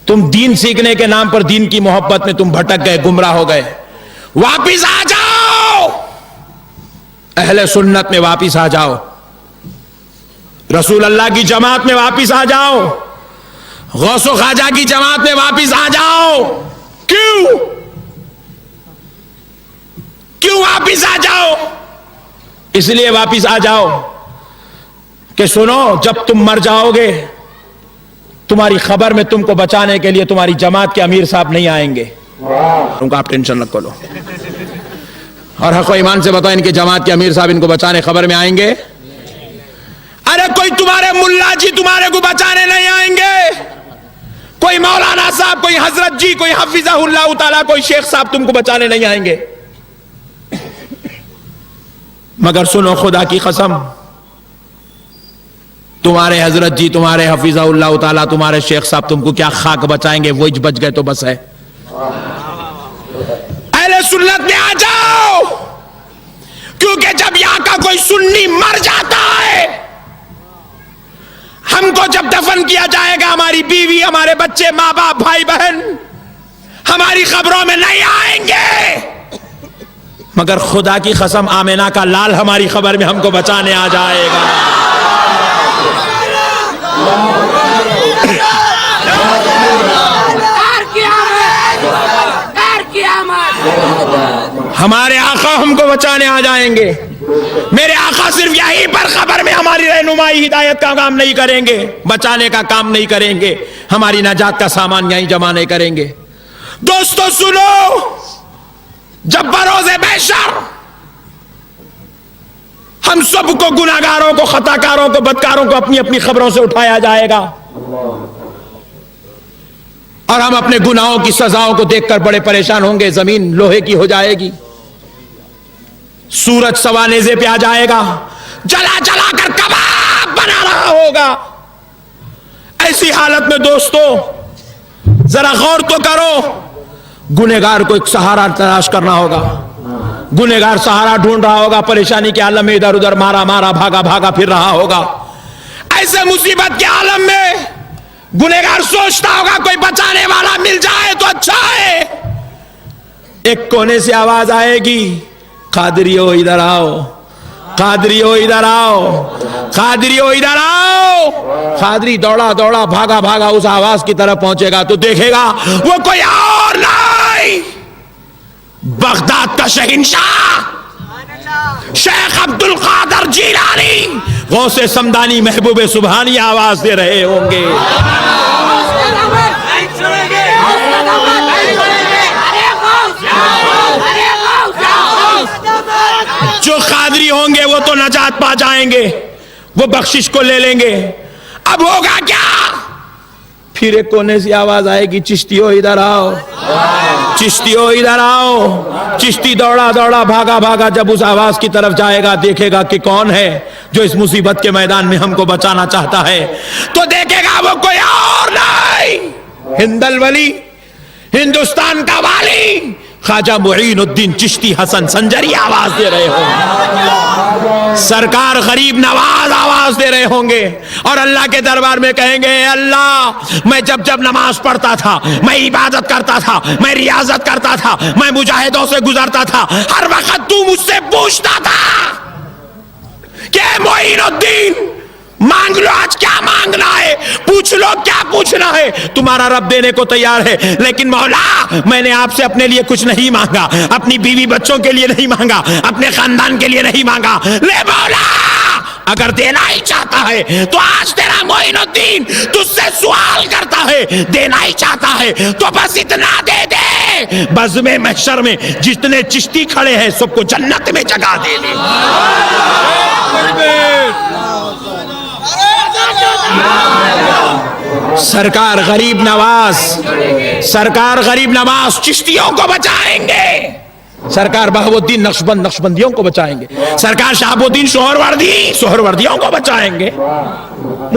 [SPEAKER 1] تم دین سیکھنے کے نام پر دین کی محبت میں تم بھٹک گئے, گمراہ ہو گئے. واپس آ جاؤ, اہل سنت میں واپس آ جاؤ, رسول اللہ کی جماعت میں واپس آ جاؤ, غوث و خواجہ کی جماعت میں واپس آ جاؤ. کیوں واپس
[SPEAKER 4] جاؤ, اس لیے واپس آ جاؤ کہ سنو, جب تم مر جاؤ گے تمہاری خبر میں تم کو بچانے کے لیے تمہاری جماعت کے امیر صاحب نہیں آئیں گے. ان کا آپ ٹینشن رکھو لو, اور حق و ایمان سے بتاؤ ان کے جماعت کے امیر صاحب ان کو بچانے خبر میں آئیں گے؟ ارے کوئی تمہارے ملا جی تمہارے کو بچانے نہیں آئیں گے, کوئی مولانا صاحب, کوئی حضرت جی, کوئی حفظہ اللہ تعالیٰ, کوئی شیخ صاحب تم کو بچانے نہیں آئیں گے. مگر سنو خدا کی قسم, تمہارے حضرت جی, تمہارے حفظہ اللہ تعالیٰ, تمہارے شیخ صاحب تم کو کیا خاک بچائیں گے, وہ بچ گئے تو بس ہے. اہل سنت میں آ جاؤ, کیونکہ جب یہاں کا کوئی سنی مر جاتا ہے, ہم کو جب دفن کیا جائے گا, ہماری بیوی, ہمارے بچے, ماں باپ, بھائی بہن ہماری خبروں میں نہیں آئیں گے, مگر خدا کی قسم آمینہ کا لال ہماری خبر میں ہم کو بچانے آ جائے گا. ہمارے آقا ہم کو بچانے آ جائیں گے. میرے آقا صرف یہی پر خبر میں ہماری رہنمائی ہدایت کا کام نہیں کریں گے, بچانے کا کام نہیں کریں گے, ہماری نجات کا سامان یہیں جمع نہیں کریں گے. دوستو سنو, جب بروز محشر ہم سب کو, گناہگاروں کو, خطاکاروں کو, بدکاروں کو اپنی اپنی خبروں سے اٹھایا جائے گا, اور ہم اپنے گناہوں کی سزاؤں کو دیکھ کر بڑے پریشان ہوں گے. زمین لوہے کی ہو جائے گی, سورج سوا نیزے پہ آ جائے گا, جلا جلا کر کباب بنا رہا ہوگا. ایسی حالت میں دوستو ذرا غور تو کرو, گنہگار کو ایک سہارا تلاش کرنا ہوگا, گنہگار سہارا ڈھونڈ رہا ہوگا, پریشانی کے عالم میں ادھر ادھر مارا مارا بھاگا بھاگا پھر رہا ہوگا. ایسے مصیبت کے عالم میں گنہگار سوچتا ہوگا کوئی بچانے والا مل جائے تو اچھا ہے. ایک کونے سے آواز آئے گی, قادریو ادھر آؤ, قادریو ادھر آؤ, قادریو ادھر آؤ. قادری دوڑا دوڑا بھاگا بھاگا اس آواز کی طرف پہنچے گا تو دیکھے گا وہ کوئی اور نہیں, بغداد کا شہنشاہ شیخ عبد القادر جیلانی غوث سمدانی محبوب سبحانی آواز دے رہے ہوں گے. جو قادری ہوں گے وہ تو نجات پا جائیں گے, وہ بخشش کو لے لیں گے. اب ہوگا کیا؟ پھر ایک کونے سے آواز آئے گی, چشتیو ادھر آؤ, چشتیو ادھر آؤ. چشتی دوڑا دوڑا بھاگا بھاگا جب اس آواز کی طرف جائے گا, دیکھے گا کہ کون ہے جو اس مصیبت کے میدان میں ہم کو بچانا چاہتا ہے, تو دیکھے گا وہ کوئی اور نہیں, ہند الولی, ہندوستان کا والی خواجہ معین الدین چشتی حسن سنجری آواز دے رہے ہوں گے, سرکار غریب نواز آواز دے رہے ہوں گے, اور اللہ کے دربار میں کہیں گے, اللہ میں جب جب نماز پڑھتا تھا, میں عبادت کرتا تھا, میں ریاضت کرتا تھا, میں مجاہدوں سے گزرتا تھا, ہر وقت تو مجھ سے پوچھتا تھا کہ معین الدین مانگ لو, آج کیا مانگنا ہے, پوچھ لو کیا پوچھنا ہے, تمہارا رب دینے کو تیار ہے. لیکن مولا میں نے آپ سے اپنے لیے کچھ نہیں مانگا, اپنی بیوی بچوں کے لیے نہیں مانگا, اپنے خاندان کے لیے نہیں مانگا. لے مولا اگر دینا ہی چاہتا ہے تو آج تیرا معین الدین تجھ سے سوال کرتا ہے, دینا ہی چاہتا ہے تو بس اتنا دے دے, بزم محشر میں جتنے چشتی کھڑے ہیں سب کو جنت میں جگہ دے دے. سرکار غریب نواز, سرکار غریب نواز چشتیوں کو بچائیں گے, سرکار بہاؤالدین نقشبند نقشبندیوں کو بچائیں گے, سرکار شہاب الدین سہروردیوں کو بچائیں گے.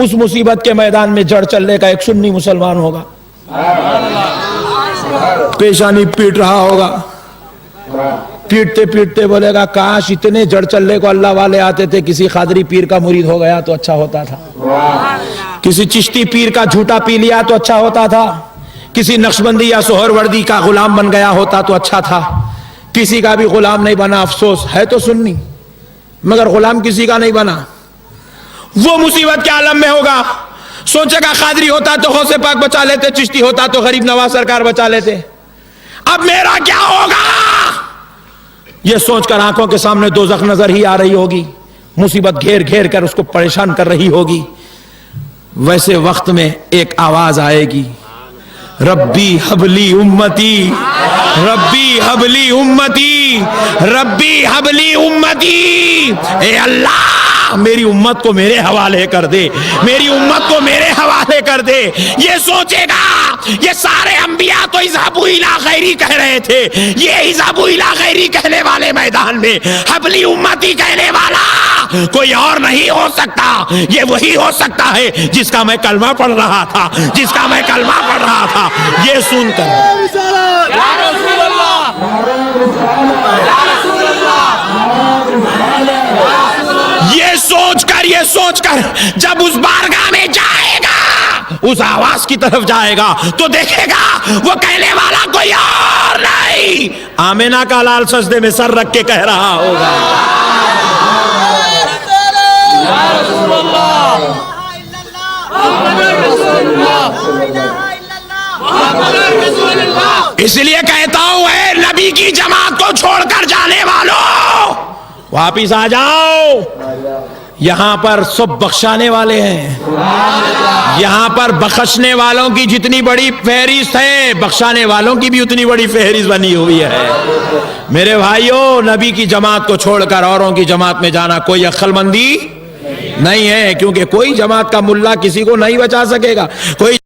[SPEAKER 4] اس مصیبت کے میدان میں جڑ چلنے کا ایک سنی مسلمان ہوگا, پیشانی پیٹ رہا ہوگا, پیٹتے پیٹتے بولے گا کاش اتنے جڑ چلے کو اللہ والے آتے تھے, کسی قادری پیر کا مرید ہو گیا تو اچھا ہوتا تھا, کسی چشتی پیر کا جھوٹا پی لیا تو اچھا ہوتا تھا, کسی نقشبندی یا سہروردی کا غلام بن گیا ہوتا تو اچھا تھا. کسی کا بھی غلام نہیں بنا, افسوس ہے تو سنی مگر غلام کسی کا نہیں بنا. وہ مصیبت کے عالم میں ہوگا, سوچے گا قادری ہوتا تو غوث پاک بچا لیتے, چشتی ہوتا تو غریب نواز سرکار بچا لیتے. اب میرا کیا ہوگا؟ یہ سوچ کر آنکھوں کے سامنے دوزخ نظر ہی آ رہی ہوگی, مصیبت گھیر گھیر کر اس کو پریشان کر رہی ہوگی, ویسے وقت میں ایک آواز آئے گی, ربی حبلی امتی, ربی حبلی امتی, ربی حبلی امتی, اے اللہ میری امت کو میرے حوالے کر دے, میری امت کو میرے حوالے کر دے. یہ سوچے گا, یہ سارے انبیاء تو اذهبوا الی غیری کہہ رہے تھے, یہ اذهبوا الی غیری کہنے والے میدان میں حبلی امتی کہنے والا کوئی اور نہیں ہو سکتا, یہ وہی ہو سکتا ہے جس کا میں کلمہ پڑھ رہا تھا, جس کا میں کلمہ پڑھ رہا تھا. یہ سن کر
[SPEAKER 2] یا رسول اللہ,
[SPEAKER 4] یہ سوچ کر جب اس بارگاہ میں جائے گا, اس آواز کی طرف جائے گا تو دیکھے گا وہ کہنے والا کوئی اور نہیں, آمینہ کا لال سجدے میں سر رکھ کے کہہ رہا ہوگا. اس لیے کہتا ہوں اے نبی کی جماعت کو چھوڑ کر جانے والوں, واپس آ جاؤ. یہاں پر سب بخشانے والے ہیں, یہاں پر بخشنے والوں کی جتنی بڑی فہرست ہے, بخشانے والوں کی بھی اتنی بڑی فہرست بنی ہوئی ہے. میرے بھائیوں, نبی کی جماعت کو چھوڑ کر اوروں کی جماعت میں جانا کوئی عقل مندی نہیں ہے, کیونکہ کوئی جماعت کا ملا کسی کو نہیں بچا سکے گا, کوئی